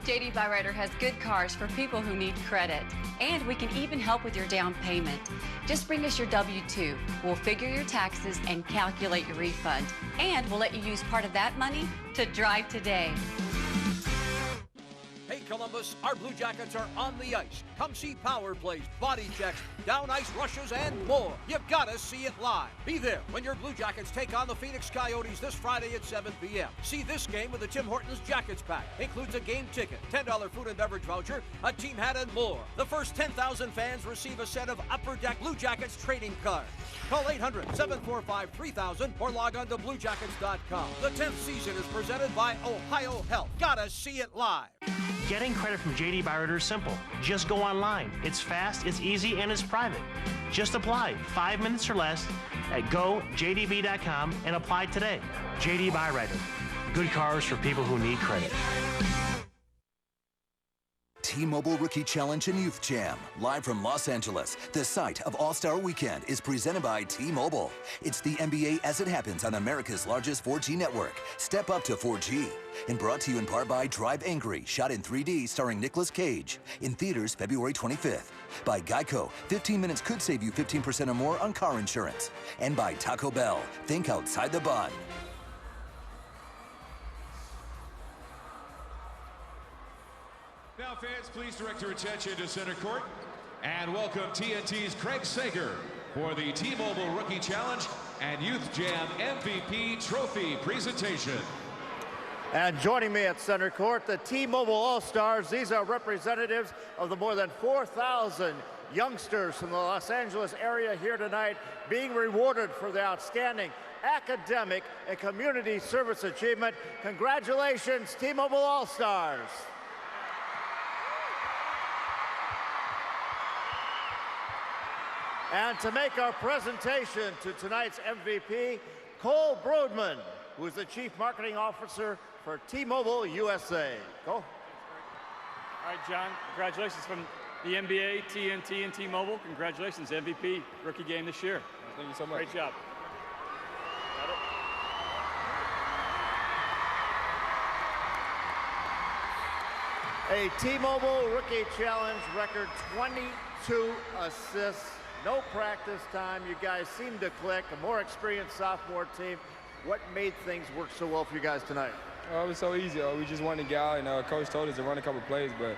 JD Byrider has good cars for people who need credit. And we can even help with your down payment. Just bring us your W-2. We'll figure your taxes and calculate your refund. And we'll let you use part of that money to drive today. Hey, Columbus, our Blue Jackets are on the ice. Come see power plays, body checks, down ice rushes, and more. You've got to see it live. Be there when your Blue Jackets take on the Phoenix Coyotes this Friday at 7 p.m. See this game with the Tim Hortons Jackets Pack. Includes a game ticket, $10 food and beverage voucher, a team hat, and more. The first 10,000 fans receive a set of Upper Deck Blue Jackets trading cards. Call 800-745-3000 or log on to BlueJackets.com. The 10th season is presented by Ohio Health. Gotta see it live. Getting credit from JD Byrider is simple. Just go online. It's fast, it's easy, and it's private. Just apply 5 minutes or less at gojdb.com and apply today. JD Byrider. Good cars for people who need credit. T-Mobile Rookie Challenge and Youth Jam, live from Los Angeles. The site of All-Star Weekend is presented by T-Mobile. It's the NBA as it happens on America's largest 4G network. Step up to 4G. And brought to you in part by Drive Angry, shot in 3D starring Nicolas Cage. In theaters February 25th. By Geico, 15 minutes could save you 15% or more on car insurance. And by Taco Bell, think outside the bun. Now, fans, please direct your attention to center court and welcome TNT's Craig Sager for the T-Mobile Rookie Challenge and Youth Jam MVP Trophy presentation. And joining me at center court, the T-Mobile All-Stars. These are representatives of the more than 4,000 youngsters from the Los Angeles area here tonight being rewarded for their outstanding academic and community service achievement. Congratulations, T-Mobile All-Stars. And to make our presentation to tonight's MVP, Cole Brodman, who is the Chief Marketing Officer for T-Mobile USA. Cole? All right, John, congratulations from the NBA, TNT, and T-Mobile. Congratulations, MVP rookie game this year. Thank you so much. Great job. A T-Mobile Rookie Challenge record 22 assists. No practice time. You guys seem to click. A more experienced sophomore team. What made things work so well for you guys tonight? It was so easy. We just wanted to get out, and Coach told us to run a couple plays, but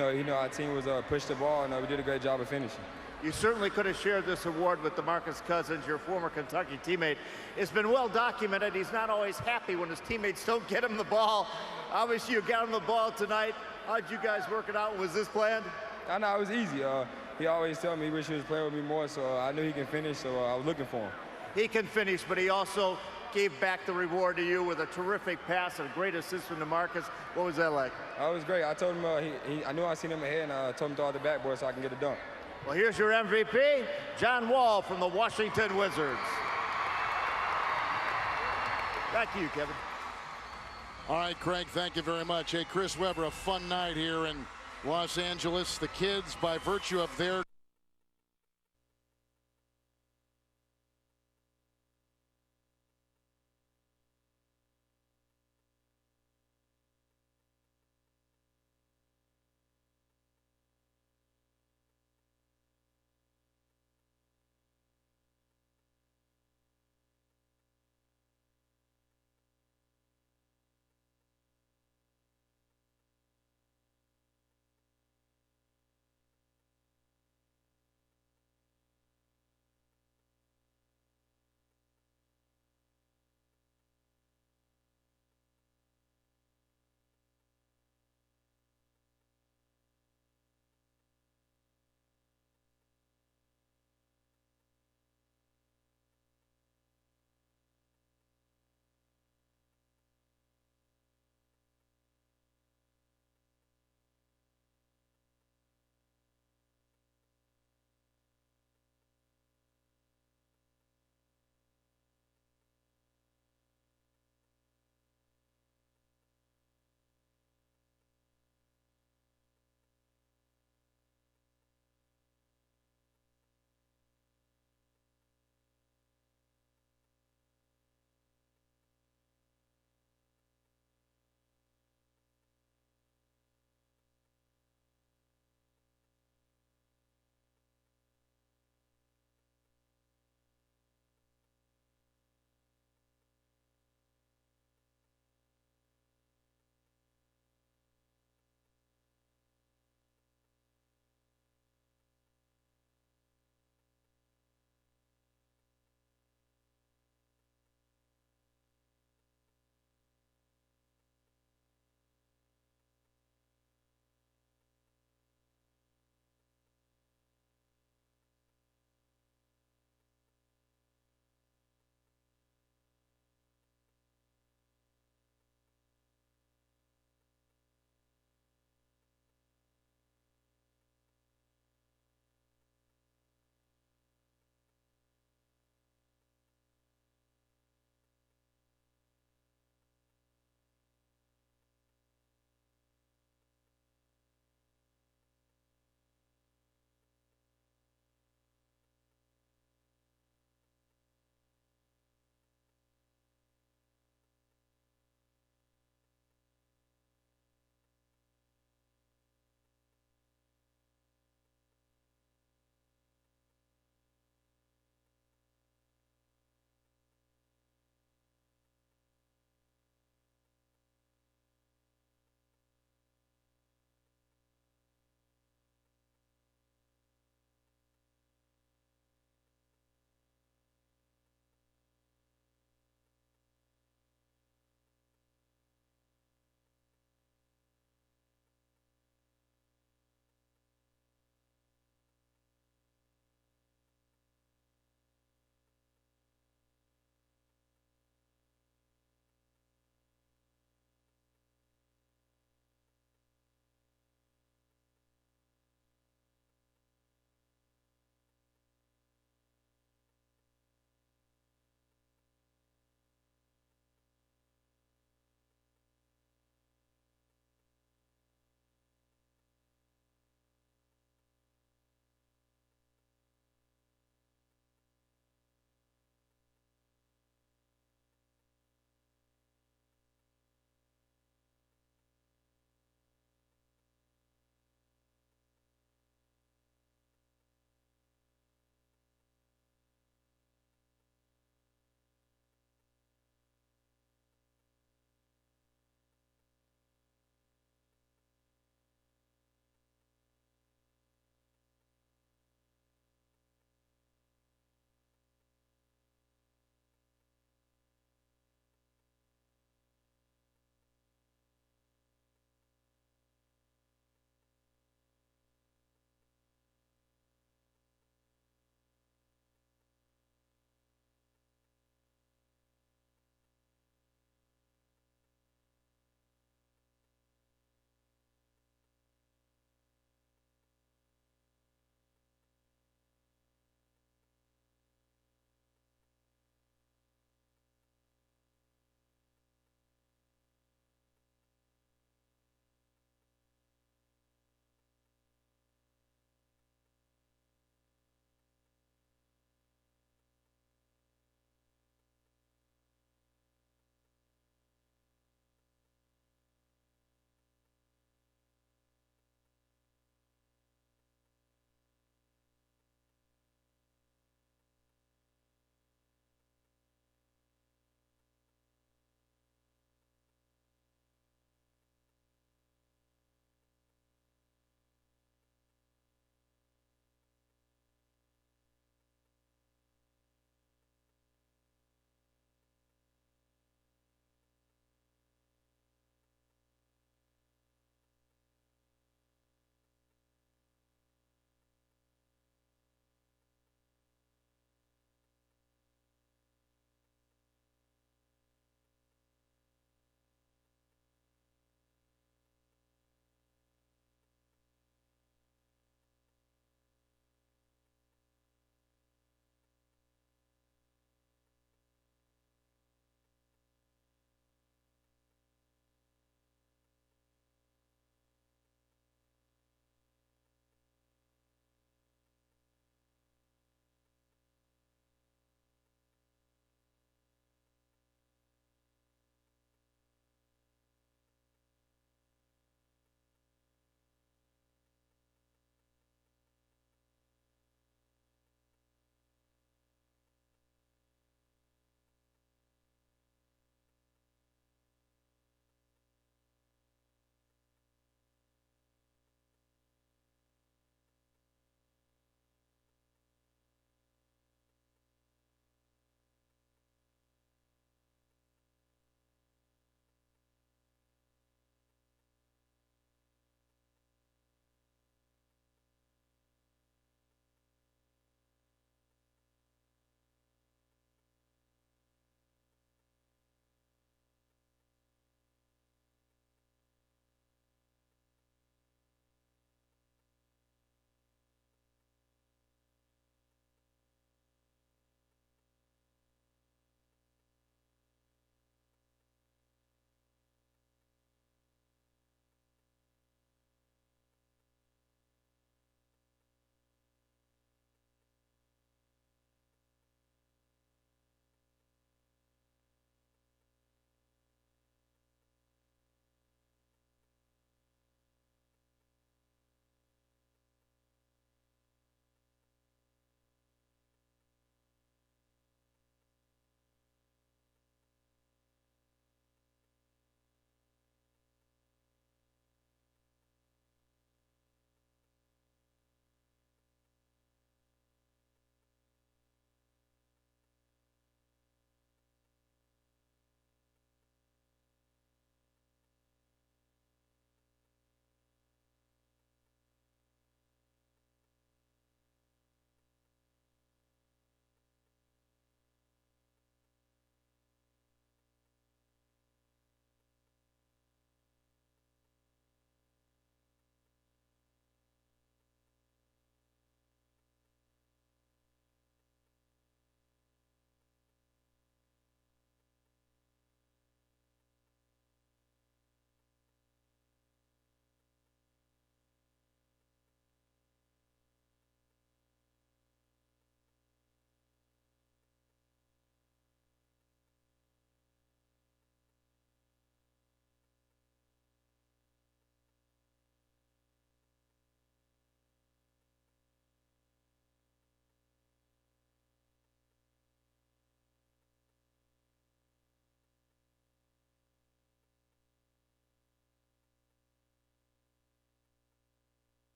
our team was push the ball, and we did a great job of finishing. You certainly could have shared this award with DeMarcus Cousins, your former Kentucky teammate. It's been well documented. He's not always happy when his teammates don't get him the ball. Obviously, you got him the ball tonight. How'd you guys work it out? Was this planned? I know it was easy. He always told me he wished he was playing with me more, so I knew he can finish, so I was looking for him. He can finish, but he also gave back the reward to you with a terrific pass and a great assist from DeMarcus. What was that like? It was great. I told him, I knew I seen him ahead, and I told him to throw out the backboard so I can get a dunk. Well, here's your MVP, John Wall from the Washington Wizards. Back to you, Kevin. All right, Craig, thank you very much. Hey, Chris Webber, a fun night here in Los Angeles. The kids, by virtue of their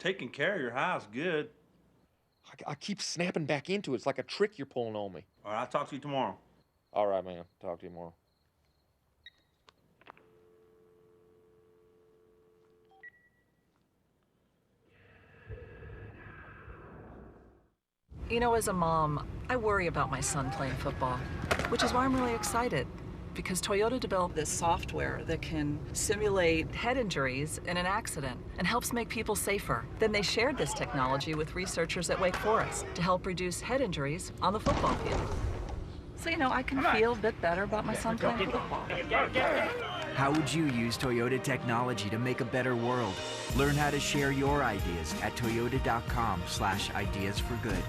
taking care of your house good. I keep snapping back into it. It's like a trick you're pulling on me. All right, I'll talk to you tomorrow. All right, man. Talk to you tomorrow. You know, as a mom, I worry about my son playing football, which is why I'm really excited, because Toyota developed this software that can simulate head injuries in an accident and helps make people safer. Then they shared this technology with researchers at Wake Forest to help reduce head injuries on the football field. So, you know, I can feel a bit better about my son playing football. How would you use Toyota technology to make a better world? Learn how to share your ideas at toyota.com/ideas for good.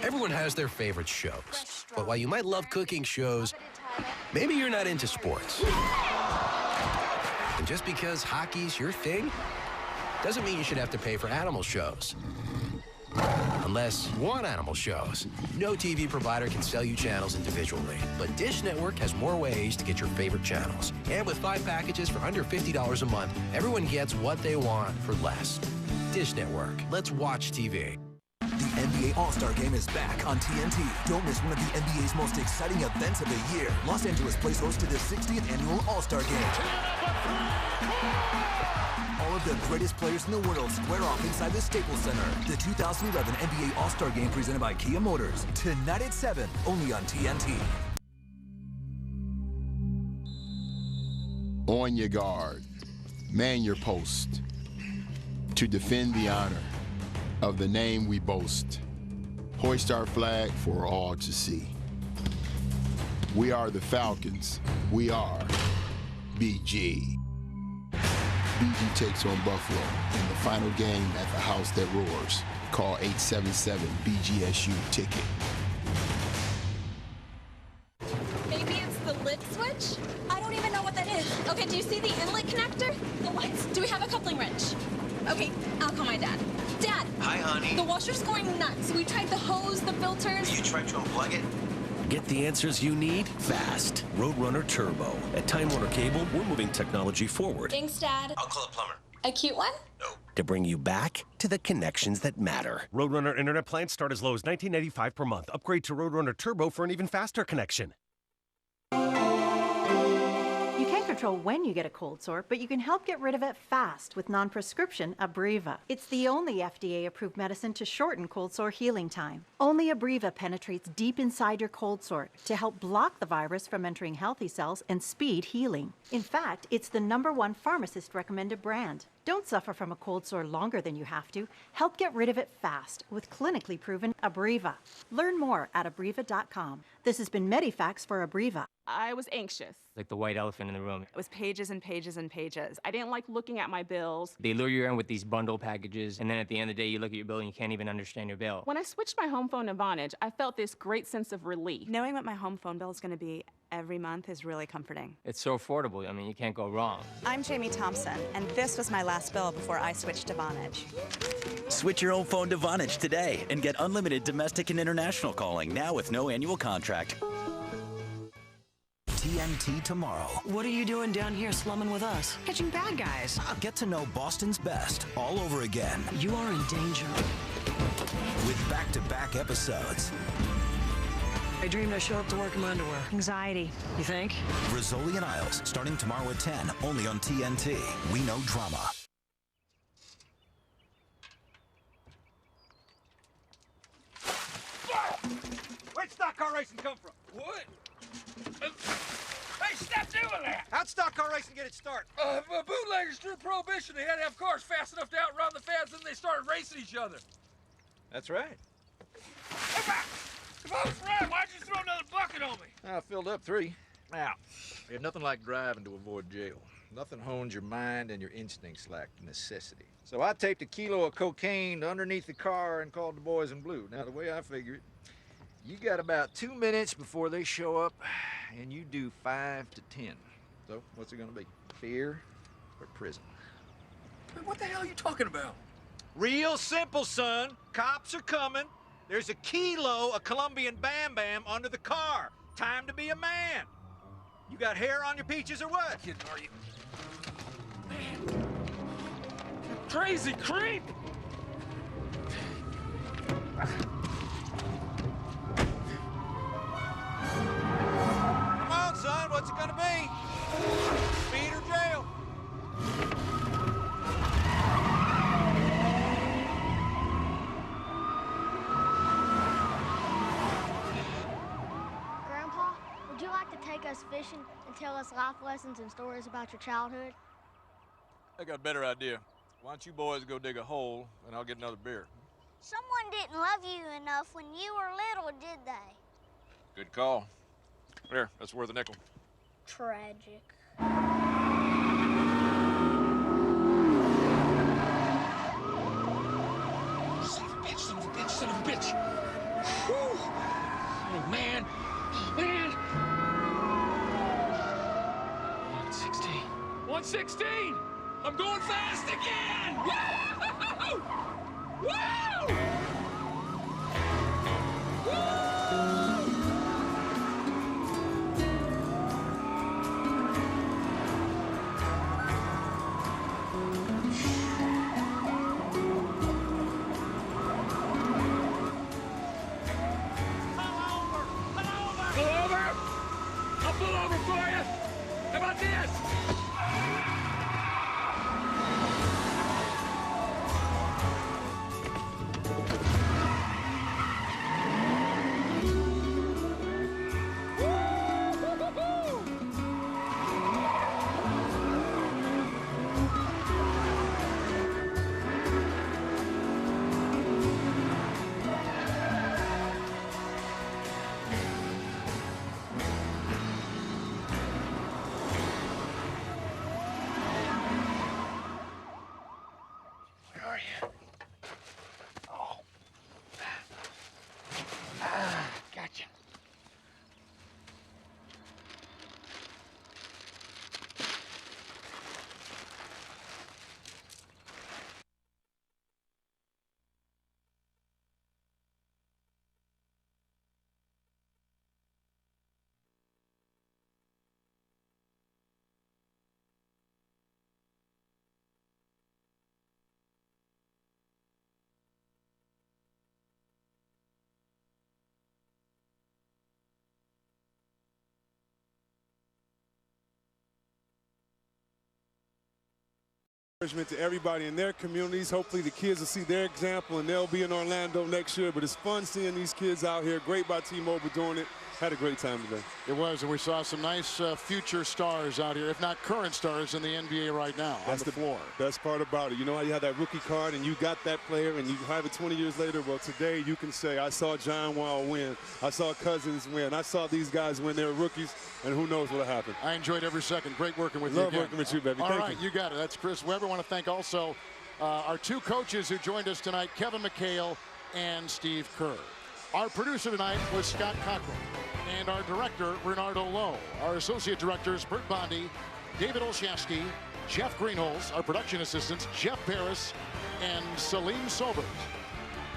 Everyone has their favorite shows, but while you might love cooking shows, maybe you're not into sports. And just because hockey's your thing, doesn't mean you should have to pay for animal shows. Unless you want animal shows. No TV provider can sell you channels individually, but Dish Network has more ways to get your favorite channels. And with 5 packages for under $50 a month, everyone gets what they want for less. Dish Network. Let's watch TV. The NBA All-Star Game is back on TNT. Don't miss one of the NBA's most exciting events of the year. Los Angeles plays host to the 60th Annual All-Star Game. All of the greatest players in the world square off inside the Staples Center. The 2011 NBA All-Star Game presented by Kia Motors. Tonight at 7, only on TNT. On your guard. Man your post. To defend the honor of the name we boast. Hoist our flag for all to see. We are the Falcons. We are BG. BG takes on Buffalo in the final game at the house that roars. Call 877-BGSU-TICKET. Maybe it's the lid switch? I don't even know what that is. Okay, do you see the inlet connector? The lights. Do we have a coupling wrench? Okay, I'll call my dad. Dad! Hi, honey. The washer's going nuts. We tried the hose, the filters. You tried to unplug it? Get the answers you need fast. Roadrunner Turbo. At Time Warner Cable, we're moving technology forward Thanks, Dad. I'll call a plumber. A cute one? to bring you back to the connections that matter. Roadrunner internet plans start as low as $19.95 per month. Upgrade to Roadrunner Turbo for an even faster connection. You can't control when you get a cold sore, but you can help get rid of it fast with non-prescription Abreva. It's the only FDA-approved medicine to shorten cold sore healing time. Only Abreva penetrates deep inside your cold sore to help block the virus from entering healthy cells and speed healing. In fact, it's the #1 pharmacist-recommended brand. Don't suffer from a cold sore longer than you have to. Help get rid of it fast with clinically proven Abreva. Learn more at Abreva.com. This has been Medifax for Abreva. I was anxious. Like the white elephant in the room. It was pages and pages and pages. I didn't like looking at my bills. They lure you in with these bundle packages, and then at the end of the day, you look at your bill and you can't even understand your bill. When I switched my home phone to Vonage, I felt this great sense of relief. Knowing what my home phone bill is going to be every month is really comforting. It's so affordable. I mean, you can't go wrong. I'm Jamie Thompson, and this was my last bill before I switched to Vonage. Switch your own phone to Vonage today and get unlimited domestic and international calling now with no annual contract. TNT tomorrow. What are you doing down here slumming with us? Catching bad guys. Get to know Boston's best all over again. You are in danger. With back-to-back episodes. I dreamed I show up to work in my underwear. Anxiety. You think? Rizzoli and Isles, starting tomorrow at 10, only on TNT. We know drama. Where'd stock car racing come from? What? Hey, stop doing that! How'd stock car racing get its start? Bootleggers through Prohibition. They had to have cars fast enough to outrun the fans, and they started racing each other. That's right. Hey, Mac! If I was right, why'd you throw another bucket on me? I filled up 3. Now, there's nothing like driving to avoid jail. nothing hones your mind and your instincts like necessity. So I taped a kilo of cocaine underneath the car and called the boys in blue. Now, the way I figure it, you got about 2 minutes before they show up, and you do 5 to 10. So what's it gonna be? Fear or prison? What the hell are you talking about? Real simple, son. Cops are coming. There's a kilo of Colombian Bam Bam under the car. Time to be a man. You got hair on your peaches or what? Kidding, are you? Man. You crazy creep! Come on, son. What's it gonna be? Speed or jail? Grandpa, would you like to take us fishing and tell us life lessons and stories about your childhood? I got a better idea. Why don't you boys go dig a hole, and I'll get another beer. Someone didn't love you enough when you were little, did they? Good call. There, that's worth a nickel. Tragic. Son of a bitch, son of a bitch, son of a bitch! Whew. Oh, man! Oh, man! 116. 116! I'm going fast again! Woo! Woo! Encouragement to everybody in their communities. Hopefully the kids will see their example and they'll be in Orlando next year. But it's fun seeing these kids out here. Great by T-Mobile doing it. Had a great time today. It was, and we saw some nice future stars out here, if not current stars in the NBA right now. That's on the floor. Best part about it. You know how you have that rookie card and you got that player and you have it 20 years later? Well, today you can say, I saw John Wall win. I saw Cousins win. I saw these guys when they were rookies, and who knows what'll happen. I enjoyed every second. Great working with you Love again. working with you, baby. All Thank right, you got it. That's Chris Webber. I want to thank also our two coaches who joined us tonight, Kevin McHale and Steve Kerr. Our producer tonight was Scott Cockrell, and our director, Renardo Lowe. Our associate directors, Bert Bondi, David Olszewski, Jeff Greenholz. Our production assistants, Jeff Paris and Salim Sobers.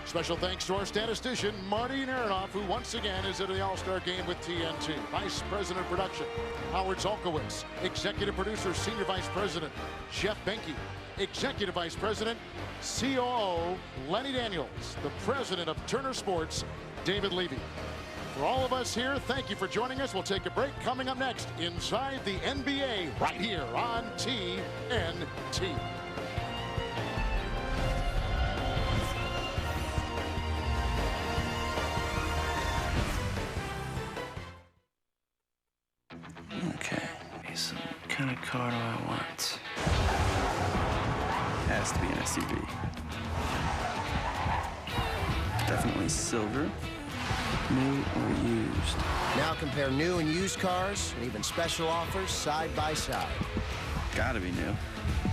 Special thanks to our statistician, Marty Naronoff, who once again is at the All-Star Game with TNT. Vice President of Production, Howard Zolkowitz. Executive Producer, Senior Vice President, Jeff Benke. Executive Vice President, COO, Lenny Daniels. The President of Turner Sports, David Levy. For all of us here, thank you for joining us. We'll take a break. Coming up next, Inside the NBA, right here on TNT. Okay, so what kind of car do I want? Has to be an SUV. Definitely silver, new or used. Now compare new and used cars and even special offers side by side. Gotta be new.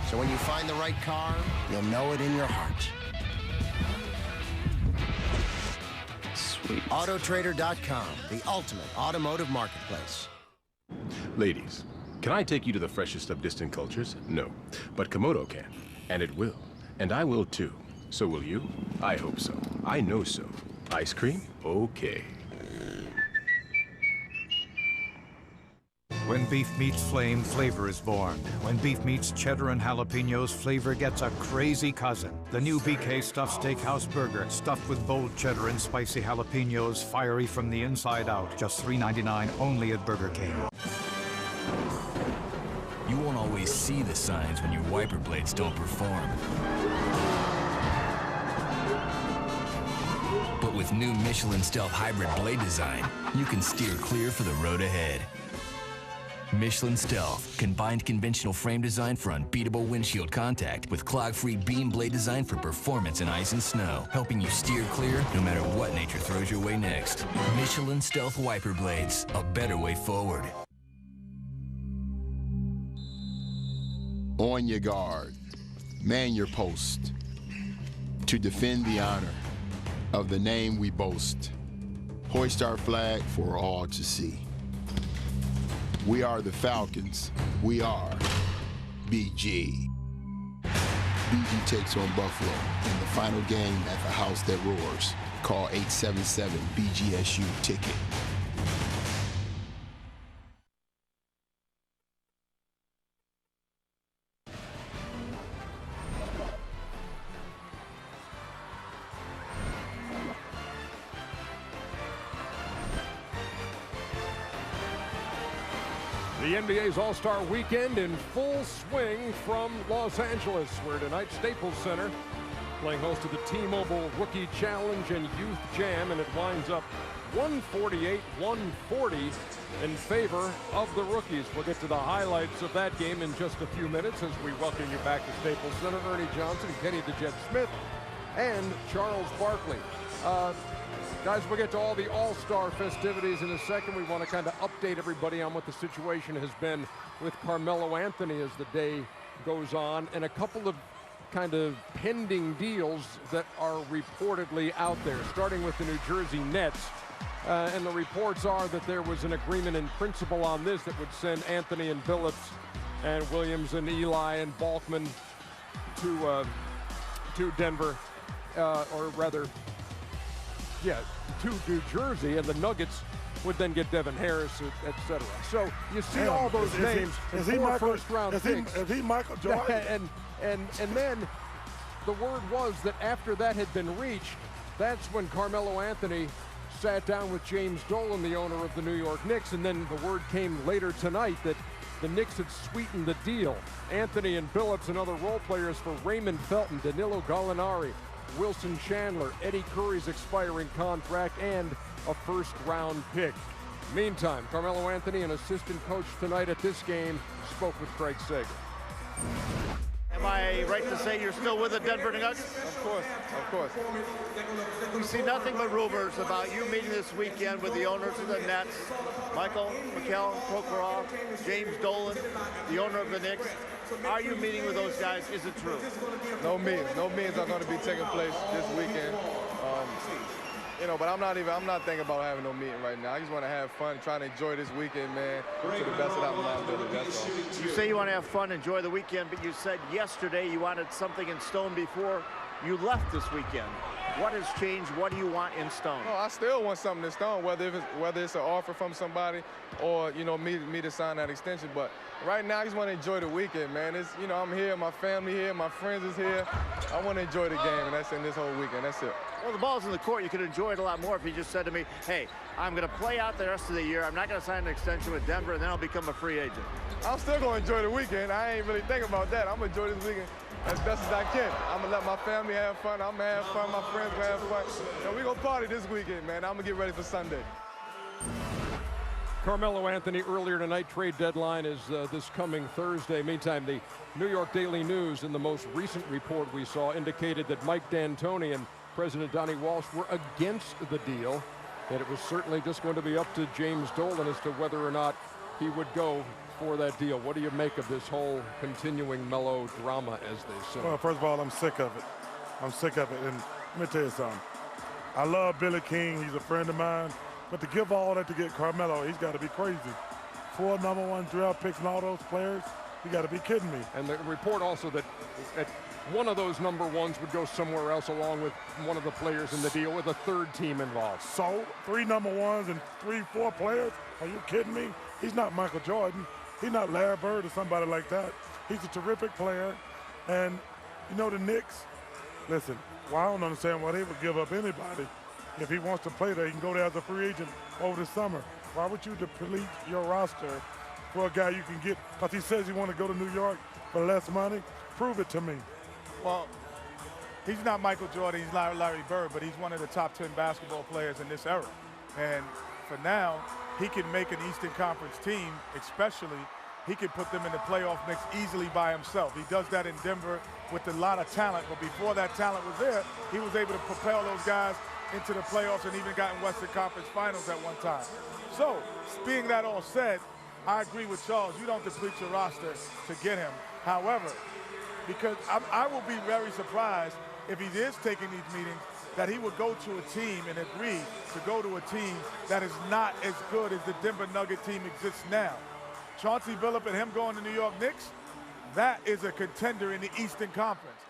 So when you find the right car, you'll know it in your heart. Sweet. Autotrader.com, the ultimate automotive marketplace. Ladies, can I take you to the freshest of distant cultures? No. But Komodo can. And it will. And I will too. So will you? I hope so. I know so. Ice cream? Okay. When beef meets flame, flavor is born. When beef meets cheddar and jalapenos, flavor gets a crazy cousin. The new BK Stuffed Steakhouse Burger, stuffed with bold cheddar and spicy jalapenos, fiery from the inside out. Just $3.99 only at Burger King. You won't always see the signs when your wiper blades don't perform. But with new Michelin Stealth Hybrid blade design, you can steer clear for the road ahead. Michelin Stealth combined conventional frame design for unbeatable windshield contact with clog-free beam blade design for performance in ice and snow, helping you steer clear no matter what nature throws your way next. Michelin Stealth wiper blades, a better way forward. On your guard, man your post to defend the honor of the name we boast. Hoist our flag for all to see. We are the Falcons. We are BG. BG takes on Buffalo in the final game at the house that roars. Call 877-BGSU-TICKET. The NBA's All-Star Weekend in full swing from Los Angeles, where tonight Staples Center playing host to the T-Mobile Rookie Challenge and Youth Jam, and it winds up 148-140 in favor of the rookies. We'll get to the highlights of that game in just a few minutes as we welcome you back to Staples Center. Ernie Johnson, Kenny the Jet Smith, and Charles Barkley. Guys, we'll get to all the All-Star festivities in a second. We want to kind of update everybody on what the situation has been with Carmelo Anthony as the day goes on, and a couple of kind of pending deals that are reportedly out there, starting with the New Jersey Nets. And the reports are that there was an agreement in principle on this that would send Anthony and Billups and Williams and Eli and Balkman to Denver, or rather, to New Jersey, and the Nuggets would then get Devin Harris, etc. So you see all those names, first-round picks. Is he Michael Jordan? And then the word was that after that had been reached, that's when Carmelo Anthony sat down with James Dolan, the owner of the New York Knicks, and then the word came later tonight that the Knicks had sweetened the deal. Anthony and Billups and other role players for Raymond Felton, Danilo Gallinari, Wilson Chandler, Eddie Curry's expiring contract, and a first-round pick. Meantime, Carmelo Anthony, an assistant coach tonight at this game, spoke with Craig Sager. Am I right to say you're still with the Denver Nuggets? Of course, of course. We see nothing but rumors about you meeting this weekend with the owners of the Nets, Michael, Mikhail Prokhorov, James Dolan, the owner of the Knicks. Are you meeting with those guys? Is it true? No meetings are going to be taking place this weekend. But I'm not thinking about having no meeting right now. I just want to have fun, trying to enjoy this weekend, man, to the best of my ability. That's all. You say you want to have fun, enjoy the weekend, but you said yesterday you wanted something in stone before you left this weekend. What has changed? What do you want in stone? Oh, I still want something in stone, whether it's an offer from somebody or me to sign that extension. But right now, I just want to enjoy the weekend, man. It's I'm here, my family here, my friends is here. I want to enjoy the game, and that's in this whole weekend. That's it. Well, the ball's in the court. You could enjoy it a lot more if you just said to me, hey, I'm going to play out the rest of the year. I'm not going to sign an extension with Denver, and then I'll become a free agent. I'm still going to enjoy the weekend. I ain't really thinking about that. I'm going to enjoy this weekend as best as I can. I'm going to let my family have fun. I'm going to have fun. My friends going to have fun. We're going to party this weekend, man. I'm going to get ready for Sunday. Carmelo Anthony earlier tonight. Trade deadline is this coming Thursday. Meantime, the New York Daily News, in the most recent report we saw, indicated that Mike D'Antoni and President Donnie Walsh were against the deal, and it was certainly just going to be up to James Dolan as to whether or not he would go for that deal. What do you make of this whole continuing melodrama, as they say? Well, first of all, I'm sick of it. I'm sick of it. And let me tell you something. I love Billy King. He's a friend of mine. But to give all that to get Carmelo, he's got to be crazy. 4 #1 draft picks and all those players, you got to be kidding me. And the report also that one of those #1s would go somewhere else along with one of the players in the deal with a 3rd team involved. So, 3 #1s and 3-4 players? Are you kidding me? He's not Michael Jordan. He's not Larry Bird or somebody like that. He's a terrific player. And, you know, the Knicks, listen, well, I don't understand why they would give up anybody. If he wants to play there, he can go there as a free agent over the summer. Why would you deplete your roster for a guy you can get? Because he says he want to go to New York for less money. Prove it to me. Well, he's not Michael Jordan, he's not Larry Bird, but he's one of the top 10 basketball players in this era. And for now, he can make an Eastern Conference team, especially he can put them in the playoff mix easily by himself. He does that in Denver with a lot of talent, but before that talent was there, he was able to propel those guys into the playoffs and even got in Western Conference Finals at one time. So, being that all said, I agree with Charles. You don't deplete your roster to get him. However, because I will be very surprised if he is taking these meetings that he would go to a team and agree to go to a team that is not as good as the Denver Nugget team exists now. Chauncey Billups and him going to New York Knicks, that is a contender in the Eastern Conference.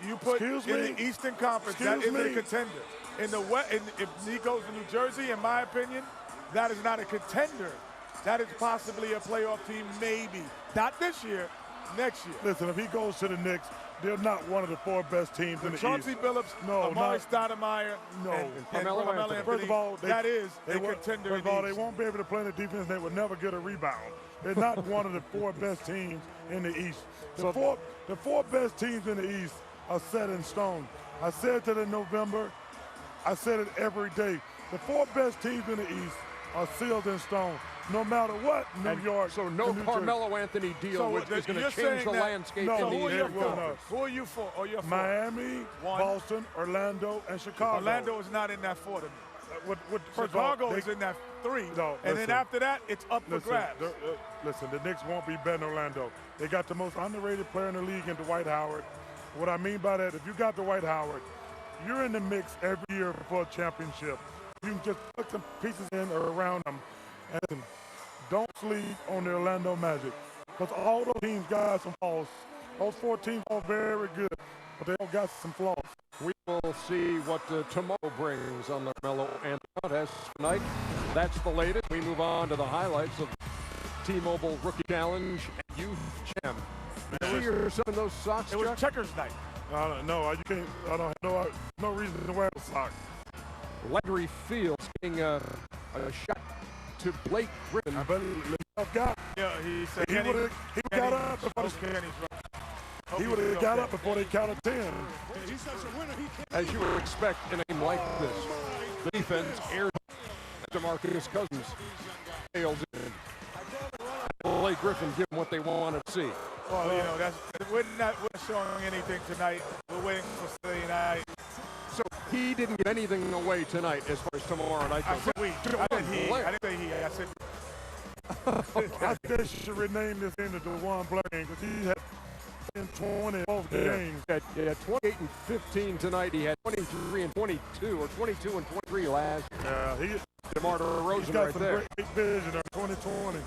You put in the Eastern Conference, that is a contender. In the West, if he goes to New Jersey, in my opinion, that is not a contender. That is possibly a playoff team, maybe. Not this year, next year. Listen, if he goes to the Knicks, they're not one of the 4 best teams in the Chauncey East. Billups, Amari Stoudemire, and Carmelo Anthony. First of all, that is a contender. First of all, they won't be able to play in the defense. They will never get a rebound. They're not one of the 4 best teams in the East. The four best teams in the East are set in stone. I said that in November. I said it every day. The 4 best teams in the East are sealed in stone. No matter what, New York. So no Carmelo Anthony deal, which is going to change the landscape in the Eastern Conference. Who are you for? Or you're for? Miami, Boston, Orlando, and Chicago. Orlando is not in that 4 to me. Chicago is in that 3. No, and then after that, it's up for grabs. Listen, the Knicks won't be better than Orlando. They got the most underrated player in the league in Dwight Howard. What I mean by that, if you got Dwight Howard, you're in the mix every year for a championship. You can just put some pieces in or around them. And don't sleep on the Orlando Magic. Because all those teams got some flaws. Those 4 teams are very good, but they all got some flaws. We will see what tomorrow brings on the Carmelo Anthony contest tonight. That's the latest. We move on to the highlights of T-Mobile Rookie Challenge and Youth Champ. See yourself in those socks, It was checkers night. No, you can't. I don't have no reason to wear those socks. Landry Fields getting a shot to Blake Griffin. I bet he got. Yeah, he said he got up before he would have got up before they counted 10. As you would expect in a game like this, the defense aired DeMarcus Cousins fails in. Blake Griffin give them what they wanted to see. Well, you know, we're not showing anything tonight. We're waiting for Saturday night. So he didn't give anything away tonight as far as tomorrow night goes. I said we. I didn't say he. I said I think you should rename this into the one Black game because he had 20 in both games. He had 28 and 15 tonight. He had 23 and 22, or 22 and 23 last. Yeah, DeMar DeRozan he's got right some there. great vision in 2020.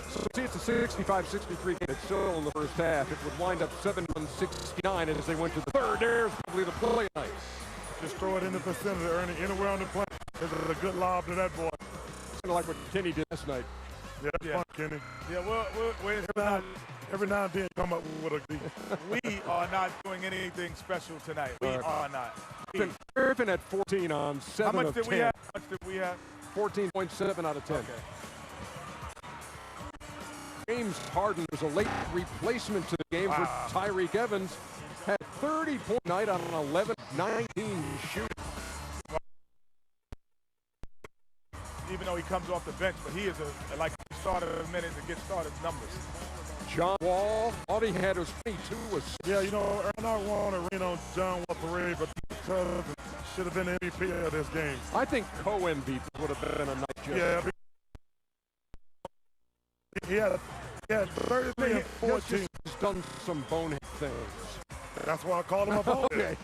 So see, it's a 65-63 game. It's still in the first half. It would wind up 71-69 as they went to the third. There's probably the play night. Just throw it in the vicinity, Ernie, anywhere on the plane. This is a good lob to that boy. Kind of like what Kenny did last night. Yeah, that's fun, Kenny. Yeah, we're every now and then come up with a D. We are not doing anything special tonight. We are not. Griffin at 14 on 7 How much of did 10. we have? How much did we have? 14.7 out of 10. Okay. James Harden was a late replacement to the game for Tyreek Evans. Had 30-point night on an 11-19 shooting. Even though he comes off the bench, but he is like he started a minute to get started numbers. John Wall, all he had was 22 assists. Yeah, you know, I don't want to rain on John Wall parade, but should have been MVP of this game. I think co-MVP would have been a nice job. Yeah, He had 33 and 14. He's done some bonehead things. That's why I call him a bonehead.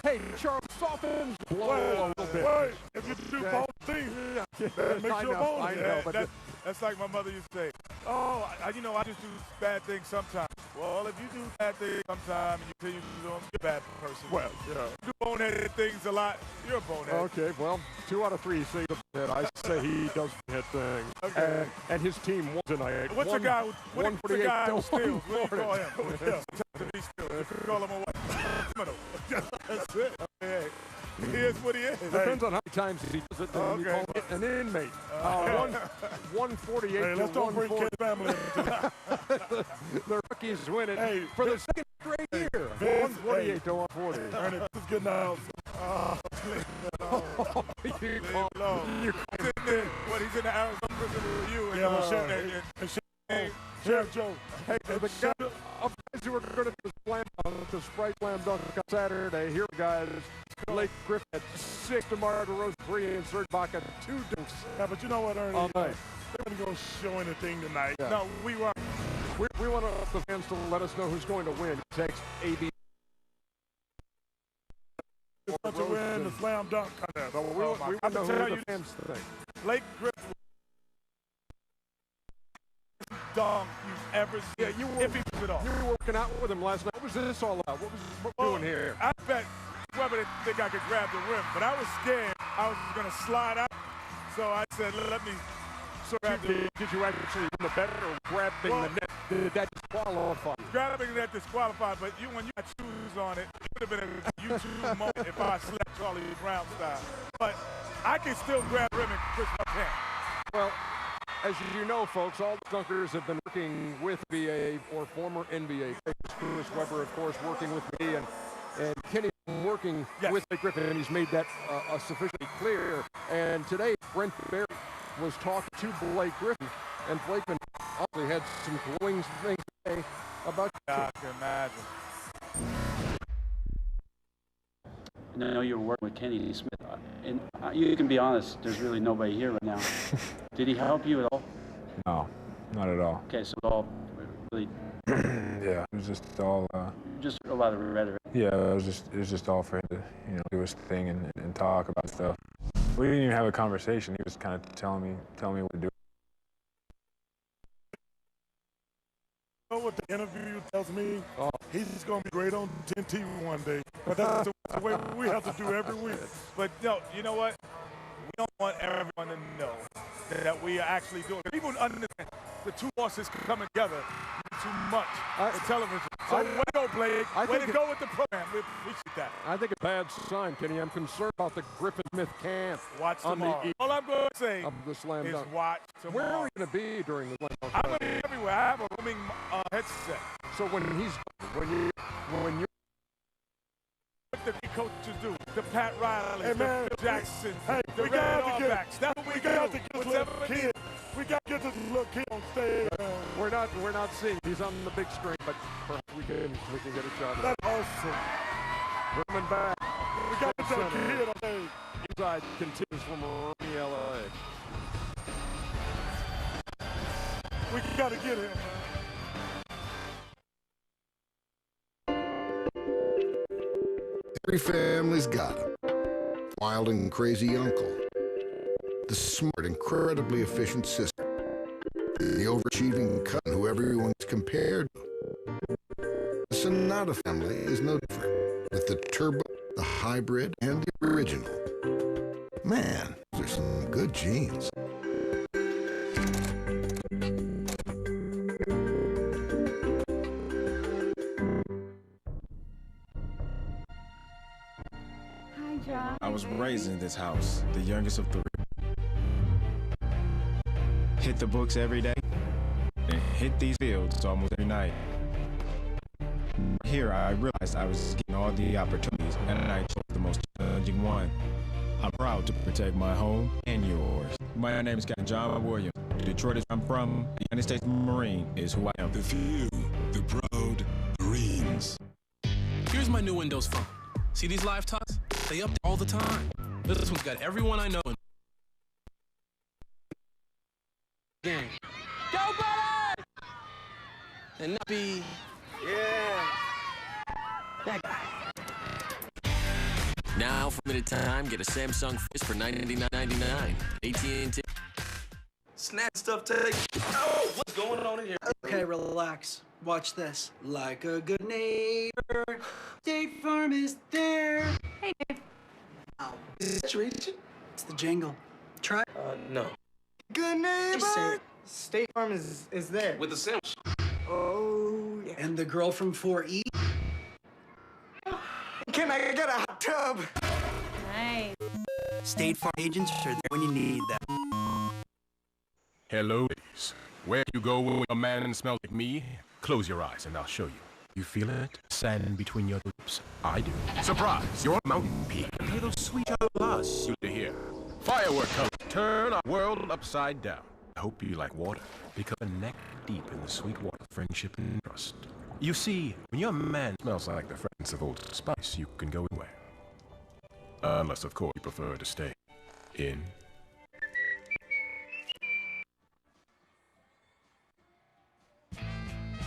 Hey, Charles, softens blow a little bit. If you do both things, that makes you a bonehead. But that's like my mother used to say, oh, I just do bad things sometimes. Well, if you do bad things sometimes and you continue to do them, you're a bad person. Well, yeah. You do boneheaded things a lot, you're a bonehead. Okay, well, 2 out of 3 say the bonehead. I say he does bonehead things. Okay. And his team won tonight. What's a guy who steals? What do you call him? You call him a what? Criminal. That's it. Okay. He is what he is. Depends on how many times he does it. Then you call it an inmate. 148 hey, let's to don't bring 140. family into The Rockies win it for the second straight year. 148 to 140. Ernie, this is getting out. He's in the Arizona prison with you. And Sheriff Joe. Hey, the guys who are going to do the Sprite Slam Dunk on Saturday, here guys, Blake Griffin at 6, DeMar DeRozan 3, and Serge Ibaka 2 dunks. Yeah, but you know what, Ernie? All night. They're going to show anything tonight. Yeah. No, we want the fans to let us know who's going to win. Text AB. To win the slam dunk contest. So we want to know who the fans think. Blake Griffin. Dog you've ever seen. Yeah, you were working out with him last night. What was this all about? What was doing here? I bet Weber didn't think I could grab the rim, but I was scared I was going to slide out. So I said, let me grab the rim. Did you actually win the better or grabbing the net? Did that disqualify? Grabbing the net disqualified, but when you got shoes on it, it would have been a YouTube moment if I slept Charlie Brown style. But I can still grab the rim and push my pants. Well, as you know, folks, all the dunkers have been working with NBA or former NBA. Chris Webber, of course, working with me, and Kenny working with Blake Griffin, and he's made that sufficiently clear. And today, Brent Barry was talking to Blake Griffin, and Blakeman obviously had some glowing things to say about you. I can imagine. I know you were working with Kenny Smith, and you can be honest, there's really nobody here right now. Did he help you at all? No, not at all. Okay, so all really... Yeah, it was just all... just a lot of rhetoric. Yeah, it was just all for him to, do his thing and talk about stuff. We didn't even have a conversation. He was kind of telling me what to do. You know what the interview tells me? He's going to be great on 10T one day. But that's the way we have to do every week. But no, you know what? We don't want everyone to know that we are actually doing it. People understand the two bosses coming together too much for television. So way to go, Blake. Way to go with the program. We appreciate that. I think a bad sign, Kenny. I'm concerned about the Griffin-Smith camp. Watch tomorrow. All I'm going to say of the slam is dunk. watch tomorrow. Where are we going to be during the slam dunk? I'm going to be everywhere. I have a roaming headset. So when you what the coaches do, the Pat Riley, hey, man, the Phil Jackson, the Red Auerbachs. That's what we got to get this little kid. We got to get this little kid on stage. We're not seeing. He's on the big screen, but perhaps we can get a shot. That's awesome. Coming back. We got to get that kid on stage. Inside continues from Miami, LA. We got to get him, man. Every family's got him. Wild and crazy uncle. The smart, incredibly efficient sister. The overachieving cousin who everyone's compared to. The Sonata family is no different. With the turbo, the hybrid, and the original. Man, there's some good genes. I was raised in this house, the youngest of 3. Hit the books every day, and hit these fields almost every night. Here, I realized I was getting all the opportunities, and I chose the most challenging one. I'm proud to protect my home and yours. My name is Captain John Williams. Detroit is where I'm from. The United States Marine is who I am. The few, the proud Marines. Here's my new Windows Phone. See these live talks? They update all the time. This one's got everyone I know in and not be... Yeah. That guy. Now, for limited time, get a Samsung Fist for $99.99. AT&T. Snap stuff take. Oh, what's going on in here? Okay, relax. Watch this. Like a good neighbor, State Farm is there. Hey, Dave. Oh, Is that reaching? it's the jingle. Try. No. Good neighbor. State Farm is there. With the sandwich. Oh, yeah. And the girl from 4E. Can I get a hot tub? Nice. State Farm agents are there when you need them. Hello, ladies. Where you go when a man smells like me? Close your eyes and I'll show you. You feel it? Sand between your lips? I do. Surprise! You're a mountain peak. Hear those sweet laws you to hear. Firework colors turn our world upside down. I hope you like water, because we're neck deep in the sweet water of friendship and trust. You see, when your man smells like the fragrance of Old Spice, you can go anywhere. Unless, of course, you prefer to stay in.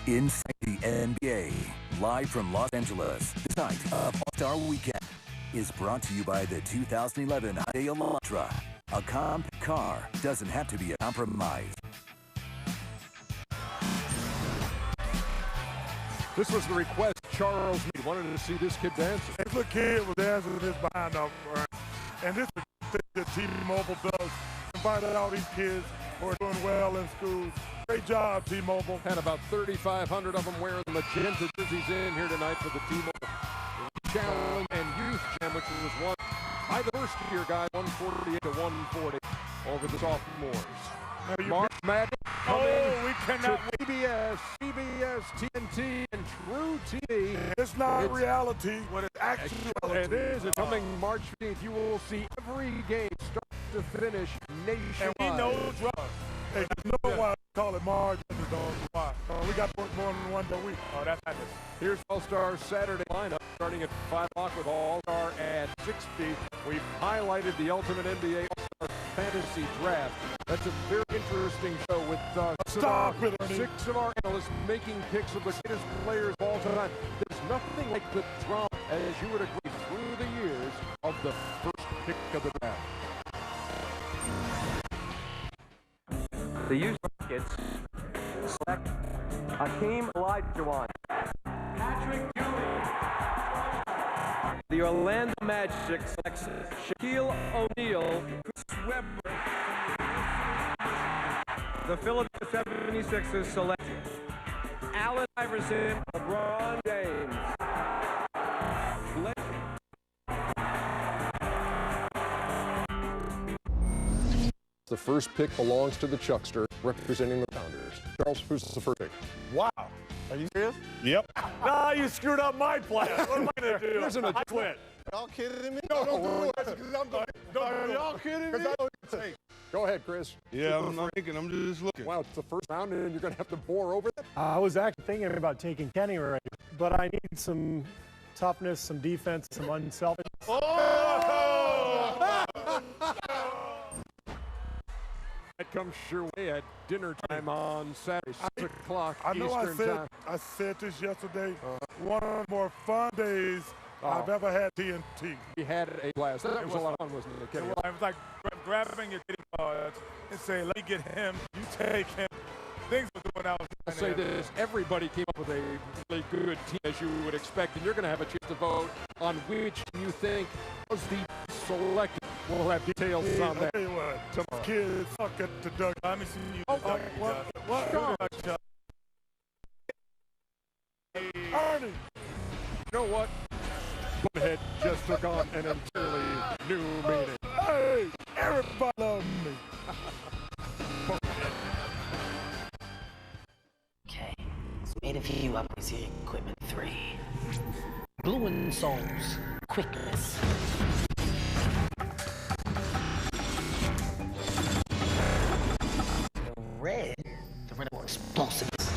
Inside the NBA, live from Los Angeles, this night of All-Star Weekend is brought to you by the 2011 Hyundai Elantra. A compact car doesn't have to be a compromise. This was the request Charles made. Wanted to see this kid dance. This little kid was dancing with his behind up, and this is the thing that T-Mobile does. Invited all these kids who are doing well in school. Great job, T-Mobile. Had about 3,500 of them wearing the magenta jerseys in here tonight for the T-Mobile Challenge and Youth Jam, which was won by the first-year guy, 148 to 140 over the sophomores. March Madness coming we cannot to CBS, TNT, and True TV. It's not reality when it's actuality. It is. It's coming March 15th. You will see every game start to finish nationwide. And we know drugs. Hey, you know why I call it March? Why? We got to work more than one per week. Oh, that's madness. Here's All-Star Saturday lineup starting at 5 o'clock with All-Star at 60. We've highlighted the Ultimate NBA All-Star Fantasy Draft. That's a very interesting show with six of our analysts making picks of the greatest players of all time. There's nothing like the drama, as you would agree, through the years of the first pick of the draft. The Houston Rockets select Hakeem Olajuwon. Patrick Ewing. The Orlando Magic selects Shaquille O'Neal. Chris Webber. The Philadelphia 76ers select Allen Iverson, LeBron James. The first pick belongs to the Chuckster, representing the Founders. Charles, who's the first pick? Wow. Are you serious? Yep. Nah, you screwed up my plan. What am I going to do? I quit. Y'all kidding me? No, are y'all kidding me? Go ahead, Chris. Yeah, I'm not thinking. I'm just looking. Wow, it's the first round, and you're going to have to bore over that? I was actually thinking about taking Kenny already, but I need some toughness, some defense, some unselfish. That comes your way at dinner time on Saturday, 6 o'clock I know Eastern time. I said this yesterday. One of the more fun days I've ever had TNT. We had a blast. That was a lot of fun, wasn't it, Kenny? It was like grabbing your kitty cards and say, let me get him, you take him. Things were going out. I'll say this, everybody came up with a really good team, as you would expect, and you're going to have a chance to vote on which you think was the selected. We'll have details on that. I'll tell you what, some kids suck at the duck. Let me see you. What? Ernie. You know what? Bonehead just took on an entirely new meaning. Hey, everybody loves me. Okay, so made a few upgrades here. Equipment 3. Blue and Souls. Quickness. Red. The red more explosiveness.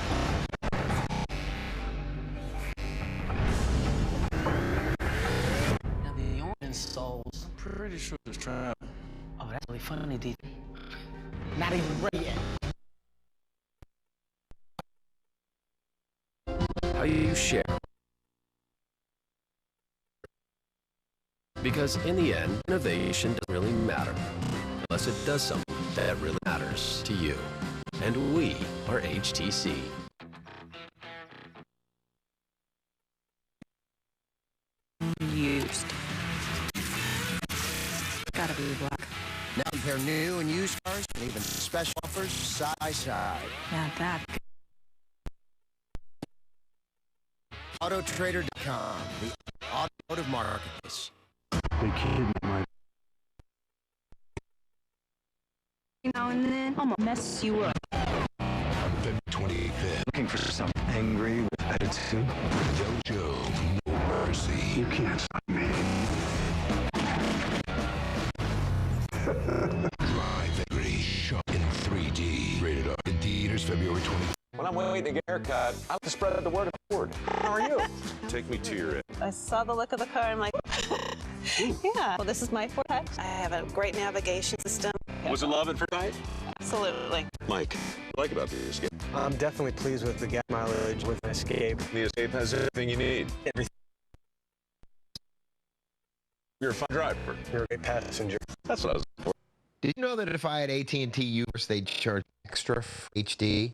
Now the orange Souls. I'm pretty sure it's trying. Oh, that's really funny, DP. Not even ready yet. value share. Because in the end, innovation doesn't really matter unless it does something that really matters to you. And we are HTC. Used. Gotta be black. Now compare new and used cars and even special offers side by side. Not that. Autotrader.com, the automotive marketplace. They kidnapped my... Now and then, I'm gonna mess you up. On February 25th. Looking for some angry with attitude? Jojo, no mercy. You can't stop me. Drive Angry, shot in 3D. Rated R in theaters February 20th. When I'm waiting to get a haircut, I like to spread the word forward. How are you? Take me to your... I saw the look of the car, I'm like, yeah, well, this is my Ford. I have a great navigation system. Was it love at first sight? Absolutely. Mike, what do you like about the Escape? I'm definitely pleased with the gas mileage with an Escape. The Escape has everything you need. Everything. You're a fine driver. You're a great passenger. That's what I was looking for. Did you know that if I had AT&T Universe, they'd charge extra for HD?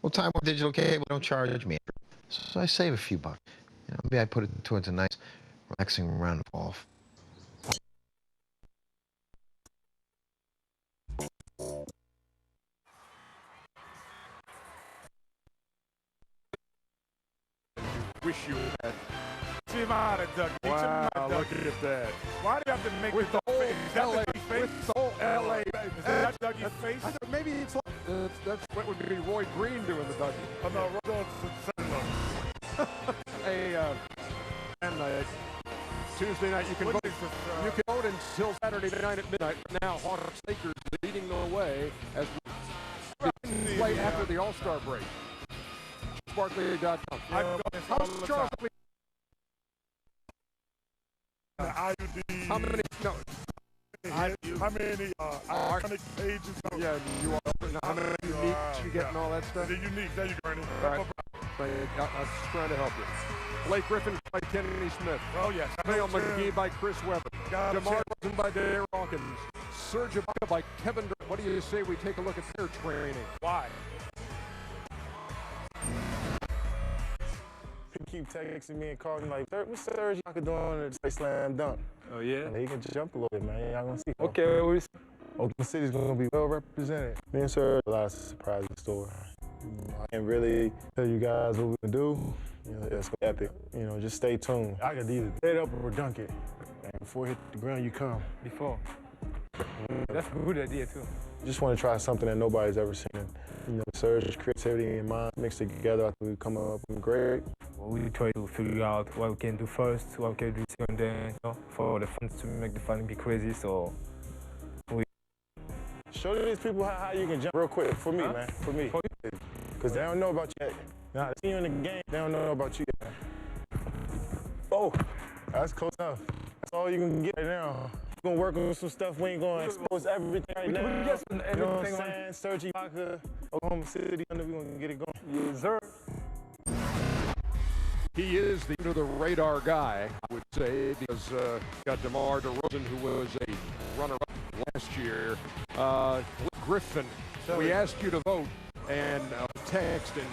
Well, Time Warner Digital Cable don't charge me. So I save a few bucks. You know, maybe I put it towards a nice, relaxing round of golf. Wish you had. See him out of Dougie. Wow, look at that. Why do you have to make With the whole face? Is that LA, Dougie's face? with the whole LA. Is that Dougie's face? Maybe it's like, that's what would be Roy Green doing the Dougie. Oh, no, Roy Johnson. Hey, and Tuesday night you can vote. You can vote until Saturday night at midnight. Now Hawks Lakers leading the way as we play after the All-Star break. Barkley.com. How's Charles? IUD. How many? No. How many iconic pages? Yeah, you are. How many uniques you get and all that stuff? The unique. There you go, Ernie. Right. I was trying to help you. Blake Griffin by Kenny Smith. Oh, yes. Dale McGee by Chris Webber. DeMar DeRozan by Dare Hawkins. Serge Ibaka by Kevin Durant. What do you say we take a look at their training? Why? He keep texting me and calling me like, what's Serge Ibaka doing at the slam dunk? Oh, yeah? And he can jump a little bit, man. Y'all gonna see. Okay, Oklahoma City's gonna be well represented. Me and Serge, a lot of surprises in store. I can't really tell you guys what we can do. You know, it's epic. You know, just stay tuned. I could either hit it up or dunk it. And before it hit the ground, you come. Before. That's a good idea, too. Just want to try something that nobody's ever seen. And, you know, Serge's creativity and mine mixed together, I think we come up with great. Well, we try to figure out what we can do first, what we can do second, then, you know, for the fans to make the fun be crazy, so we... Show these people how you can jump real quick, for me, man, for me. Because they don't know about you yet. Now, they see you in the game, they don't know about you yet. Oh, that's close enough. That's all you can get right now. We're gonna work on some stuff. We ain't gonna expose everything right now. You know what I'm saying? Serge Ibaka, Oklahoma City, we're gonna get it going. Yes, sir. He is the under-the-radar guy, I would say, because got DeMar DeRozan, who was a runner-up last year. Griffin, we asked you to vote and text, and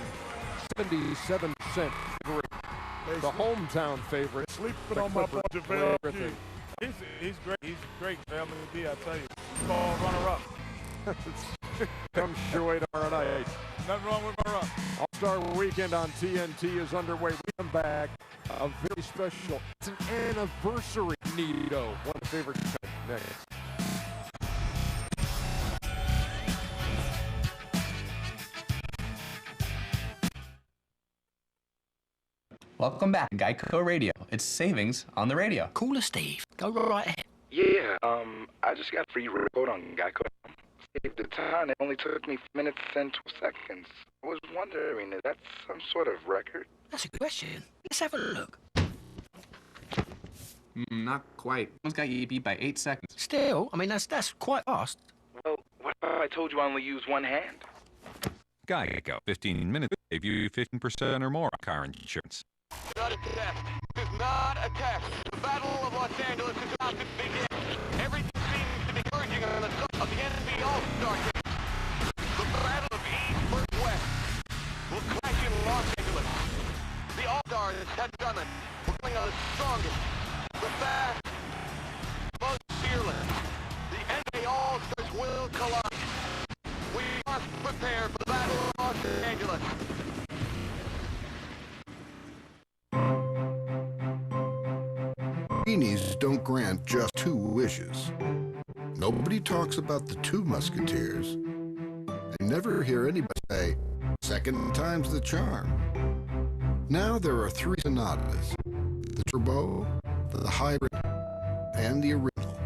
77% agree. The hometown favorite. Sleeping on my boy JaVale McGee. He's great. He's great, JaVale McGee, I tell you. He's all runner-up. Come sure tomorrow night. Nothing wrong with runner-up. All-Star Weekend on TNT is underway. We come back. A very special. It's an anniversary. Nito, one of the favorite next. Welcome back, Geico Radio. It's savings on the radio. Cooler Steve. Go right ahead. Yeah, I just got a free report on Geico. At the time, it only took me 4 minutes and 12 seconds. I was wondering, is that some sort of record? That's a good question. Let's have a look. Not quite. Almost got you beat by 8 seconds. Still, I mean, that's quite fast. Well, what if I told you I only use one hand? Geico. 15 minutes save you 15% or more on car insurance. Not a test. This is not a test. The Battle of Los Angeles is about to begin. Everything seems to be converging on the top of the NBA All-Star game. The Battle of East versus West will clash in Los Angeles. The All-Stars have done it. We're going on the strongest, the fast, most fearless. The NBA All-Stars will collide. We must prepare for the Battle of Los Angeles. Genies don't grant just 2 wishes. Nobody talks about the 2 Musketeers. I never hear anybody say, second time's the charm. Now there are 3 sonatas, the Turbo, the Hybrid, and the Original.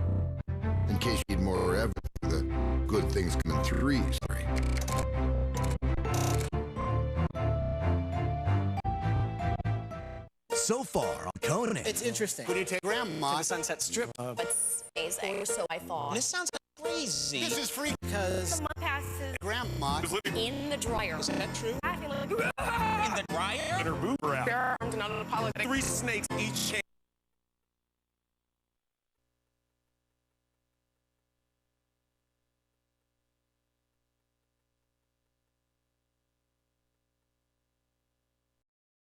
In case you need more evidence for the good things come in 3s. So far on Conan. It's interesting. Would you take Grandma to the Sunset Strip? It's amazing, or so I thought. This sounds crazy. This is free because Someone passes Grandma in the dryer. Is that true? I feel like In the dryer? her boob around. I'm not an apologetic. 3 snakes each chain.